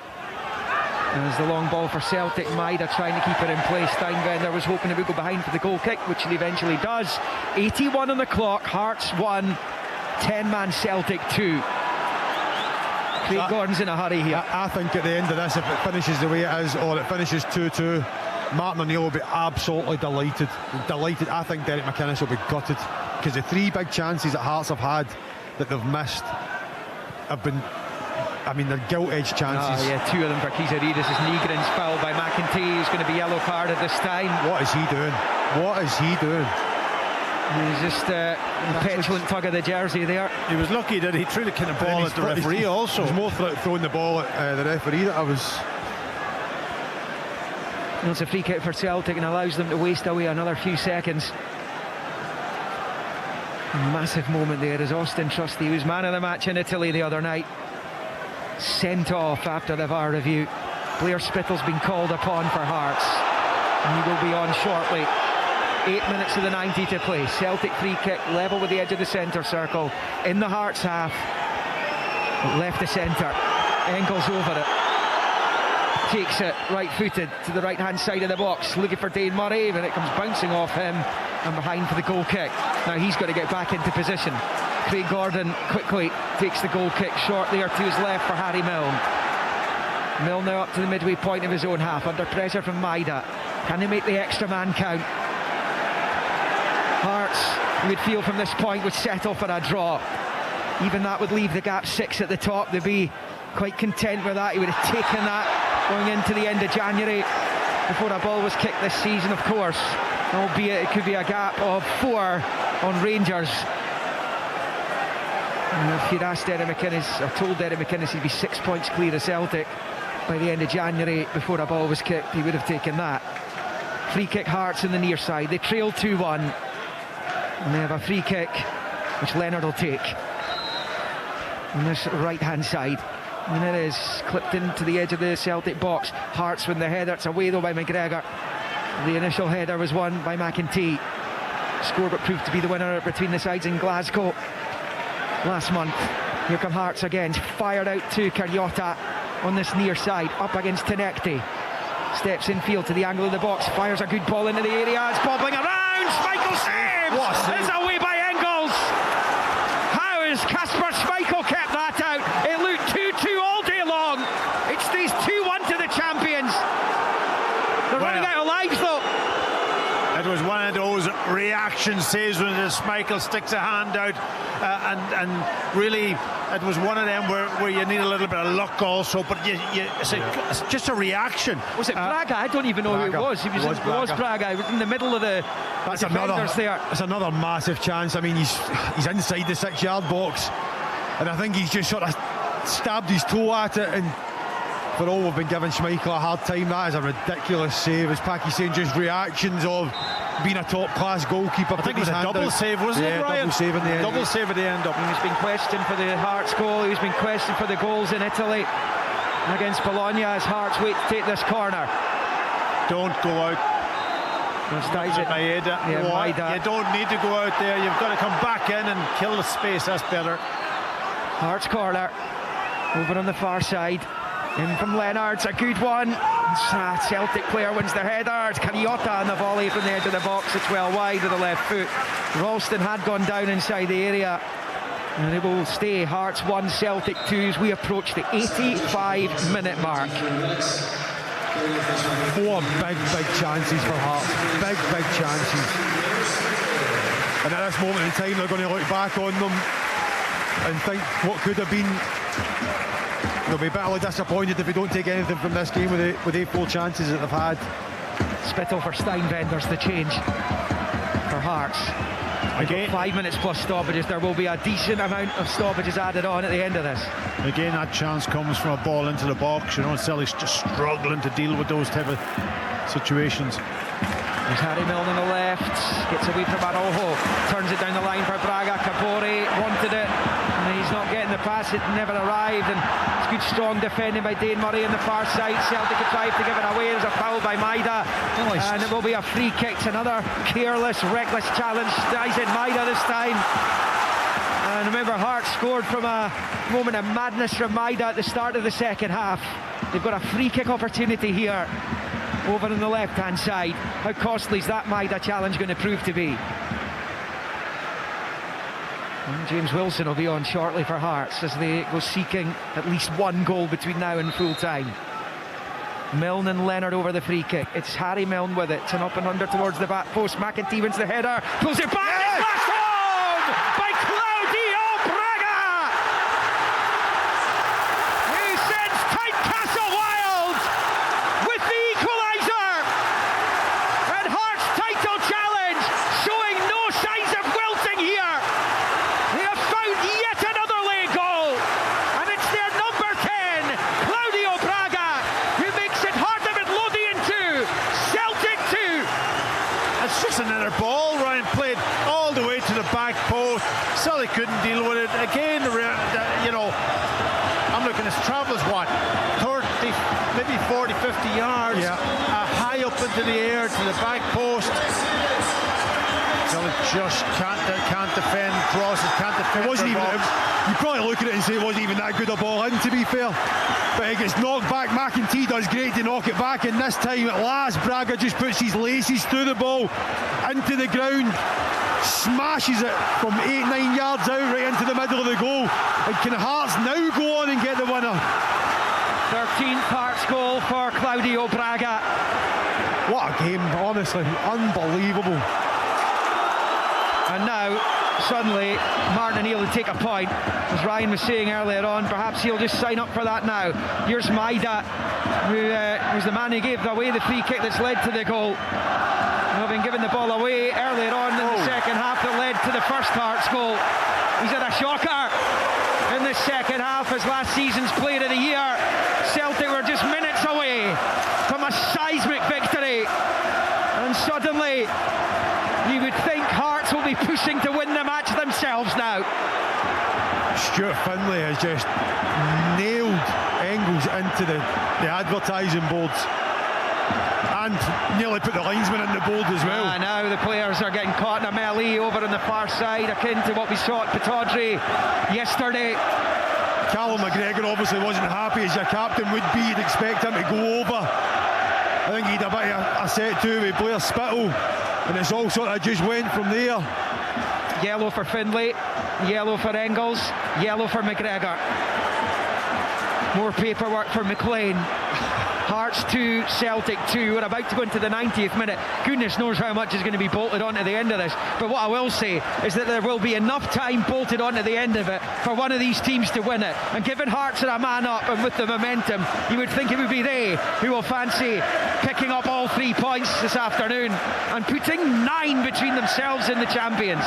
And there's the long ball for Celtic. Maida trying to keep it in place. Steinbender was hoping it would go behind for the goal kick, which it eventually does. 81 on the clock. Hearts 1, 10-man Celtic 2. Craig Gordon's in a hurry here. I think at the end of this, if it finishes the way it is, or it finishes 2-2, Martin O'Neill will be absolutely delighted. I think Derek McInnes will be gutted, because the 3 big chances that Hearts have had that they've missed have been, they're gilt-edged chances. Oh yeah, 2 of them for Kizaridis. As Nygren's fouled by McEntee, who's going to be yellow carded this time. What is he doing? He's just a petulant tug of the jersey there. He was lucky that he threw the kind of ball at the referee also. It was more throwing the ball at the referee that I was... It's a free kick for Celtic and allows them to waste away another few seconds. Massive moment there as Austin Trusty, who was man of the match in Italy the other night, sent off after the VAR review. Blair Spittle's been called upon for Hearts, and he will be on shortly. 8 minutes of the 90 to play. Celtic free kick, level with the edge of the centre circle, in the Hearts half, left to centre. Engels over it, takes it right-footed to the right-hand side of the box, looking for Dane Murray, but it comes bouncing off him and behind for the goal kick. Now he's got to get back into position. Craig Gordon quickly takes the goal kick short there to his left for Harry Milne. Milne now up to the midway point of his own half, under pressure from Maida. Can they make the extra man count? Hearts, you would feel from this point, would settle for a draw. Even that would leave the gap 6 at the top. They'd be quite content with that. He would have taken that going into the end of January before a ball was kicked this season, of course, albeit it could be a gap of 4 on Rangers. And if you'd asked Derek McInnes, or told Derek McInnes he'd be 6 points clear of Celtic by the end of January before a ball was kicked, he would have taken that. Free kick Hearts in the near side. They trail 2-1 and they have a free kick which Leonard will take on this right hand side. And it is clipped into the edge of the Celtic box. Hearts win the header. It's away though by McGregor. The initial header was won by McEntee. Scored what proved to be the winner between the sides in Glasgow last month. Here come Hearts again. Fired out to Cariotta on this near side. Up against Tynecastle. Steps in field to the angle of the box. Fires a good ball into the area. It's bobbling around. Schmeichel saves! It's away by Engels. How has Kasper Schmeichel kept that out? It looked 2-2 all day long. It stays 2-1 to the champions. They're running out of lives though. It was one of those reaction saves when Schmeichel sticks a hand out and really it was one of them where you need a little bit of luck also, but it's just a reaction. Was it Braga? I don't even know Braga. who it was. It was Braga. He was in the middle of the defenders there. That's another massive chance. I mean, he's inside the 6-yard box, and I think he's just sort of stabbed his toe at it, and for all we've been giving Schmeichel a hard time, that is a ridiculous save. As Packy's saying, just reactions of being a top-class goalkeeper. I think it was a double save, wasn't it, Ryan? Double save in the end. Double save at the end. He's been questioned for the Hearts goal. He's been questioned for the goals in Italy against Bologna as Hearts wait to take this corner. Don't go out. Maeda. You don't need to go out there. You've got to come back in and kill the space. That's better. Hearts corner over on the far side. In from Leonard's a good one. Celtic player wins the header. It's Cariotta on the volley from the edge of the box. It's well wide of the left foot. Ralston had gone down inside the area, and it will stay Hearts 1, Celtic 2 as we approach the 85-minute mark. 4 big chances for Hearts. Big chances. And at this moment in time, they're going to look back on them and think what could have been. They'll be bitterly disappointed if they don't take anything from this game with the 4 chances that they've had. Spittle for Steinvender's the change for Hearts. Again, 5 minutes plus stoppages. There will be a decent amount of stoppages added on at the end of this. Again, that chance comes from a ball into the box. You know, Celtic's just struggling to deal with those type of situations. There's Harry Milne on the left, gets away from Araujo, turns it down the line for Braga. Capore wanted it, and he's not getting the pass, it never arrived, and it's good strong defending by Dane Murray on the far side. Celtic have tried to give it away. There's a foul by Maeda, and it will be a free kick. It's another careless, reckless challenge. Dyson Maeda this time. And remember, Hearts scored from a moment of madness from Maeda at the start of the second half. They've got a free kick opportunity here over on the left-hand side. How costly is that Maeda challenge going to prove to be? And James Wilson will be on shortly for Hearts as they go seeking at least 1 goal between now and full time. Milne and Leonard over the free kick. It's Harry Milne with it. It's an up and under towards the back post. McEntee wins the header. Pulls it back. Yes! It's flashed home by Claudio Braga, who sends Tynecastle wild with the equaliser. And Hearts' title challenge showing no signs of wilting here. They have found yet another late goal, and it's their number 10, Claudio Braga, who makes it Heart of Midlothian 2, Celtic 2. It's just another ball, Ryan, played all the way to the back post. Celtic couldn't deal with it. Again, you know, I'm looking at travels, what, 30, maybe 40, 50 yards, high up into the air to the back post. Celtic just can't defend crosses, can't defend. It wasn't even. You probably look at it and say it wasn't even that good a ball in, to be fair. But it gets knocked back. McEntee does great to knock it back, and this time at last Braga just puts his laces through the ball into the ground, smashes it from 8-9 yards out right into the middle of the goal. And can Hearts now go on and get the winner? 13th Hearts goal for Claudio Braga. What a game, honestly, unbelievable. And now, suddenly, Martin O'Neill will take a point. As Ryan was saying earlier on, perhaps he'll just sign up for that now. Here's Maeda, who's the man who gave away the free kick that's led to the goal. Having given the ball away earlier on in the second half that led to the first Hearts goal. He's had a shocker in the second half as last season's Player of the Year. Celtic were just minutes away from a seismic victory. And suddenly, you would think Hearts will be pushing to win the match themselves now. Stuart Findlay has just nailed Engels into the advertising boards and nearly put the linesman in the board as well. Now the players are getting caught in a melee over on the far side, akin to what we saw at Pittodrie yesterday. Callum McGregor obviously wasn't happy, as your captain would be. You'd expect him to go over. I think he'd a bit of a set to with Blair Spittle, and it's all sort of just went from there. Yellow for Findlay, yellow for Engels, yellow for McGregor. More paperwork for McLean. Hearts 2, Celtic 2. We're about to go into the 90th minute. Goodness knows how much is going to be bolted on at the end of this. But what I will say is that there will be enough time bolted on at the end of it for one of these teams to win it. And given Hearts are a man up and with the momentum, you would think it would be they who will fancy picking up all 3 points this afternoon and putting 9 between themselves and the champions.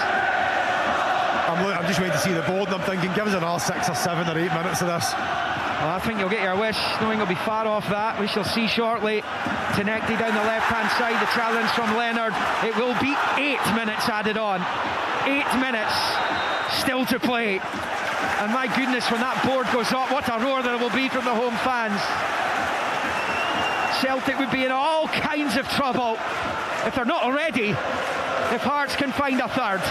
I'm just waiting to see the board, and I'm thinking, give us another 6 or 7 or 8 minutes of this. Well, I think you'll get your wish, knowing it'll be far off that. We shall see shortly. Tynecastle down the left-hand side, the challenge from Leonard. It will be 8 minutes added on. 8 minutes still to play. And my goodness, when that board goes up, what a roar there will be from the home fans. Celtic would be in all kinds of trouble, if they're not already, if Hearts can find a third.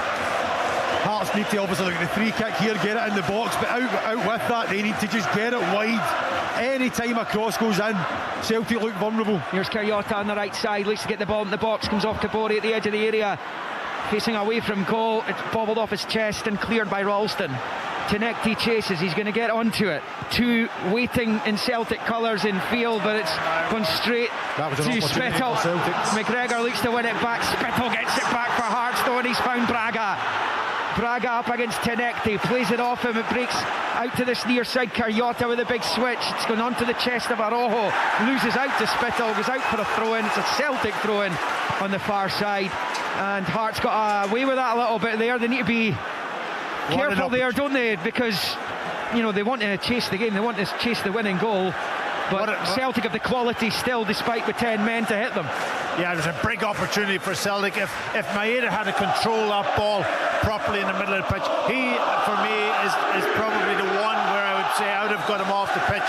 Hearts need to obviously look at the free kick here, get it in the box, but out with that, they need to just get it wide. Any time a cross goes in, Celtic look vulnerable. Here's Cariotta on the right side, looks to get the ball in the box, comes off Kabori at the edge of the area, facing away from goal. It's bobbled off his chest and cleared by Ralston. Tynecastle chases, he's going to get onto it. 2 waiting in Celtic colours in field, but it's gone straight to Spittle. McGregor looks to win it back, Spittle gets it back for Hearts though, and he's found Braga. Braga up against Tynecastle, plays it off him, it breaks out to this near side. Cariotta with a big switch, it's gone onto the chest of Arojo, loses out to Spittle, goes out for a throw-in. It's a Celtic throw-in on the far side, and Hearts got away with that a little bit there. They need to be careful there, don't they, because you know they want to chase the game, they want to chase the winning goal, but Celtic have the quality still, despite with 10 men to hit them. Yeah, there's a big opportunity for Celtic. If Maeda had to control that ball properly in the middle of the pitch, he, for me, is probably the one where I would say I would have got him off the pitch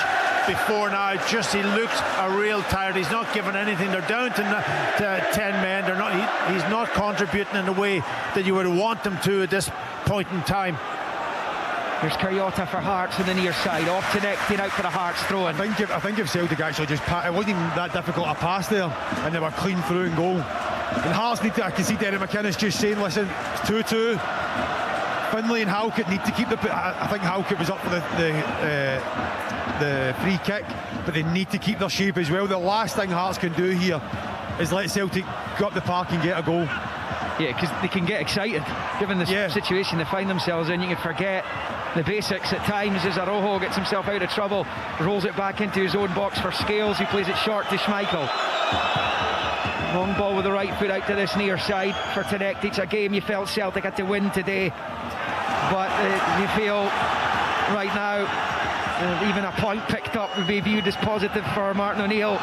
before now. Just he looks a real tired. He's not giving anything. They're down to 10 men. They're not. He's not contributing in the way that you would want them to at this point in time. Here's Cariotta for Hearts on the near side, off Tynecastle out for a Hearts throw-in. I think if Celtic actually just it wasn't even that difficult a pass there, and they were clean through and goal. And Hearts need to, I can see Derek McInnes just saying, listen, it's 2-2. Finlay and Halkett need to keep I think Halkett was up for the free kick, but they need to keep their shape as well. The last thing Hearts can do here is let Celtic go up the park and get a goal. Yeah, because they can get excited given the situation they find themselves in. You can forget the basics at times as Arojo gets himself out of trouble, rolls it back into his own box for Scales, who plays it short to Schmeichel. Long ball with the right foot out to this near side for Tynecastle. It's a game you felt Celtic had to win today, but you feel right now even a point picked up would be viewed as positive for Martin O'Neill.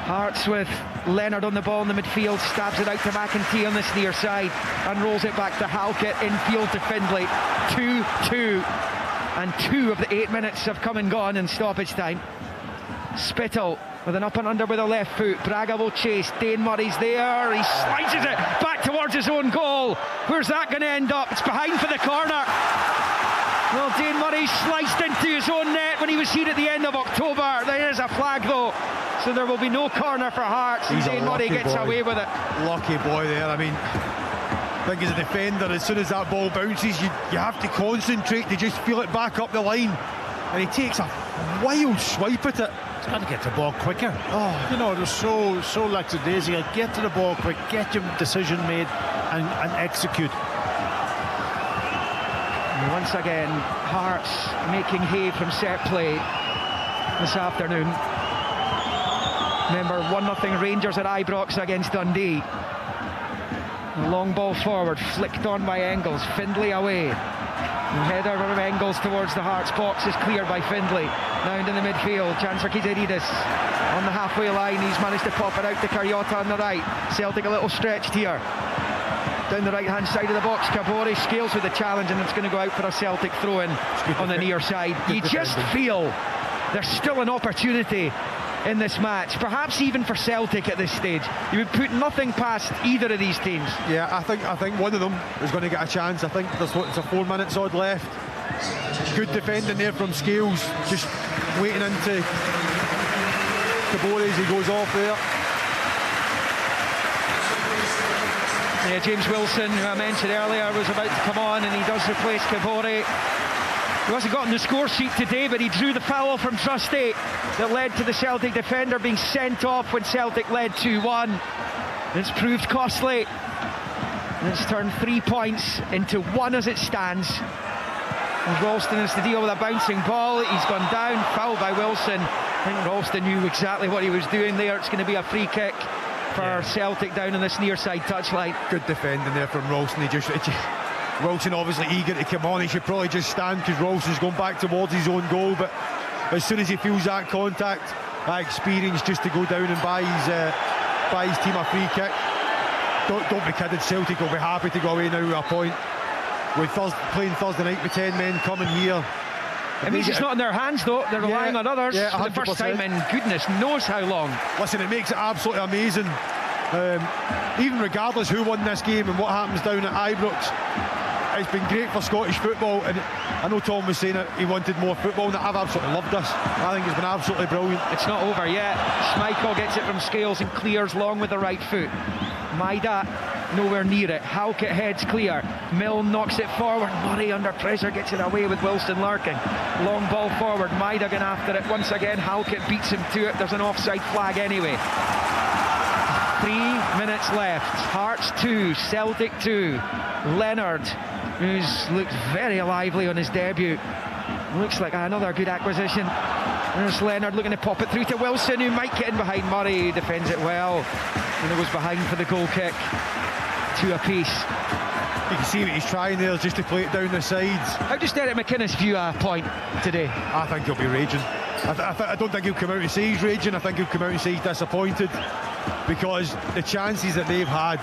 Hearts with Leonard on the ball in the midfield, stabs it out to McEntee on this near side and rolls it back to Halkett, infield to Findlay. 2-2, and 2 of the 8 minutes have come and gone in stoppage time. Spittle with an up and under with a left foot. Braga will chase. Dane Murray's there. He slices it back towards his own goal. Where's that going to end up? It's behind for the corner. Well, Dane Murray sliced into his own net when he was here at the end of October. There is a flag though, so there will be no corner for Hearts. And Dane Murray gets away with it. Lucky boy there. I mean, I think as a defender, as soon as that ball bounces, you have to concentrate to just feel it back up the line. And he takes a wild swipe at it. He's got to get the ball quicker. Oh, you know, it was so lackadaisical. Get to the ball quick, get your decision made, and execute. And once again, Hearts making hay from set play this afternoon. Remember, 1-0 Rangers at Ibrox against Dundee. A long ball forward, flicked on by Engels. Findlay away. The header from Engels towards the Hearts box is cleared by Findlay. Now into the midfield, chance for Kizaridis on the halfway line. He's managed to pop it out to Cariotta on the right. Celtic a little stretched here. Down the right hand side of the box, Kabori Scales with the challenge, and it's going to go out for a Celtic throw-in on the near side. You just feel there's still an opportunity in this match, perhaps even for Celtic at this stage. You would put nothing past either of these teams. Yeah, I think one of them is going to get a chance. I think it's a 4 minutes odd left. Good defending there from Scales, just waiting into Kabori as he goes off there. Yeah, James Wilson, who I mentioned earlier, was about to come on, and he does replace Kabori. He wasn't got on the score sheet today, but he drew the foul from Trusty that led to the Celtic defender being sent off when Celtic led 2-1. It's proved costly. It's turned 3 points into 1 as it stands. And Ralston has to deal with a bouncing ball. He's gone down, fouled by Wilson. I think Ralston knew exactly what he was doing there. It's going to be a free kick for Celtic down on this near side touchline. Good defending there from Ralston. Ralston obviously eager to come on. He should probably just stand because Ralston's going back towards his own goal, but as soon as he feels that contact, that experience just to go down and buy his team a free kick. Don't be kidded, Celtic will be happy to go away now with a point. With playing Thursday night with 10 men coming here. It means it's not in their hands though, they're relying on others for the first time in goodness knows how long. Listen, it makes it absolutely amazing. Even regardless who won this game and what happens down at Ibrox, it's been great for Scottish football, and I know Tom was saying that he wanted more football, and I've absolutely loved this. I think it's been absolutely brilliant. It's not over yet. Schmeichel gets it from Scales and clears long with the right foot. Maida nowhere near it. Halkett heads clear. Milne knocks it forward. Murray under pressure gets it away with Wilson lurking. Long ball forward. Maida going after it once again. Halkett beats him to it. There's an offside flag anyway. 3 minutes left. Hearts 2, Celtic 2. Leonard, who's looked very lively on his debut. Looks like another good acquisition. There's Leonard looking to pop it through to Wilson, who might get in behind Murray, who defends it well. And it was behind for the goal kick. 2 apiece. You can see what he's trying there, just to play it down the sides. How does Derek McInnes view a point today? I think he'll be raging. I don't think he'll come out and say he's raging. I think he'll come out and say he's disappointed, because the chances that they've had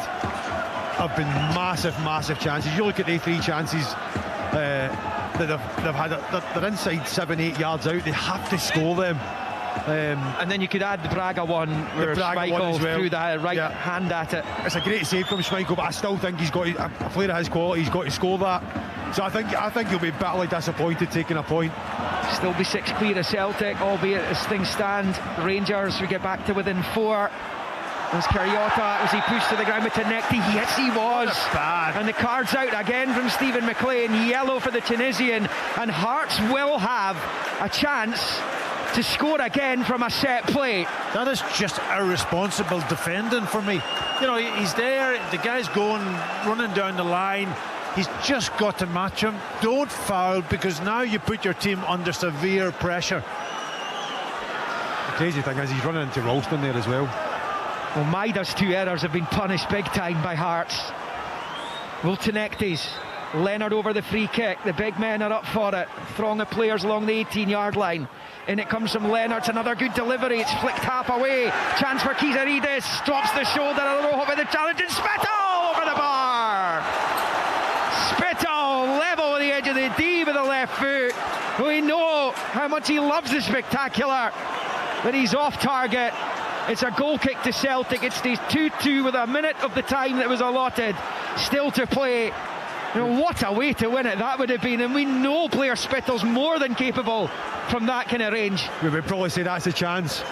have been massive chances. You look at the 3 chances that they've had, they're inside 7-8 yards out. They have to score them. And then you could add the Braga one where Schmeichel threw the right hand at it. It's a great save from Schmeichel, but I still think he's got a player of his quality. He's got to score that. So I think he'll be bitterly disappointed taking a point. Still be 6 clear of Celtic, albeit as things stand. Rangers we get back to within 4. There's Carriota, was he pushed to the ground with Tynecastle? Yes, he was. Bad. And the card's out again from Stephen McLean. Yellow for the Tunisian. And Hearts will have a chance to score again from a set play. That is just irresponsible defending for me. You know, he's there, the guy's running down the line. He's just got to match him. Don't foul, because now you put your team under severe pressure. The crazy thing is he's running into Ralston there as well. Well, Maida's 2 errors have been punished big time by Hearts. Will Tynecastle. Leonard over the free kick. The big men are up for it. Throng of players along the 18-yard line. In it comes from Leonard. It's another good delivery. It's flicked half away. Chance for Kizaridis. Drops the shoulder. Arojo with the challenge. And Spittle over the bar. Spittle level with the edge of the D with the left foot. We know how much he loves the spectacular. But he's off target. It's a goal kick to Celtic. It stays 2-2 with a minute of the time that was allotted still to play. You know, what a way to win it that would have been, and we know player Spittle's more than capable from that kind of range. We would probably say that's a chance,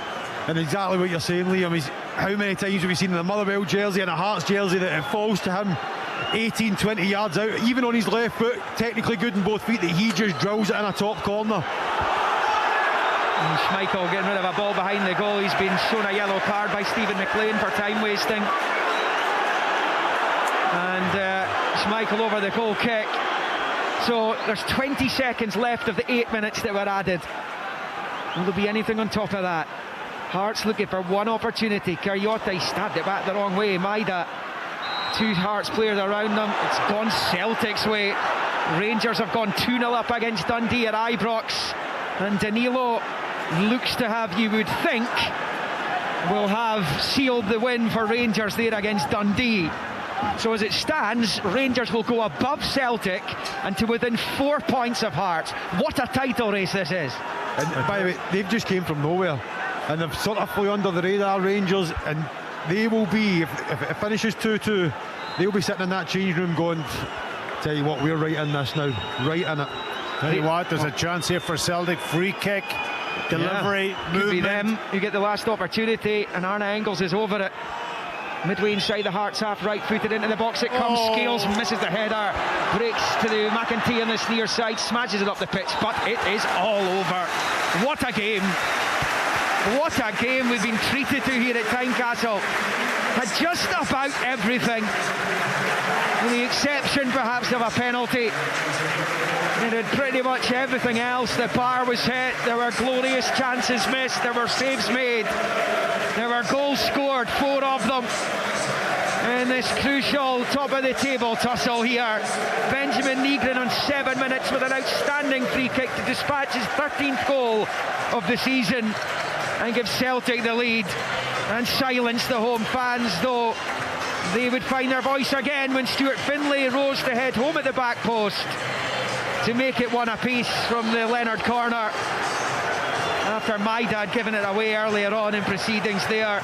and exactly what you're saying, Liam, is how many times have we seen in a Motherwell jersey and a Hearts jersey that it falls to him 18-20 yards out, even on his left foot, technically good in both feet, that he just drills it in a top corner. And Schmeichel getting rid of a ball behind the goal. He's been shown a yellow card by Stephen McLean for time wasting. And Schmeichel over the goal kick. So there's 20 seconds left of the 8 minutes that were added. Will there be anything on top of that? Hearts looking for one opportunity. Carriota, he stabbed it back the wrong way. Maida, 2 Hearts players around them. It's gone Celtic's way. Rangers have gone 2-0 up against Dundee at Ibrox. And Danilo looks to have, you would think, will have sealed the win for Rangers there against Dundee. So as it stands, Rangers will go above Celtic and to within 4 points of Hearts. What a title race this is. And by the way, they've just came from nowhere and they've sort of flew under the radar, Rangers, and they will be, if it finishes 2-2, they'll be sitting in that change room going, tell you what, we're right in this now, right in it. Tell you what, there's a chance here for Celtic. Free kick, delivery, movement. Could be them. You get the last opportunity, and Arne Engels is over it. Midway inside the Hearts half, right-footed into the box. It comes, Scales misses the header, breaks to the McEntee on this near side, smashes it up the pitch, but it is all over. What a game! What a game we've been treated to here at Tynecastle. Had just about everything, with the exception perhaps of a penalty. It had pretty much everything else. The bar was hit, there were glorious chances missed, there were saves made, there were goals scored, 4 of them in this crucial top of the table tussle here. Benjamin Negrin on 7 minutes with an outstanding free kick to dispatch his 13th goal of the season and give Celtic the lead and silence the home fans, though they would find their voice again when Stuart Finlay rose to head home at the back post to make it 1 apiece from the Leonard corner after Maida had given it away earlier on in proceedings there.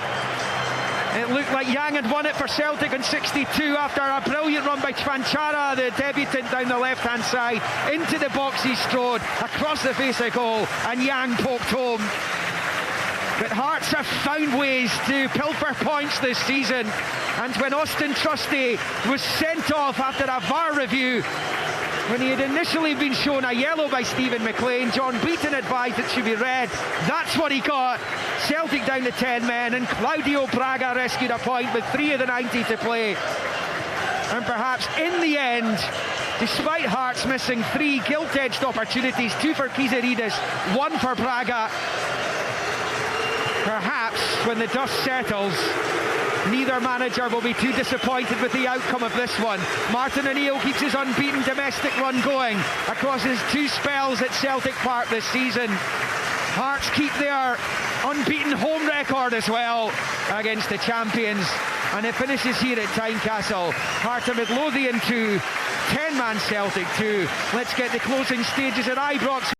It looked like Yang had won it for Celtic in 62 after a brilliant run by Chvanchara, the debutant, down the left-hand side. Into the box he strode, across the face of goal, and Yang poked home. But Hearts have found ways to pilfer points this season, and when Austin Trusty was sent off after a VAR review, when he had initially been shown a yellow by Stephen McLean, John Beaton advised it should be red. That's what he got. Celtic down to 10 men, and Claudio Braga rescued a point with 3 of the 90 to play. And perhaps in the end, despite Hearts missing 3 gilt-edged opportunities, 2 for Kizaridis, 1 for Braga, perhaps when the dust settles, neither manager will be too disappointed with the outcome of this one. Martin O'Neill keeps his unbeaten domestic run going across his 2 spells at Celtic Park this season. Hearts keep their unbeaten home record as well against the champions, and it finishes here at Tynecastle. Heart of Midlothian 2, 10-man Celtic 2. Let's get the closing stages at Ibrox.